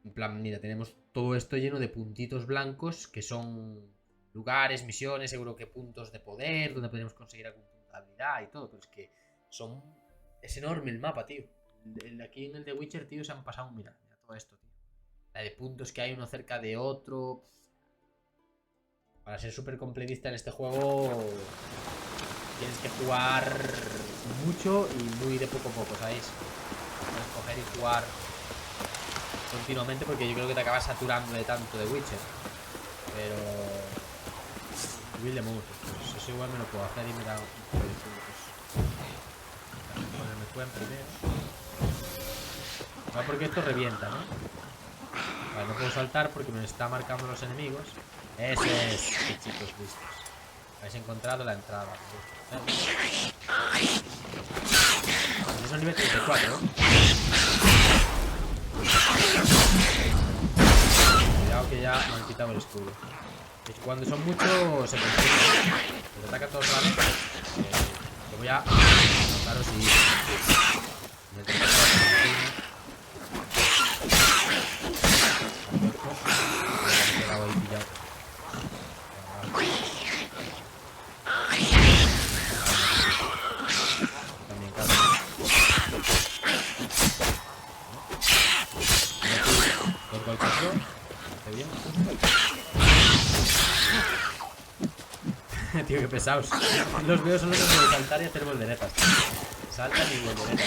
en plan, mira, tenemos todo esto lleno de puntitos blancos que son... lugares, misiones, seguro que puntos de poder, donde podemos conseguir algún punto de habilidad y todo, pero es que es enorme el mapa, tío. Aquí en el de Witcher, tío, se han pasado, mira todo esto, tío. La de puntos que hay uno cerca de otro. Para ser súper completista en este juego tienes que jugar mucho y muy de poco a poco, ¿sabéis? Puedes coger y jugar continuamente porque yo creo que te acabas saturando de tanto de Witcher. Pero... de monstruos, pues eso igual me lo puedo hacer y me da un poco de puntos. Ponerme fuego primero. Va porque esto revienta, ¿no? Vale, no puedo saltar porque me está marcando los enemigos. Ese es, qué chicos listos. Habéis encontrado la entrada. Es un nivel 34, ¿no? que ya me han quitado el escudo. Y cuando son muchos se complica. Los ataca todos a la vez. Lo voy a mataros y... Me he tocado ahí pillado. También casi. Toco el control. Hace bien. Tío, qué pesados. Los veo solo que pueden saltar y hacer volteretas. Saltan y volteretas.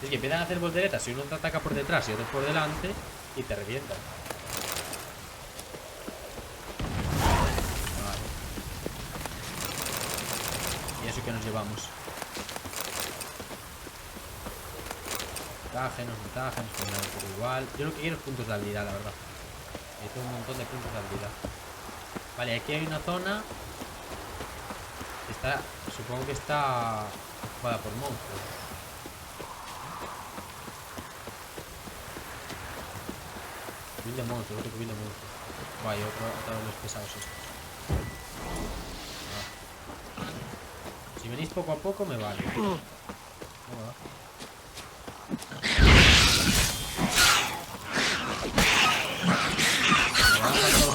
Es que empiezan a hacer volteretas y uno te ataca por detrás y otro por delante y te revientan. Vale. Y eso que nos llevamos. Mutágenos, pues nada, pero igual. Yo lo que quiero es puntos de habilidad, la verdad. Necesito un montón de puntos de habilidad. Vale, aquí hay una zona que está, supongo que está ocupada por monstruos. Cubil de monstruos, otro cubil de monstruos. Vaya, otro de los pesados estos. Si venís poco a poco me vale.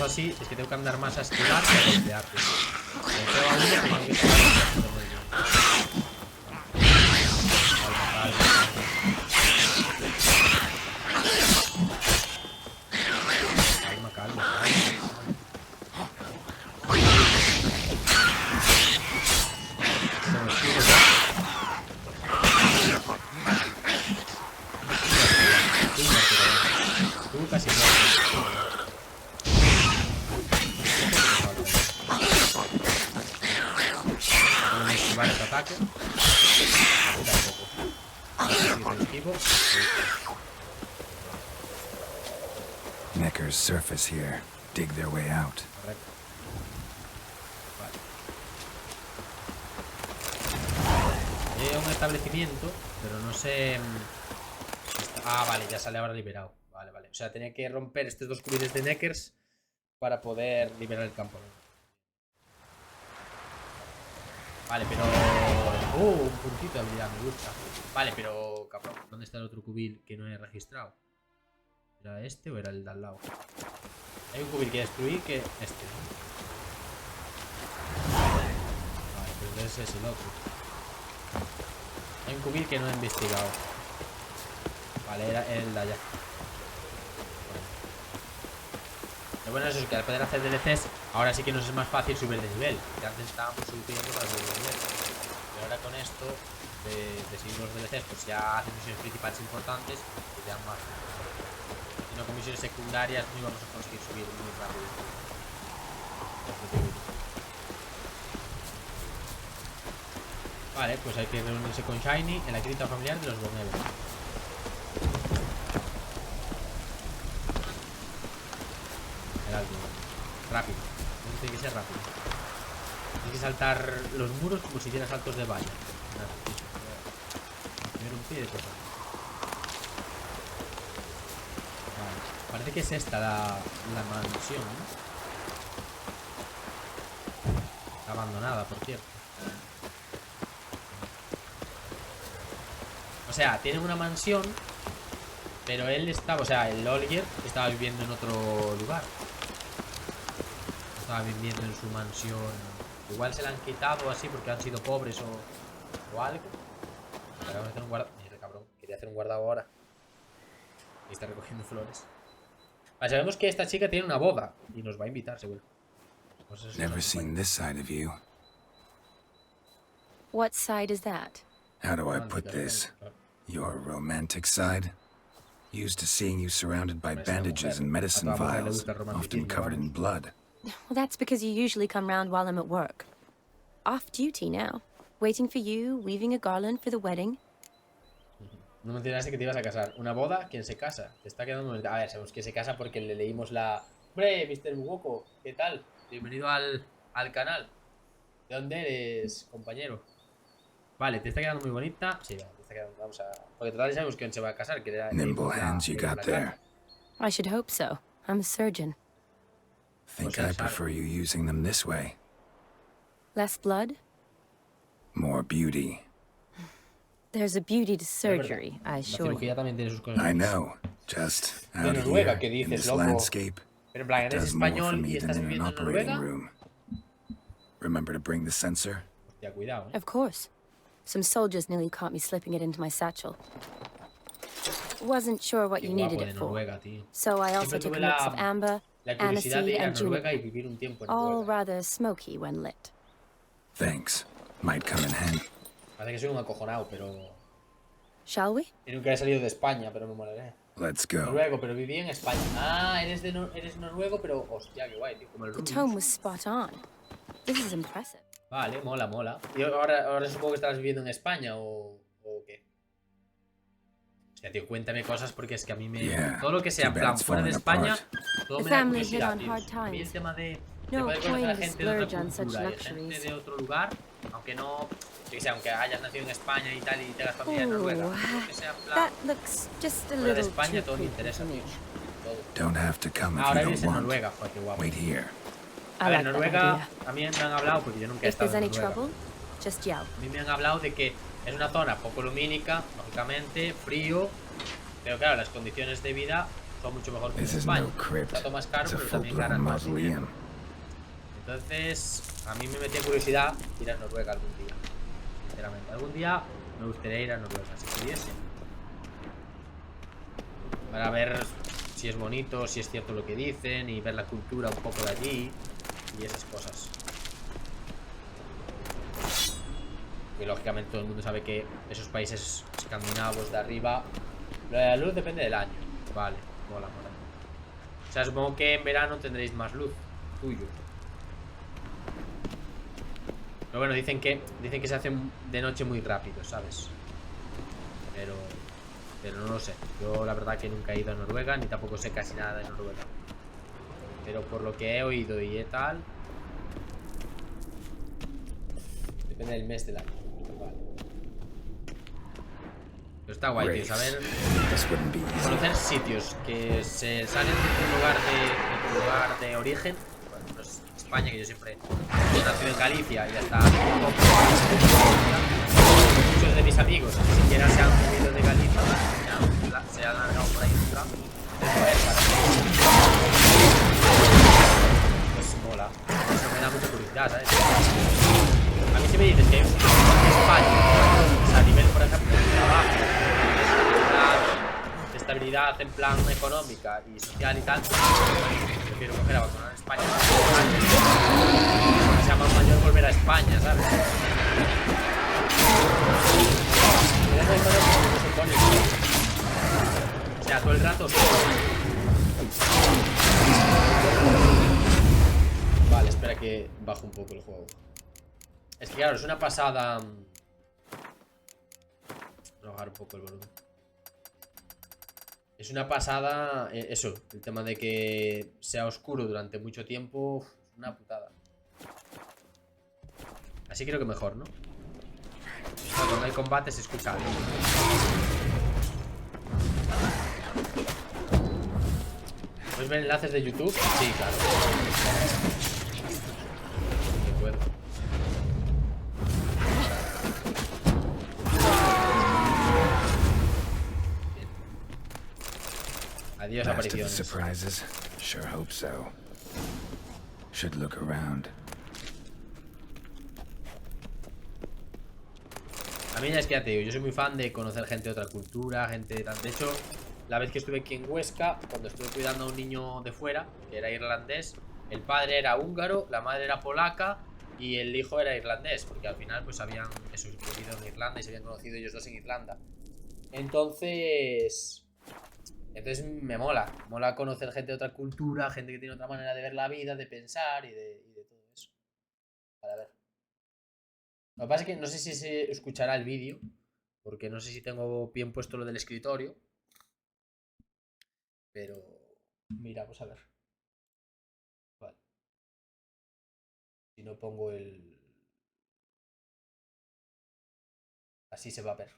Así es que tengo que andar más a esquivar que a golpearte. Golpeo a uno que tengo que esquivar. Calma, calma, calma. Tú casi no. Vale, este ataque. Necker's surface here. Dig their way out. Correcto. Vale. Hay un establecimiento, pero no sé... Ah, vale, ya sale ahora liberado. Vale, vale. O sea, tenía que romper estos dos cubiles de Neckers para poder liberar el campo. Vale, pero... un puntito de habilidad, me gusta. Vale, pero... Cabrón, ¿dónde está el otro cubil que no he registrado? ¿Era este o era el de al lado? Hay un cubil que destruí que este, ¿no? Vale, pues ese es el otro. Hay un cubil que no he investigado. Vale, era el de allá. Lo bueno es eso, que al poder hacer DLCs, ahora sí que nos es más fácil subir de nivel. Que antes estábamos subiendo para subir de nivel. Y ahora con esto, de seguir los DLCs, pues ya hacen misiones principales importantes, pues ya más. Si no, con misiones secundarias no íbamos a conseguir subir muy rápido. Vale, pues hay que reunirse con Shiny en la cripta familiar de los Borneos. Rápido, eso tiene que ser rápido. Tienes que saltar los muros como si hicieras saltos de valla. Primero un pie de cosas. Vale. Parece que es esta la mansión, ¿no? Está abandonada, por cierto. O sea, tiene una mansión, pero él estaba, o sea, el Olgier estaba viviendo en otro lugar. Estaba viviendo en su mansión. Igual se la han quitado así porque han sido pobres o algo. Vamos a hacer un guardado. Mira, cabrón, quería hacer un guardado ahora. Y está recogiendo flores. Vale, sabemos que esta chica tiene una boda y nos va a invitar, seguro. Never seen this side of you. What side is that? How do I put this? Your romantic side? Used to seeing you surrounded by bandages and medicine vials, often covered in blood. Well, that's because you usually come round while I'm at work. Off duty now. Waiting for you, weaving a garland for the wedding. No me enteraste que te ibas a casar. ¿Una boda? ¿Quién se casa? Te está quedando... A ver, sabemos que se casa porque le leímos la... ¡Hombre, Mr. Mugoco! ¿Qué tal? Bienvenido al canal. ¿De dónde eres, compañero? Vale, te está quedando muy bonita. Sí, vale, te está quedando. Vamos a. Porque total sabemos quién se va a casar. Que era Nimble hands you got there. I should hope so. I'm a surgeon. Think I prefer you using them this way. Less blood? More beauty. There's a beauty to surgery, I assure you. I know. Just De out Noruega, here ¿qué in dices, this loco? landscape, Pero en plan, it ¿eres does more for español me y estás than in an viviendo en operating Noruega? room. Remember to bring the sensor? Hostia, cuidado, Of course. Some soldiers nearly caught me slipping it into my satchel. Wasn't sure what Qué you guapo needed de it for. Noruega, tío. So I also Siempre took tuve a mix of amber, la curiosidad de aniseed, ir a and Noruega y juniper. vivir un tiempo en All Noruega. rather smoky when lit. Thanks. Might come in handy. Parece que soy un acojonado, pero... Shall we? Y nunca he salido de España, pero me molaré. Let's go. Noruego, pero viví en España. Ah, eres noruego, pero... Hostia, qué guay, tío. Como el The Rubius. tone was spot on. This is impressive. Vale, mola, mola. ¿Y ahora supongo que estarás viviendo en España o qué? Hostia, tío, cuéntame cosas porque es que a mí me... Todo lo que sea en plan fuera de España, todo me da curiosidad, tío. A mí el tema de poder conocer a gente de otra cultura y gente de otro lugar, aunque no... Yo sé, aunque hayas nacido en España y tal y tengas familia en Noruega, todo lo que sea en plan... Fuera de España todo me interesa, tío. Todo. Don't have to come if Ahora you vives don't en want. Noruega, joder, qué guapo. Wait here. A ver, Noruega, a mí me han hablado, porque yo nunca he If there's estado en any Noruega. trouble, just yell. A mí me han hablado de que es una zona poco lumínica, lógicamente, frío, pero claro, las condiciones de vida son mucho mejor que en This is España. no crypt. Trato más caro, It's a pero también full-blown ganas más dinero. mausoleum. Entonces, a mí me metía curiosidad ir a Noruega algún día. Sinceramente, algún día me gustaría ir a Noruega, si pudiese. Para ver si es bonito, si es cierto lo que dicen y ver la cultura un poco de allí y esas cosas. Y lógicamente todo el mundo sabe que esos países escandinavos de arriba, lo de la luz depende del año. Vale, mola, mola. O sea, supongo que en verano tendréis más luz, tuyo. Pero bueno, dicen que se hace de noche muy rápido, ¿sabes? Pero no lo sé. Yo la verdad que nunca he ido a Noruega, ni tampoco sé casi nada de Noruega. Pero por lo que he oído y tal, depende del mes del año. Vale. Pero está guay, tío, saber conocer sitios que se salen de tu lugar de origen. Bueno, pues España, que yo siempre he nacido en Galicia y hasta muchos de mis amigos ni siquiera se han movido de Galicia, se han largado por ahí nunca. Pues mola, eso me da mucha curiosidad, ¿sabes? A mí si me dices que hay un sitio en España, pues a nivel, por ejemplo, de trabajo, de estabilidad en plan económica y social y tal, prefiero coger a abandonar España. Que sea más mayor volver a España, ¿sabes? O sea, todo el rato. Vale, espera que bajo un poco el juego. Es que claro, es una pasada. Voy a bajar un poco el volumen. Es una pasada. Eso, el tema de que sea oscuro durante mucho tiempo. Es una putada. Así creo que mejor, ¿no? Cuando hay combate se escucha algo. ¿Puedes ver enlaces de YouTube? Sí, claro. Que puedo. Bien. Adiós, apariciones. Surprises? Sure hope so. Should look around. A mí es que ya te digo, yo soy muy fan de conocer gente de otra cultura, gente de tal. De hecho, la vez que estuve aquí en Huesca, cuando estuve cuidando a un niño de fuera, que era irlandés, el padre era húngaro, la madre era polaca y el hijo era irlandés, porque al final pues habían vivido en Irlanda y se habían conocido ellos dos en Irlanda. Entonces me mola conocer gente de otra cultura, gente que tiene otra manera de ver la vida, de pensar y de todo eso. Para ver. Lo que pasa es que no sé si se escuchará el vídeo, porque no sé si tengo bien puesto lo del escritorio. Pero mira, vamos a ver. Vale. Si no pongo el Así se va a ver.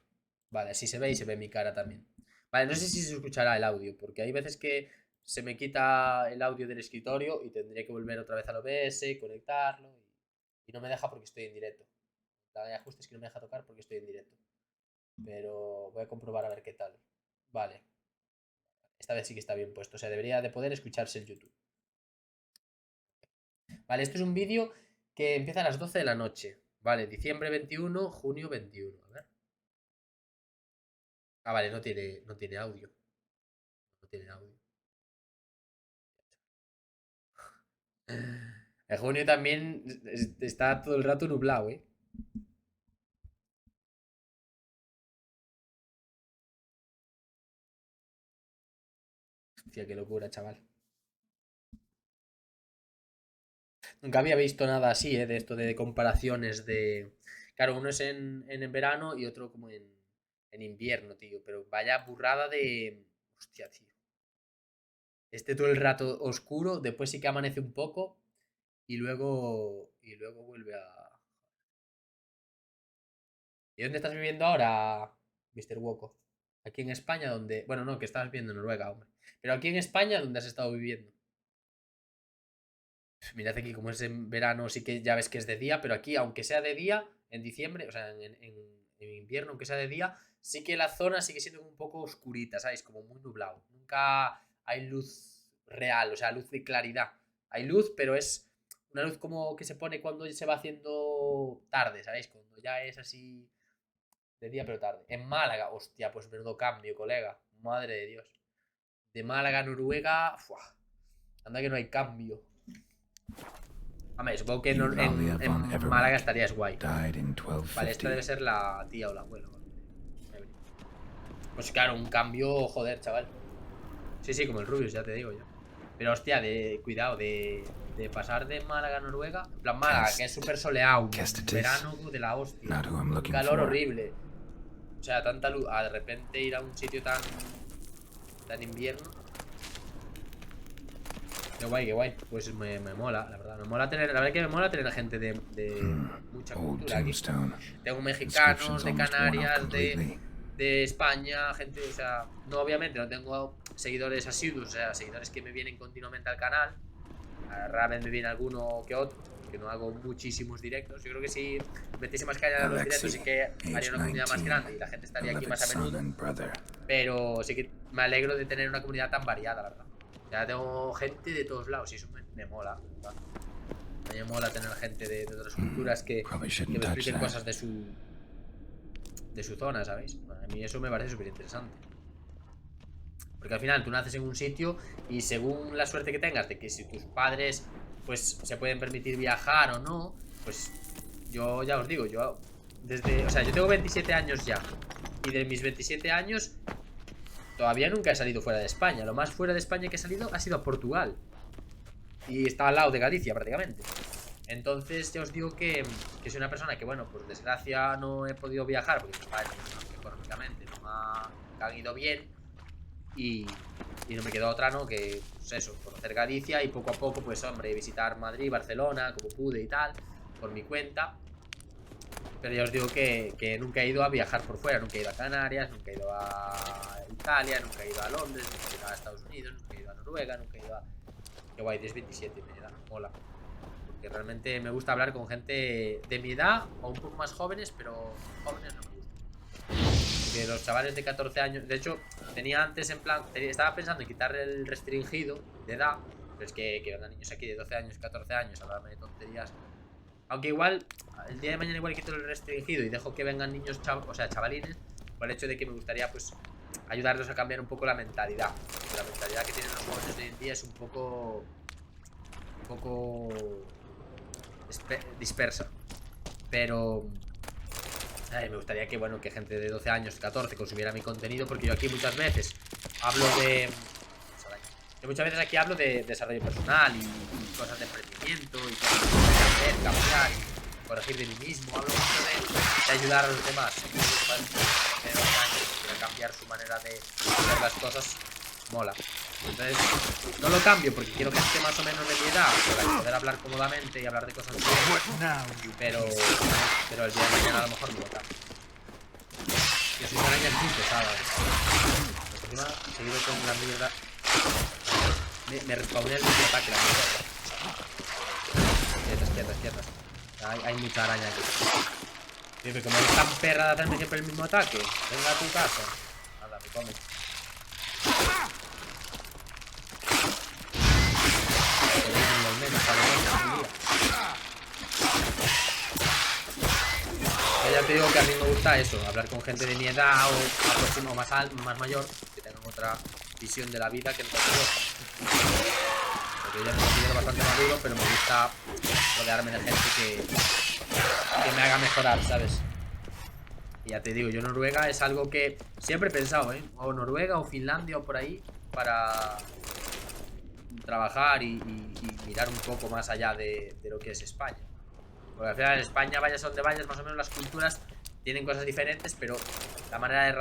Vale, así se ve y se ve mi cara también. Vale, no sé si se escuchará el audio, porque hay veces que se me quita el audio del escritorio y tendría que volver otra vez al OBS, conectarlo y no me deja porque estoy en directo. La de ajustes que no me deja tocar porque estoy en directo. Pero voy a comprobar a ver qué tal. Vale. Esta vez sí que está bien puesto, o sea, debería de poder escucharse en YouTube. Vale, esto es un vídeo que empieza a las 12 de la noche. Vale, diciembre 21, junio 21. A ver. Ah, vale, no tiene audio. No tiene audio. En junio también está todo el rato nublado, ¿eh? Hostia, qué locura, chaval. Nunca había visto nada así, ¿eh? De esto de comparaciones de... Claro, uno es en verano y otro como en invierno, tío. Pero vaya burrada de... Hostia, tío. Este todo el rato oscuro, después sí que amanece un poco y luego vuelve a... ¿Y dónde estás viviendo ahora, Mr. Woko? Aquí en España, donde... Bueno, no, que estabas viviendo en Noruega, hombre. Pero aquí en España, ¿dónde has estado viviendo? Mirad aquí, como es en verano, sí que ya ves que es de día, pero aquí, aunque sea de día, en diciembre, o sea, en invierno, aunque sea de día, sí que la zona sigue siendo un poco oscurita, ¿sabes? Como muy nublado. Nunca hay luz real, o sea, luz de claridad. Hay luz, pero es una luz como que se pone cuando se va haciendo tarde, ¿sabéis? Cuando ya es así de día, pero tarde. En Málaga, hostia, pues menudo cambio, colega. Madre de Dios. De Málaga a Noruega, ¡fua! Anda que no hay cambio. Hombre, supongo que en Málaga estarías guay. Vale, esta debe ser la tía o la abuela. Pues claro, un cambio, joder, chaval. Sí, sí, como el Rubius, ya te digo yo. Pero hostia, cuidado, de pasar de Málaga a Noruega. En plan, Málaga, que es súper soleado. Verano de la hostia. Un calor horrible. O sea, tanta luz. De repente ir a un sitio tan invierno. Qué guay, qué guay. Pues me mola, la verdad. La verdad que me mola tener gente de mucha cultura aquí. Tengo mexicanos, de Canarias, de España, gente, o sea, no, obviamente no tengo seguidores asiduos, o sea, seguidores que me vienen continuamente al canal. Rara vez me viene alguno que otro, que no hago muchísimos directos. Yo creo que si metiese más caña en los directos sí que haría una comunidad más grande y la gente estaría aquí más a menudo. Pero sí que me alegro de tener una comunidad tan variada, la verdad. Ya tengo gente de todos lados y eso me mola. A mí me mola tener gente de otras culturas que me expliquen cosas de su zona, ¿sabéis? A mí eso me parece súper interesante. Porque al final tú naces en un sitio y según la suerte que tengas de que si tus padres pues se pueden permitir viajar o no, pues yo ya os digo, o sea, yo tengo 27 años ya y de mis 27 años todavía nunca he salido fuera de España. Lo más fuera de España que he salido ha sido a Portugal. Y está al lado de Galicia prácticamente. Entonces ya os digo que soy una persona que, bueno, por desgracia no he podido viajar porque mis padres económicamente no me han ido bien. Y no me quedó otra, ¿no? Que, pues eso, conocer Galicia y poco a poco, pues hombre, visitar Madrid, Barcelona, como pude y tal, por mi cuenta. Pero ya os digo que nunca he ido a viajar por fuera. Nunca he ido a Canarias, nunca he ido a Italia, nunca he ido a Londres, nunca he ido a Estados Unidos, nunca he ido a Noruega, nunca he ido a... Qué guay, tienes 27, me da, mola. Porque realmente me gusta hablar con gente de mi edad o un poco más jóvenes, pero jóvenes no me gustan. Porque los chavales de 14 años... De hecho, tenía antes en plan... Estaba pensando en quitarle el restringido de edad. Pero es que vengan niños aquí de 12 años, 14 años, a hablarme de tonterías... Aunque igual, el día de mañana igual quito el restringido y dejo que vengan niños, o sea, chavalines, por el hecho de que me gustaría, pues, ayudarlos a cambiar un poco la mentalidad. Porque la mentalidad que tienen los jóvenes de hoy en día es un poco dispersa. Pero me gustaría que, bueno, que gente de 12 años, 14 consumiera mi contenido, porque yo aquí muchas veces hablo de... Muchas veces aquí hablo de desarrollo personal y cosas de emprendimiento y cosas que puedes hacer, cambiar y corregir de mí mismo. Hablo mucho de ayudar a los demás. De cambiar su manera de hacer las cosas, mola. Entonces, no lo cambio porque quiero que esté más o menos de mi edad para poder hablar cómodamente y hablar de cosas bien. Pero el día de mañana a lo mejor no lo cambio. Yo soy arañas muy pesadas. Encima, seguido con la mierda. Me respawné el mismo ataque, la mierda. Quietas. Hay mucha araña aquí. Tío, que como es tan perra de hacerme siempre el mismo ataque. Venga a tu casa. Nada, me come. Ya te digo que a mí me gusta eso, hablar con gente de mi edad o próximo más mayor, que tengan otra visión de la vida que nosotros. Porque yo ya me considero bastante maduro, pero me gusta rodearme de gente que me haga mejorar, ¿sabes? Y ya te digo, yo Noruega es algo que siempre he pensado, o Noruega o Finlandia o por ahí, para trabajar y mirar un poco más allá de lo que es España. Porque al final en España, vayas a donde vayas, más o menos las culturas tienen cosas diferentes, pero la manera de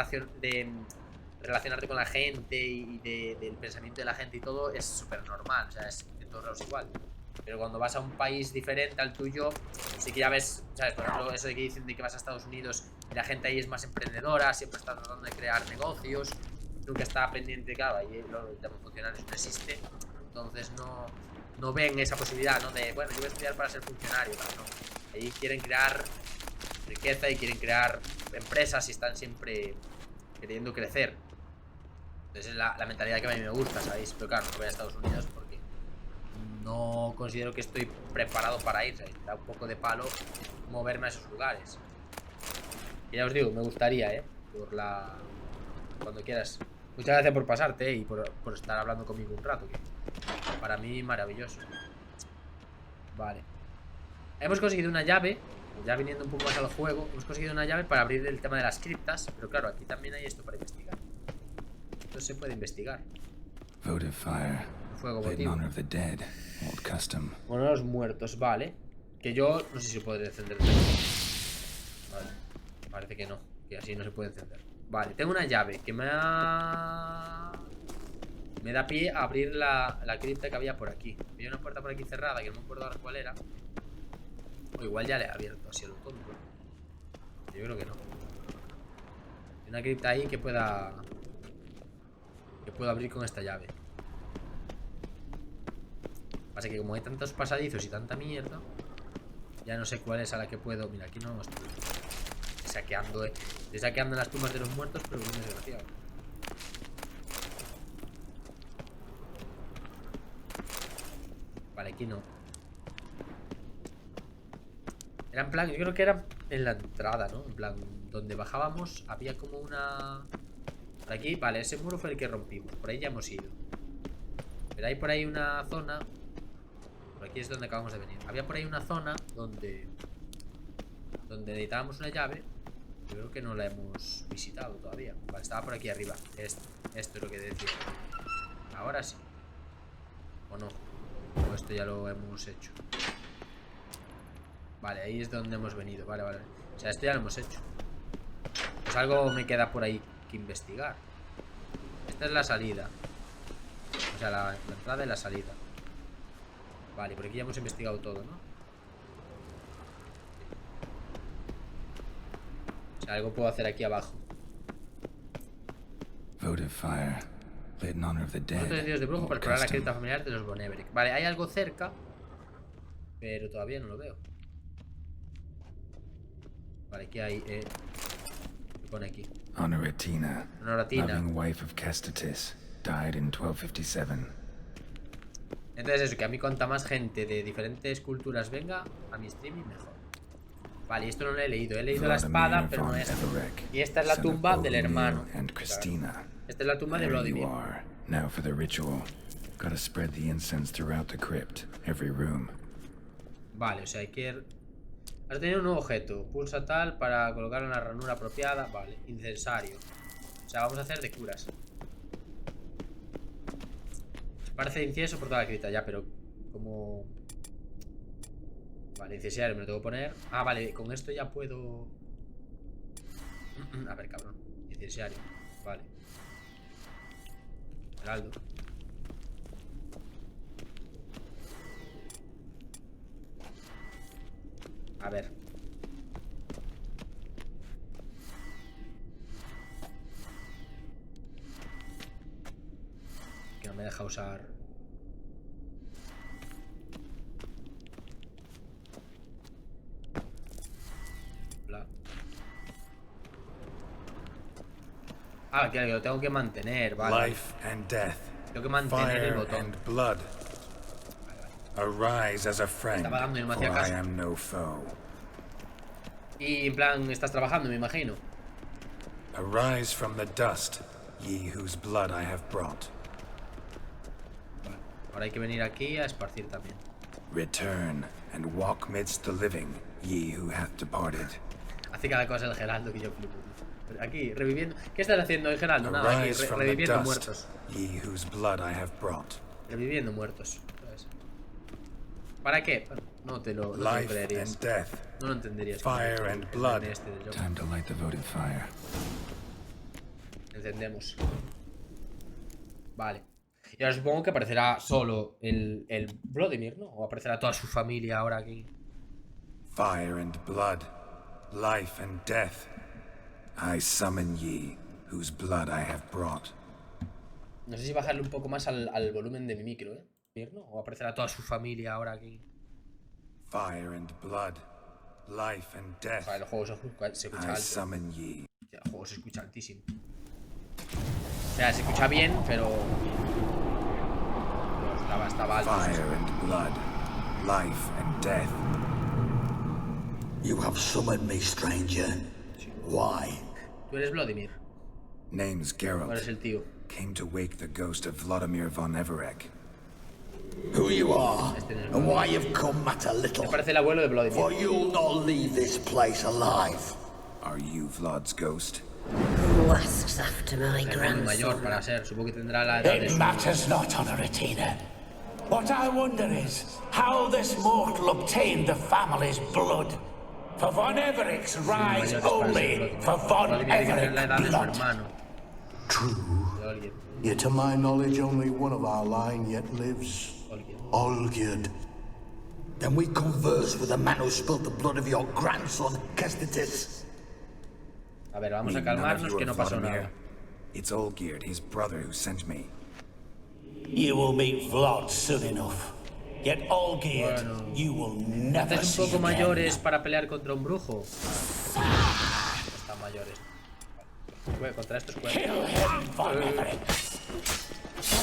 relacionarte con la gente y del pensamiento de la gente y todo es súper normal, o sea, es en todos lados igual. Pero cuando vas a un país diferente al tuyo, sí que ya ves, ¿sabes? Por ejemplo, eso de que dicen de que vas a Estados Unidos y la gente ahí es más emprendedora, siempre está tratando de crear negocios, nunca está pendiente, claro, ahí el tema funcionarios no existe, entonces no ven esa posibilidad, ¿no? De, bueno, yo voy a estudiar para ser funcionario, ¿no? Ahí quieren crear riqueza y quieren crear empresas y están siempre queriendo crecer. Entonces es la mentalidad que a mí me gusta, ¿sabéis? Pero claro, no voy a Estados Unidos porque no considero que estoy preparado para ir, ¿sabéis? Me da un poco de palo moverme a esos lugares. Y ya os digo, me gustaría, cuando quieras. Muchas gracias por pasarte, y por estar hablando conmigo un rato, que para mí maravilloso. Vale. Hemos conseguido una llave, ya viniendo un poco más al juego. Hemos conseguido una llave para abrir el tema de las criptas. Pero claro, aquí también hay esto para investigar. Esto se puede investigar. Votive fire. Fuego Lit in votivo. honor of the dead. Old custom. Bueno, los muertos, vale. Que yo no sé si podré encender. Vale, parece que no, que así no se puede encender. Vale, tengo una llave que me da pie a abrir la cripta que había por aquí. Había una puerta por aquí cerrada que no me acuerdo ahora cuál era. O igual ya la he abierto así a lo tonto. Yo creo que no. Hay una cripta ahí que puedo abrir con esta llave. Pasa que como hay tantos pasadizos y tanta mierda, ya no sé cuál es a la que puedo. Mira, aquí no estoy saqueando, estoy saqueando las tumbas de los muertos, pero es un desgraciado. Vale, aquí no. Era en plan, yo creo que era en la entrada, ¿no? En plan, donde bajábamos había como una... Por aquí, vale, ese muro fue el que rompimos. Por ahí ya hemos ido. Pero hay por ahí una zona. Por aquí es donde acabamos de venir. Había por ahí una zona donde necesitábamos una llave. Yo creo que no la hemos visitado todavía. Vale, estaba por aquí arriba. Esto es lo que decía. Ahora sí. ¿O no? O esto ya lo hemos hecho. Vale, ahí es donde hemos venido. Vale. O sea, esto ya lo hemos hecho. Pues algo me queda por ahí que investigar. Esta es la salida. O sea, la entrada y la salida. Vale, por aquí ya hemos investigado todo, ¿no? O sea, algo puedo hacer aquí abajo. Votive fire. Lit in honor of the dead. Otros Deseos de brujo para explorar la cripta familiar de los Bonneverick. Vale, hay algo cerca, pero todavía no lo veo. Vale, aquí hay... ¿qué pone aquí? Honoratina. Honoratina. Loving wife of Kestatis. Died in 1257. Entonces eso, que a mí cuanta más gente de diferentes culturas venga a mi streaming, mejor. Vale, esto no lo he leído. He leído la espada, pero no es. Y esta es la tumba del hermano. Claro. Esta es la tumba de Vladimir. Now for the ritual. Gotta spread the incense throughout the crypt, every room. Vale, o sea, hay que... Has tenido un nuevo objeto. Pulsa tal para colocar en la ranura apropiada. Vale, incensario. O sea, vamos a hacer de curas. Parece incienso por toda la cripta, ya, pero como... Vale, incensario me lo tengo que poner. Ah, vale, con esto ya puedo... A ver, cabrón. Incensario, vale. Heraldo. A ver. usar. Ah, que lo tengo que mantener, vale. Life and death. Tengo que mantener el Fire botón. and blood. Arise as a friend, Estaba dando y no me for hacía I caso. am no foe. Y en plan, estás trabajando, me imagino. Arise from the dust, ye whose blood I have brought. Vale. Ahora hay que venir aquí a esparcir también. Return and walk midst the living, ye who hath departed. Hace cada cosa el Geraldo que yo flipo. Aquí, reviviendo. ¿Qué estás haciendo el Geraldo? Nada, aquí, Arise from the reviviendo dust, muertos. ye whose blood I have brought. Reviviendo muertos. ¿Sabes? ¿Para qué? No te lo Life creerías. and death. No lo entenderías. Fire and blood. Time to light the votive fire. Encendemos. Vale. Y ahora supongo que aparecerá solo el Vladimir, ¿no? O aparecerá toda su familia ahora aquí. Fire and blood, life and death. I summon ye, whose blood I have brought. No sé si bajarle un poco más al volumen de mi micro, ¿eh? ¿No? O aparecerá toda su familia ahora aquí. Fire and blood, life and death. O sea, el juego se escucha I alto. summon ye. El juego se escucha altísimo. O sea, se escucha bien, pero estaba alto. Fire and blood, life and death. You have summoned me, stranger. Why? Tú eres Vladimir. Name's ¿Cuál es Geralt. el tío? Came to wake the ghost of Vladimir von Everek. Who you are, and why you've come matter little. Me parece el abuelo de Vladimir. For you'll not leave this place alive. Are you Vlad's ghost? Who asks after my El mayor grandson? para ser. Supongo que tendrá la edad de It su... matters not, Honoratina. What I wonder is how this mortal obtained the family's blood. For von Evereck's rise only for von Evereck blood. True. Yet to my knowledge, only one of our line yet lives. Olgierd. Then we converse with the man who spilled the blood of your grandson, Kestitis. A ver, vamos a None of calmarnos you que are no pasó Vladimir. nada. It's Olgierd, his brother, who sent me. You will meet Vlad soon enough. Yet Olgierd, you will never ¿Estáis see un poco again. mayores para pelear contra un brujo? Están mayores. Bueno, contra estos pueden.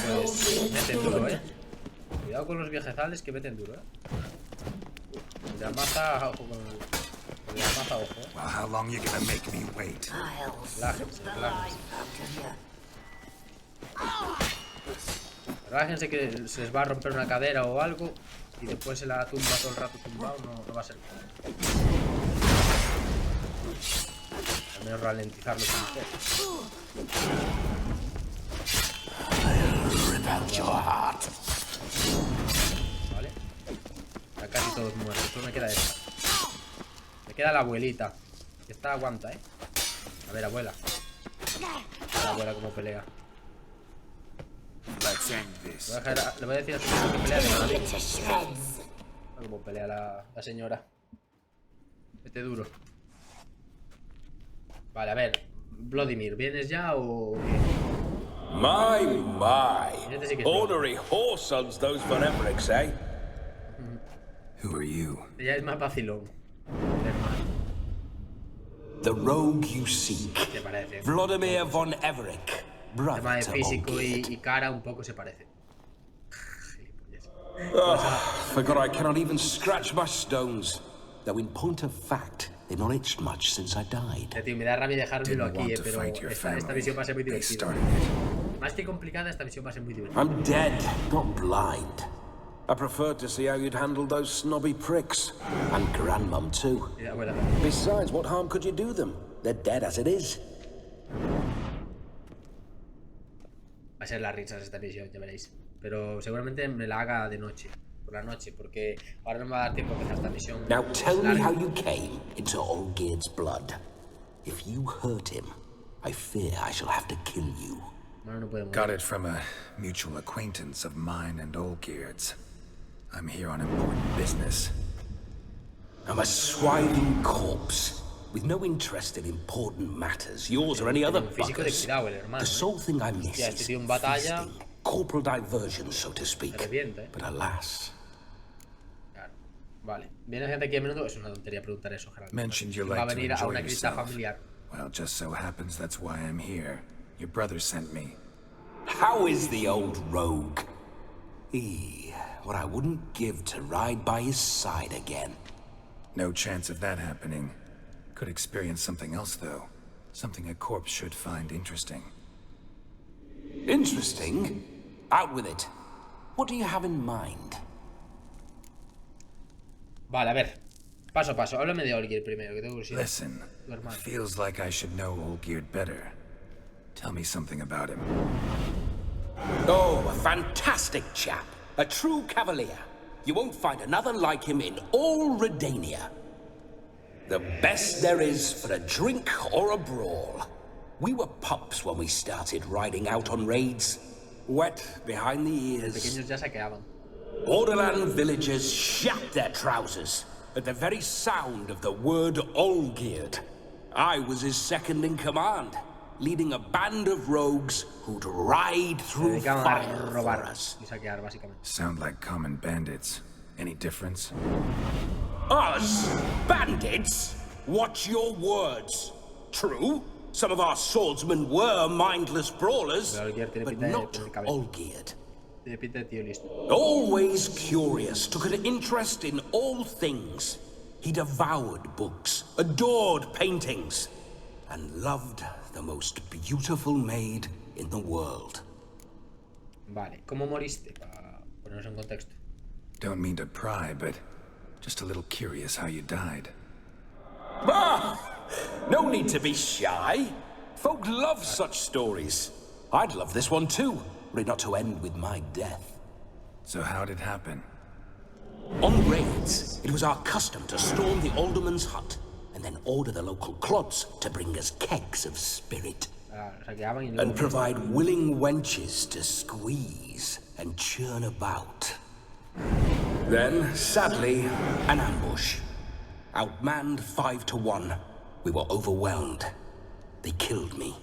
Pues meten duro, Cuidado con los viejezales que meten duro, De la maza, ojo con el... De la maza, ojo, Well, how long you gonna make me wait? Relájense, relájense. Relájense que se les va a romper una cadera o algo y después se la tumba todo el rato tumbado, no va a ser. Al menos ralentizarlo con usted. Vale. Ya casi todos muertos. Solo me queda esta. Me queda la abuelita. Esta aguanta, A ver, abuela. La abuela como pelea. Let's end this. Le voy a decir a su hijo que pelea de verdad. Como pelea la señora. Vete duro. Vale, a ver. Vladimir, ¿vienes ya o qué? Este sí que es Ornery whoresons those von Everecks, eh? Who are you? Ya es más vacilón. The rogue you seek. Se parece. Vladimir von Everek, El tema brother de to físico Olgierd. y cara un poco se parece. Forgot I cannot even scratch my stones. Though in point of fact, they've not itched much since I died. Tío, me da rabia dejármelo Didn't aquí, want to pero fight your esta family. visión va a ser muy They divertida. started it. Más que complicada, esta visión va a ser muy divertida. I'm dead, not blind. I preferred to see how you'd handle those snobby pricks. And Grandmum, too. Y la abuela. Besides, what harm could you do them? They're dead as it is. Va a ser las risas esta misión, ya veréis. Pero seguramente me la haga de noche. Por la noche, porque ahora no me va a dar tiempo a empezar esta misión. Now tell me larga. how you came into Olgierd's blood. If you hurt him, I fear I shall have to kill you. Bueno, no puede morir. Got it from a mutual acquaintance of mine and Olgierd's. I'm here on important business. I'm a swiving corpse, with no interest in important matters, yours or any other Tiene un físico de buggers. cuidado el hermano. The sole thing I miss Hostia, este is tío en batalla. feasting. Corporal diversion, so to speak. Revienta, But alas. Claro. Vale. Viene gente aquí a menudo. Es una tontería preguntar eso, Gerald. Mentioned you Va a like to venir a enjoy una crista yourself. familiar. Well, just so happens that's why I'm here. Your brother sent me. How is the old rogue? What I wouldn't give to ride by his side again. No chance of that happening. Could experience something else, though. Something a corpse should find interesting. Interesting? Out with it. What do you have in mind? Vale, a ver. Paso a paso. Háblame de Olgir primero, que tengo curiosidad. Listen, feels like I should know Olgierd better. Tell me something about him. Oh, a fantastic chap. A true cavalier. You won't find another like him in all Redania. The best there is for a drink or a brawl. We were pups when we started riding out on raids. Wet behind the ears. Pequeños ya se quedaban. Borderland villagers shat their trousers at the very sound of the word Olgierd. I was his second in command, leading a band of rogues who'd ride through fire for us. Sound like common bandits. Any difference? Us? Bandits? Watch your words. True, some of our swordsmen were mindless brawlers, but not Olgierd. Always curious, took an interest in all things. He devoured books, adored paintings, and loved the most beautiful maid in the world. Vale, ¿cómo moriste? Para ponernos en contexto. Don't mean to pry, but just a little curious how you died. Ah! No need to be shy. Folk love such stories. I'd love this one too, were it not to end with my death. So how'd it happen? On raids, it was our custom to storm the alderman's hut and then order the local clods to bring us kegs of spirit. And provide willing wenches to squeeze and churn about. Then, sadly, an ambush. Outmanned 5 to 1, we were overwhelmed. They killed me,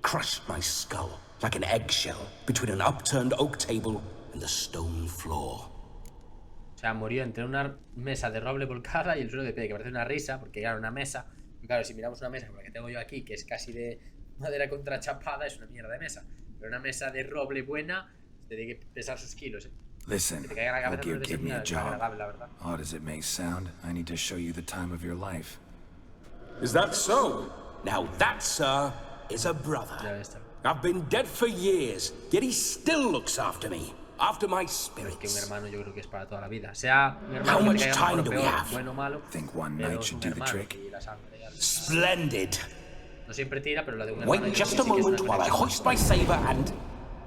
crushed my skull like an eggshell between an upturned oak table and the stone floor. O sea, murió entre una mesa de roble volcada y el suelo de piedra, que parece una risa, porque era una mesa. Y claro, si miramos una mesa como la que tengo yo aquí, que es casi de madera contrachapada, es una mierda de mesa. Pero una mesa de roble buena, te tiene que pesar sus kilos, Listen, Olgierd gave me a job. Odd as it may sound, I need to show you the time of your life. Is that so? Now that, sir, is a brother. I've been dead for years, yet he still looks after me. After my spirits. How much time do we have? Think one night should do the trick. Splendid. No siempre tira, pero la de un hermano. Wait just a moment while I hoist my saber and.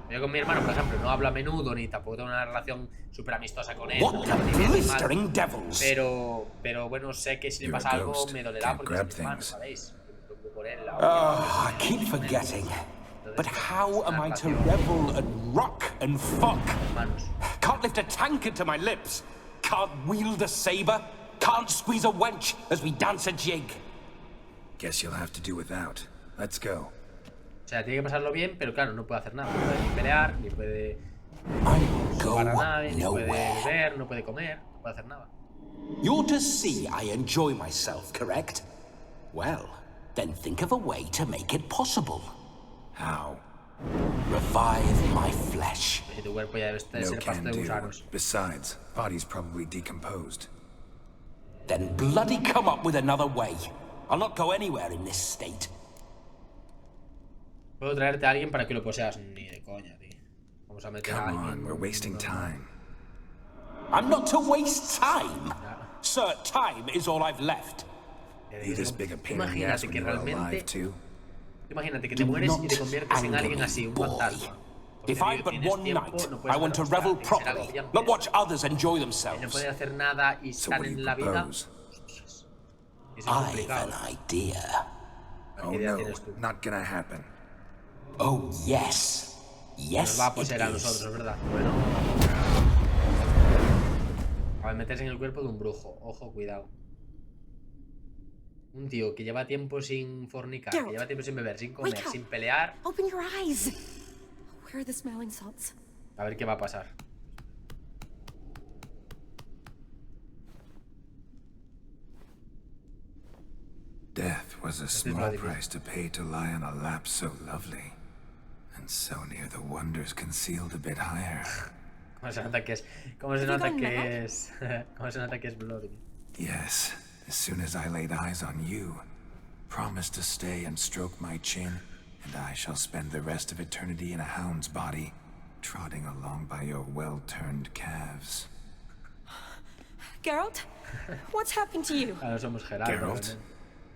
Yo con mi hermano, por ejemplo, no hablo a menudo ni tampoco tengo una relación súper amistosa con él. What the blistering devils? Pero bueno, sé que si le pasa algo me dolerá porque es mi hermano, ¿sabéis? I keep forgetting. But how am I to revel and rock and fuck? Can't lift a tankard to my lips. Can't wield a saber. Can't squeeze a wench as we dance a jig. Guess you'll have to do without. Let's go. O sea, tiene que pasarlo bien, pero claro, no puede hacer nada. No puede ni pelear, ni puede jugar a nadie, ni puede beber, no puede comer, no puede hacer nada. You're to see I enjoy myself, correct? Well, then think of a way to make it possible. How? Revive my flesh. No can do. Besides, body's probably decomposed. Then bloody come up with another way. I'll not go anywhere in this state. Puedo traerte a alguien para que lo poseas. Ni de coña, tío. Vamos a meter a alguien. Come on, we're wasting time. I'm not to waste time. Sir, time is all I've left. You this big a pain in the ass when you're alive too. Imagínate que te mueres y te conviertes en alguien así, un fantasma. If I've but one night, I want to revel properly, not watch others enjoy themselves. No puede hacer nada y estar en la vida. I've an idea. Oh no, not gonna happen. Oh yes, yes. Nos va a poseer a nosotros, ¿verdad? Bueno. A ver, meterse en el cuerpo de un brujo. Ojo, cuidado. Un tío que lleva tiempo sin fornicar, que lleva tiempo sin beber, sin comer, sin pelear. Open your eyes. Where are the smelling salts? A ver qué va a pasar. Death was a small price to pay to lie on a lap so lovely, and so near the wonders concealed a bit higher. ¿Cómo se nota que es? ¿Cómo se nota que es? ¿Cómo se nota que es Bloody? Yes, as soon as I laid eyes on you, promise to stay and stroke my chin, and I shall spend the rest of eternity in a hound's body, trotting along by your well-turned calves. Geralt, what's happened to you? Ahora somos Geralt. Geralt,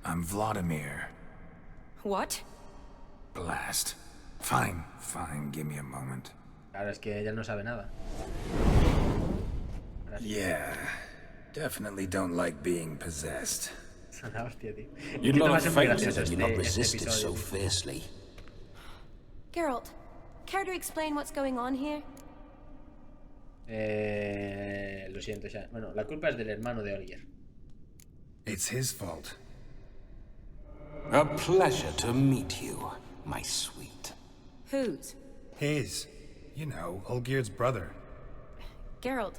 I'm Vladimir. What? Blast. Fine, give me a moment. Claro, es que ella no sabe nada. Yeah, definitely don't like being possessed. Hostia, tío. You're not afraid of you're not resisted so fiercely. Geralt, care to explain what's going on here? Lo siento, ya. Bueno, la culpa es del hermano de Olgier. It's his fault. A pleasure to meet you, my sweet. Whose? His. You know, Olgier's brother. Geralt,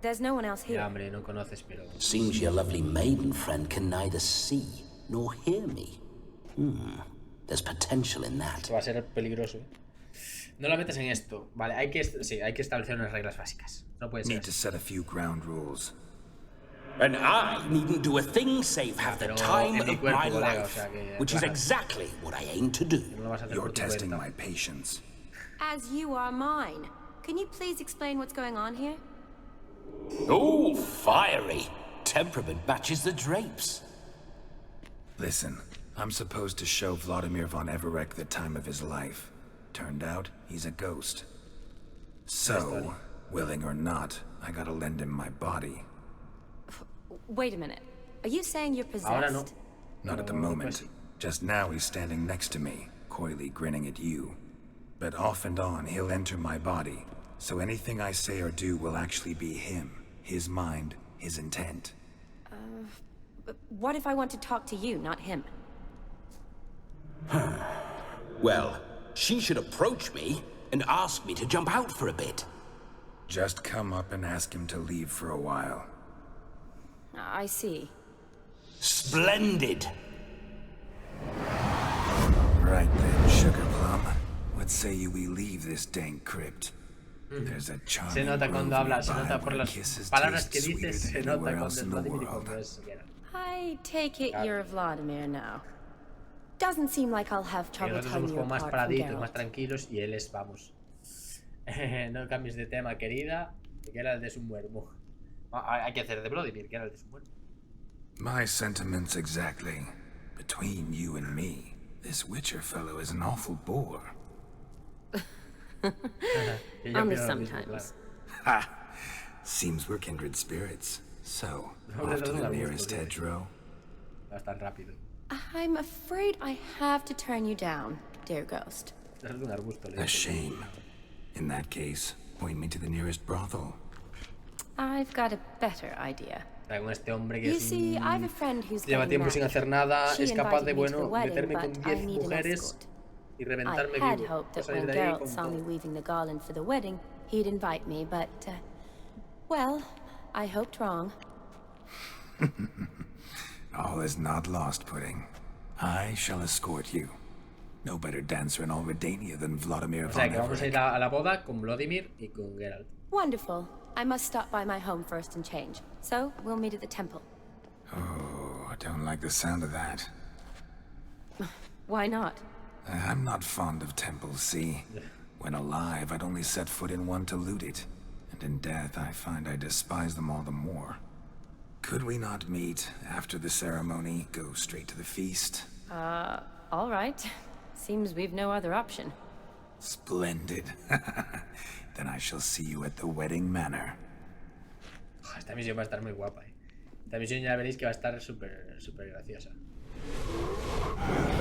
there's no one else here. Ya, hombre, no conoces, pero... Seems your lovely maiden friend can neither see nor hear me. There's potential in that. Esto va a ser peligroso. No la metes en esto. Vale, hay que establecer unas reglas básicas. No puede ser. Need to set a few ground rules. And I needn't do a thing save have the time of my life, which is exactly what I aim to do. You're testing my patience. As you are mine. Can you please explain what's going on here? Oh, fiery. Temperament matches the drapes. Listen, I'm supposed to show Vladimir von Everec the time of his life. Turned out, he's a ghost. So, willing or not, I gotta lend him my body. Wait a minute. Are you saying you're possessed? Ahora no. Not at the moment. Just now he's standing next to me, coyly grinning at you. But off and on, he'll enter my body. So anything I say or do will actually be him. His mind, his intent. But what if I want to talk to you, not him? Well, she should approach me and ask me to jump out for a bit. Just come up and ask him to leave for a while. I see. Splendid! Right then, Sugar Plum. What say you we leave this dank crypt? There's a charming se nota cuando habla, se nota por where las kisses palabras que taste dices, sweeter se than nota anywhere cuando else es in the Vladimir y world. cuando es Geralt. I take it you're Vladimir now. Doesn't seem like I'll have trouble Nosotros telling somos you como más apart from paraditos, Geralt. más tranquilos y él es, vamos. No cambies de tema, querida. Geralt es un muermo. Hay que hacer de Vladimir, Geralt es un muermo. My sentiments exactly. Between you and me, this Witcher fellow is an awful bore. Only sometimes. Ha! Seems we're kindred spirits. So, off to the nearest hedgerow. Vas tan rápido. I'm afraid I have to turn you down, dear ghost. A shame. In that case, point me to the nearest brothel. I've got a better idea. Con este hombre que You es see, I have a friend who's lleva tiempo sin hacer nada, She es capaz de, invited me to the bueno, wedding, meterme con but 10 I need an mujeres escort. y I reventarme had vivo. hoped that Salir when de ahí Geralt con saw todo. me weaving the garland for the wedding, he'd invite me, but, well, I hoped wrong. All is not lost, Pudding. I shall escort you. No better dancer in all Redania than Vladimir O sea von que vamos a Everec. ir a la boda con Vladimir y con Geralt. Wonderful. I must stop by my home first and change. So, we'll meet at the temple. Oh, I don't like the sound of that. Why not? I'm not fond of temples, see? When alive, I'd only set foot in one to loot it. And in death, I find I despise them all the more. Could we not meet after the ceremony, go straight to the feast? All right. Seems we've no other option. Splendid. Then I shall see you at the wedding manor. Esta misión va a estar muy guapa, Esta misión ya veréis que va a estar súper graciosa.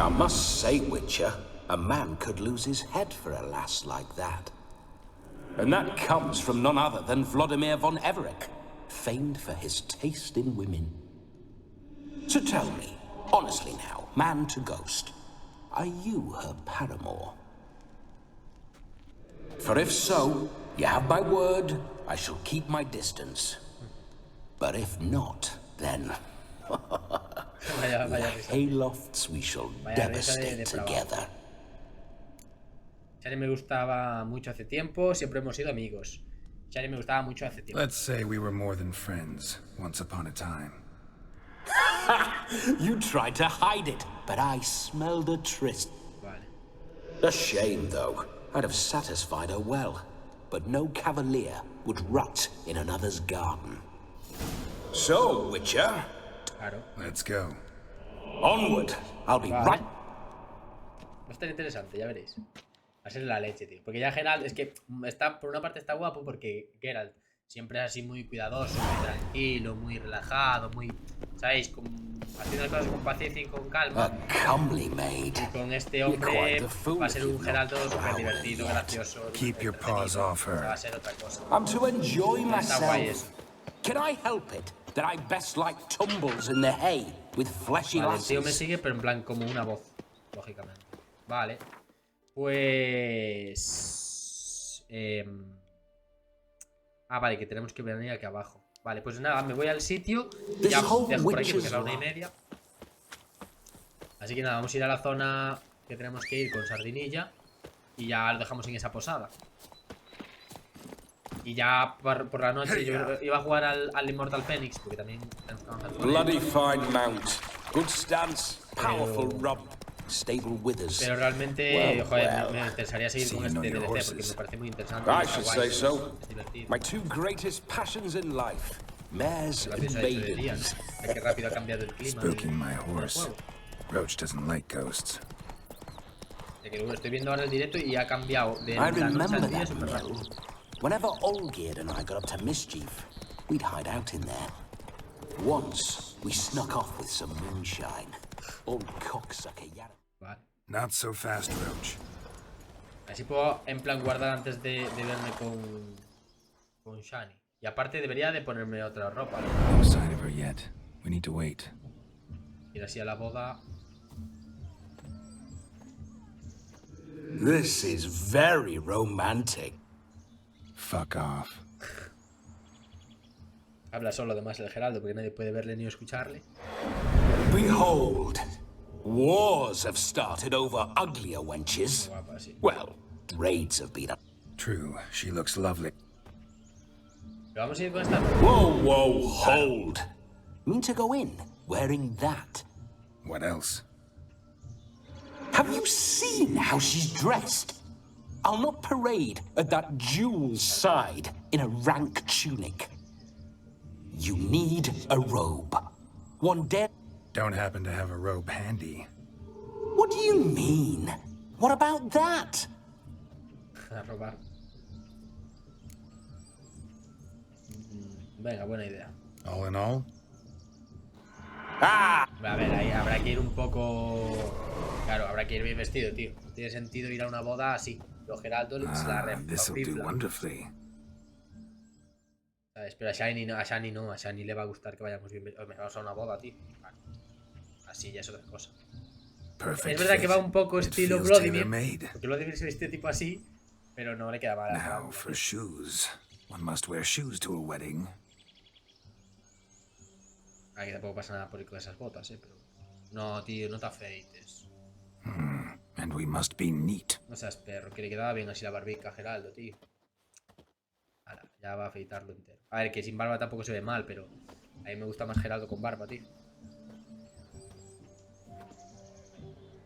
I must say, Witcher, a man could lose his head for a lass like that. And that comes from none other than Vladimir von Everec, famed for his taste in women. So tell me, honestly now, man to ghost, are you her paramour? For if so, You have my word, I shall keep my distance. But if not, then... the haylofts we shall devastate together. Shani me gustaba mucho hace tiempo, siempre hemos sido amigos. Shani me gustaba mucho hace tiempo. Let's say we were more than friends, once upon a time. You tried to hide it, but I smelled a tryst. A shame, though. I'd have satisfied her well. But no cavalier would rot in another's garden. So, Witcher... Let's go. Onward. I'll be right... Va a estar interesante, ya veréis. Va a ser la leche, tío. Porque ya Geralt, es que está, por una parte está guapo porque Geralt siempre es así muy cuidadoso, muy tranquilo, muy relajado, muy... ¿Sabéis? Haciendo las cosas con paciencia y con calma. Y con este hombre va a ser un Geraldo súper divertido, gracioso. Keep your paws off her. Va a ser otra cosa. I'm to enjoy Está guay eso. myself. Can I help it that I best like tumbles in the hay with fleshy Vale, el tío me lasses? sigue, pero en plan como una voz, lógicamente. Vale. Pues... vale, que tenemos que venir aquí abajo. Vale, pues nada, me voy al sitio. Ya dejo por aquí porque es la 1:30. Así que nada, vamos a ir a la zona que tenemos que ir con Sardinilla. Y ya lo dejamos en esa posada. Y ya por la noche yo iba a jugar al Immortal Phoenix, porque también tenemos que avanzar con él. Bloody fine mount. Good stance. Powerful rump. Stable withers. Pero realmente, joder, me interesaría seguir con este DLC porque me parece muy interesante. I should say so. My two greatest passions in life. Mares and maidens. Qué rápido ha cambiado el clima. Spooking my horse. Roach doesn't like ghosts. Que lo estoy viendo ahora el directo y ha cambiado de I remember that mill. Whenever Olgierd and I got up to mischief, we'd hide out in there. Once, we snuck off with some moonshine. Old cocksucker Yarrow. Vale. Not so fast, Roach. Así puedo en plan guardar antes de verme con Shani. Y aparte debería de ponerme otra ropa. No sign of her yet. We need to wait. Ir así a la boda. This is very romantic. Fuck off. Habla solo además el Geraldo porque nadie puede verle ni escucharle. Behold, wars have started over uglier wenches. Well, raids have been. True, she looks lovely. Pero vamos a ir con esta. Whoa, whoa, hold. Mean to go in wearing that? What else? Have you seen how she's dressed? I'll not parade at that jewel's side in a rank tunic. You need a robe. One dead. Don't happen to have a robe handy. What do you mean? What about that? A robar. Venga, buena idea. All in all? Ah! A ver, ahí habrá que ir un poco... Claro, habrá que ir bien vestido, tío. No tiene sentido ir a una boda así. Los Geraldos se la riflan. ¿Sabes? Pero a Shani no, a Shani le va a gustar que vayamos bien vestidos. Me vamos a una boda, tío. Vale. Así ya es otra cosa. Es verdad que va un poco estilo Vladimir. Porque Vladimir se viste tipo así, pero no le queda mal. Now for shoes. One must wear shoes to a wedding. Aquí tampoco pasa nada por ir con esas botas, pero... No, tío, no te afeites. And we must be neat. No seas perro, que le quedaba bien así la barbica a Geraldo, tío. Ahora, ya va a afeitarlo entero. A ver, que sin barba tampoco se ve mal, pero... A mí me gusta más Geraldo con barba, tío.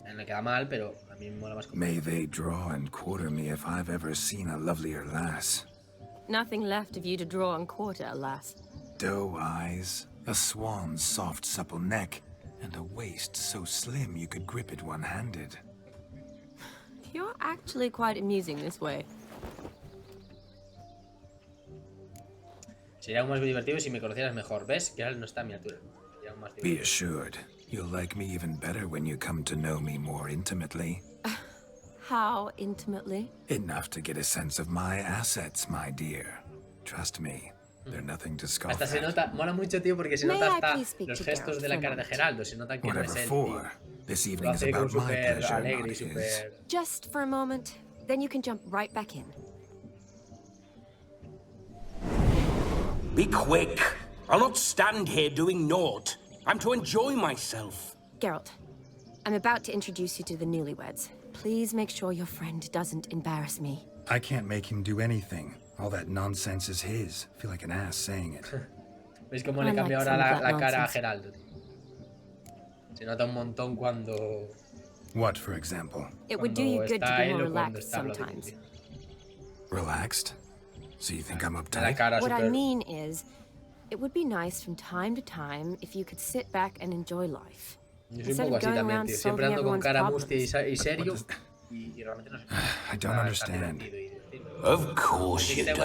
A mí me queda mal, pero a mí me mola más con barba. May they draw and quarter me if I've ever seen a lovelier lass. Nothing left of you to draw and quarter, alas. Doe eyes, a swan's soft supple neck, and a waist so slim you could grip it one-handed. You're actually quite amusing this way. Sería aún más divertido si me conocieras mejor. ¿Ves? Que ahora no está a mi altura. Sería aún más divertido. Be assured, you'll like me even better when you come to know me more intimately. How intimately? Enough to get a sense of my assets, my dear. Trust me, they're nothing to scoff Hasta se at. nota, mola mucho, tío, porque se nota hasta los gestos de la cara de Geraldo. Se nota que no es él, tío. This Lo evening is hace como about my súper pleasure, alegre not y his. súper... Just for a moment, then you can jump right back in. Be quick. I'll not stand here doing naught. I'm to enjoy myself. Geralt, I'm about to introduce you to the newlyweds. Please make sure your friend doesn't embarrass me. I can't make him do anything. All that nonsense is his. I feel like an ass saying it. ¿Veis cómo le cambia ahora la cara a Geraldo? Se nota un montón cuando... What, for example? It would do you good to be more relaxed sometimes. Relaxed? So you think I'm uptight? What I mean is, it would be nice from time to time if you could sit back and enjoy life. Yo soy un poco así también, tío. Siempre ando con cara mustia y serio. Y realmente no sé. I don't understand. Of course you don't.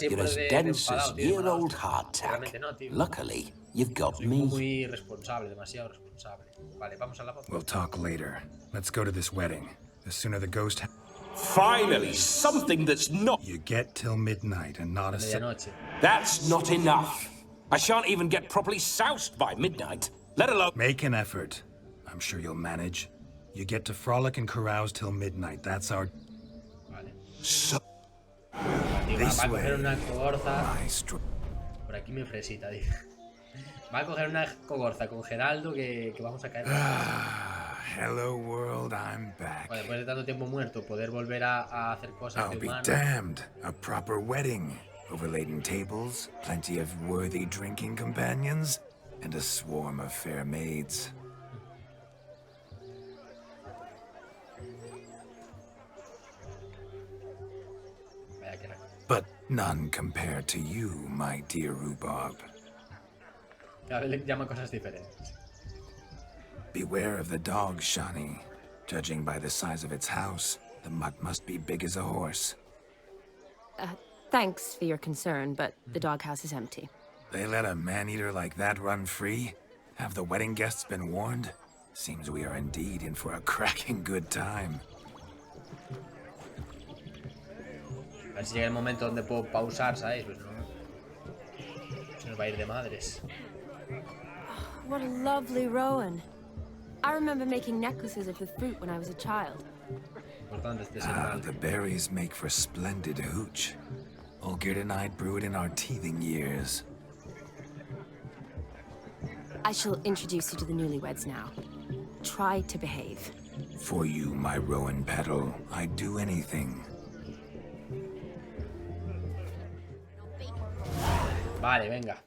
You're as dense as year-old hardtack. Luckily, you've got me. Muy responsable, demasiado responsable. Vale, vamos a la voz. We'll talk later. Let's go to this wedding. The sooner the ghost... Finally, something that's not... You get till midnight and not a... That's not enough. I shan't even get properly soused by midnight, let alone... Make an effort. I'm sure you'll manage. You get to frolic and carouse till midnight. That's our... Vale. So... Va a coger una cogorza... Por aquí me fresita, dice. Va a coger una cogorza con Geraldo que vamos a caer. Hello world, I'm back. Bueno, después de tanto tiempo muerto, poder volver a hacer cosas de I'll be humano. damned. A proper wedding. Overladen tables, plenty of worthy drinking companions, and a swarm of fair maids. But none compared to you, my dear Rhubarb. Cada vez le llama cosas diferentes. Beware of the dog, Shani. Judging by the size of its house, the mutt must be big as a horse. Thanks for your concern, but the doghouse is empty. They let a man-eater like that run free? Have the wedding guests been warned? Seems we are indeed in for a cracking good time. A ver si llega el momento donde puedo pausar, ¿sabéis? Pues no. Se nos va a ir de madres. What a lovely rowan. I remember making necklaces of the fruit when I was a child. The berries make for splendid hooch. Olgerd and I brew it in our teething years. I shall introduce you to the newlyweds now. Try to behave. For you, my rowan petal, I'd do anything. Vale, venga.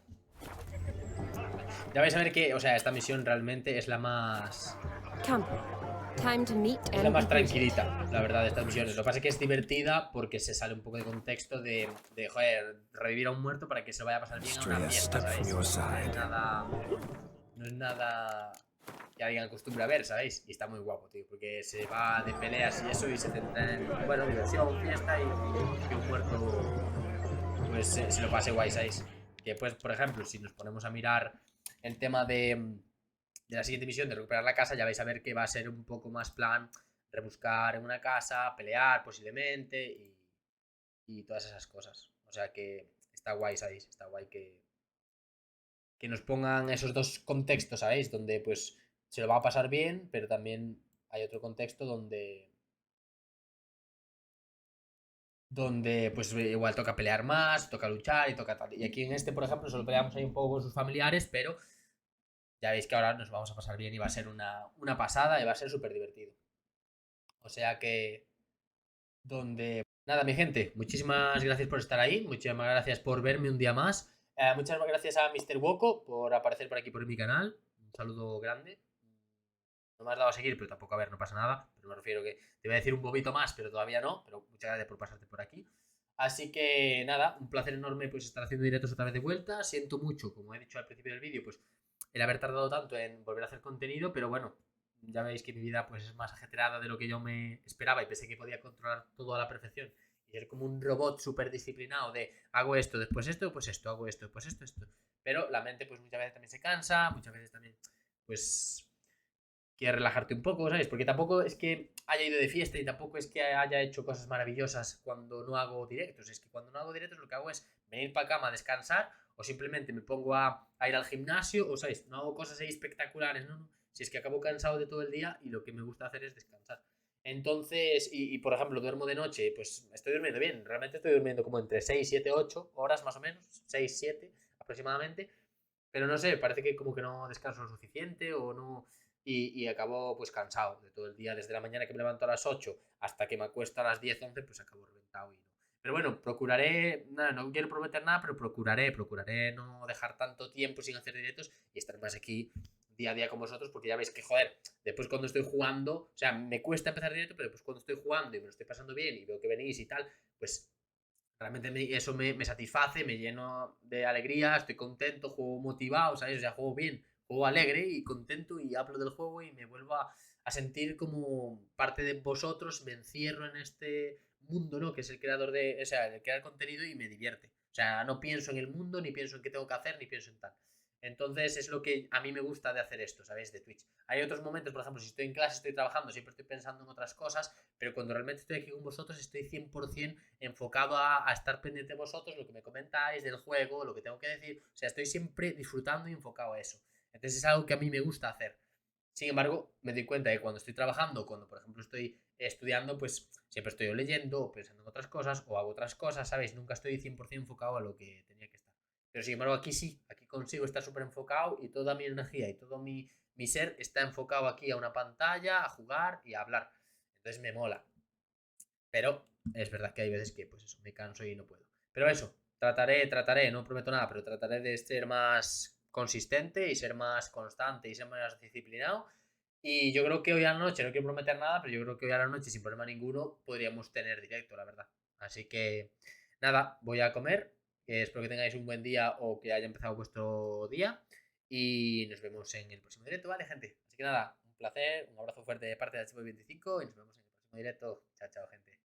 Ya vais a ver que, o sea, esta misión realmente es la más... Es la más tranquilita, la verdad, de estas misiones. Lo que pasa es que es divertida porque se sale un poco de contexto de joder, revivir a un muerto para que se lo vaya a pasar bien a una fiesta, ¿sabéis? No es nada que alguien acostumbre a ver, ¿sabéis? Y está muy guapo, tío, porque se va de peleas y eso y se centra en, bueno, diversión, fiesta y que un muerto pues se lo pase guay, ¿sabéis? Que pues, por ejemplo, si nos ponemos a mirar el tema de la siguiente misión, de recuperar la casa, ya vais a ver que va a ser un poco más plan rebuscar en una casa, pelear posiblemente y todas esas cosas. O sea que está guay, ¿sabéis? Está guay que nos pongan esos dos contextos, ¿sabéis? Donde pues se lo va a pasar bien, pero también hay otro contexto donde pues igual toca pelear más, toca luchar y toca tal. Y aquí en este, por ejemplo, solo peleamos ahí un poco con sus familiares, pero ya veis que ahora nos vamos a pasar bien y va a ser una pasada y va a ser súper divertido. O sea que... Nada, mi gente, muchísimas gracias por estar ahí, muchísimas gracias por verme un día más. Muchas gracias a Mr. Woko por aparecer por aquí por mi canal. Un saludo grande. No me has dado a seguir, pero tampoco, a ver, no pasa nada. Pero me refiero que te voy a decir un bobito más, pero todavía no. Pero muchas gracias por pasarte por aquí. Así que nada, un placer enorme pues estar haciendo directos otra vez de vuelta. Siento mucho, como he dicho al principio del vídeo, pues el haber tardado tanto en volver a hacer contenido, pero bueno, ya veis que mi vida pues es más ajetreada de lo que yo me esperaba y pensé que podía controlar todo a la perfección y ser como un robot súper disciplinado de hago esto, después esto, pues esto, hago esto, pues esto. Pero la mente pues muchas veces también se cansa, muchas veces también pues quiere relajarte un poco, ¿sabes? Porque tampoco es que haya ido de fiesta y tampoco es que haya hecho cosas maravillosas cuando no hago directos. Es que cuando no hago directos lo que hago es venir para cama a descansar o simplemente me pongo a ir al gimnasio o, ¿sabes? No hago cosas ahí espectaculares, no. Si es que acabo cansado de todo el día y lo que me gusta hacer es descansar. Entonces, y por ejemplo, duermo de noche, pues estoy durmiendo bien. Realmente estoy durmiendo como entre 6, 7, 8 horas más o menos. 6, 7. aproximadamente, pero no sé, parece que como que no descanso lo suficiente o no, y acabo pues cansado de todo el día, desde la mañana que me levanto a las 8 hasta que me acuesto a las 10, 11, pues acabo reventado y no. Pero bueno, procuraré, nada, no quiero prometer nada, pero procuraré no dejar tanto tiempo sin hacer directos y estar más aquí día a día con vosotros, porque ya veis que, joder, después cuando estoy jugando, o sea, me cuesta empezar directo, pero después cuando estoy jugando y me lo estoy pasando bien y veo que venís y tal, pues realmente eso me satisface, me lleno de alegría, estoy contento, juego motivado, ¿sabes? O sea, juego bien, juego alegre y contento y hablo del juego y me vuelvo a sentir como parte de vosotros, me encierro en este mundo, ¿no? Que es el creador de, o sea, el crear contenido y me divierte. O sea, no pienso en el mundo, ni pienso en qué tengo que hacer, ni pienso en tal. Entonces es lo que a mí me gusta de hacer esto, ¿sabéis? De Twitch. Hay otros momentos, por ejemplo, si estoy en clase, estoy trabajando, siempre estoy pensando en otras cosas, pero cuando realmente estoy aquí con vosotros estoy 100% enfocado a estar pendiente de vosotros, lo que me comentáis del juego, lo que tengo que decir. O sea, estoy siempre disfrutando y enfocado a eso. Entonces es algo que a mí me gusta hacer. Sin embargo, me doy cuenta de que cuando estoy trabajando, cuando por ejemplo estoy estudiando, pues siempre estoy leyendo o pensando en otras cosas o hago otras cosas, ¿sabéis? Nunca estoy 100% enfocado a lo que tenía que estar. Pero sin embargo aquí sí, aquí consigo estar súper enfocado y toda mi energía y todo mi ser está enfocado aquí a una pantalla, a jugar y a hablar. Entonces me mola. Pero es verdad que hay veces que pues eso, me canso y no puedo. Pero eso, trataré, no prometo nada, pero trataré de ser más consistente y ser más constante y ser más disciplinado. Y yo creo que hoy a la noche, no quiero prometer nada, pero yo creo que hoy a la noche, sin problema ninguno, podríamos tener directo, la verdad. Así que, nada, voy a comer. Espero que tengáis un buen día o que haya empezado vuestro día. Y nos vemos en el próximo directo, ¿vale, gente? Así que nada, un placer, un abrazo fuerte de parte de Archivo 25 y nos vemos en el próximo directo. Chao, chao, gente.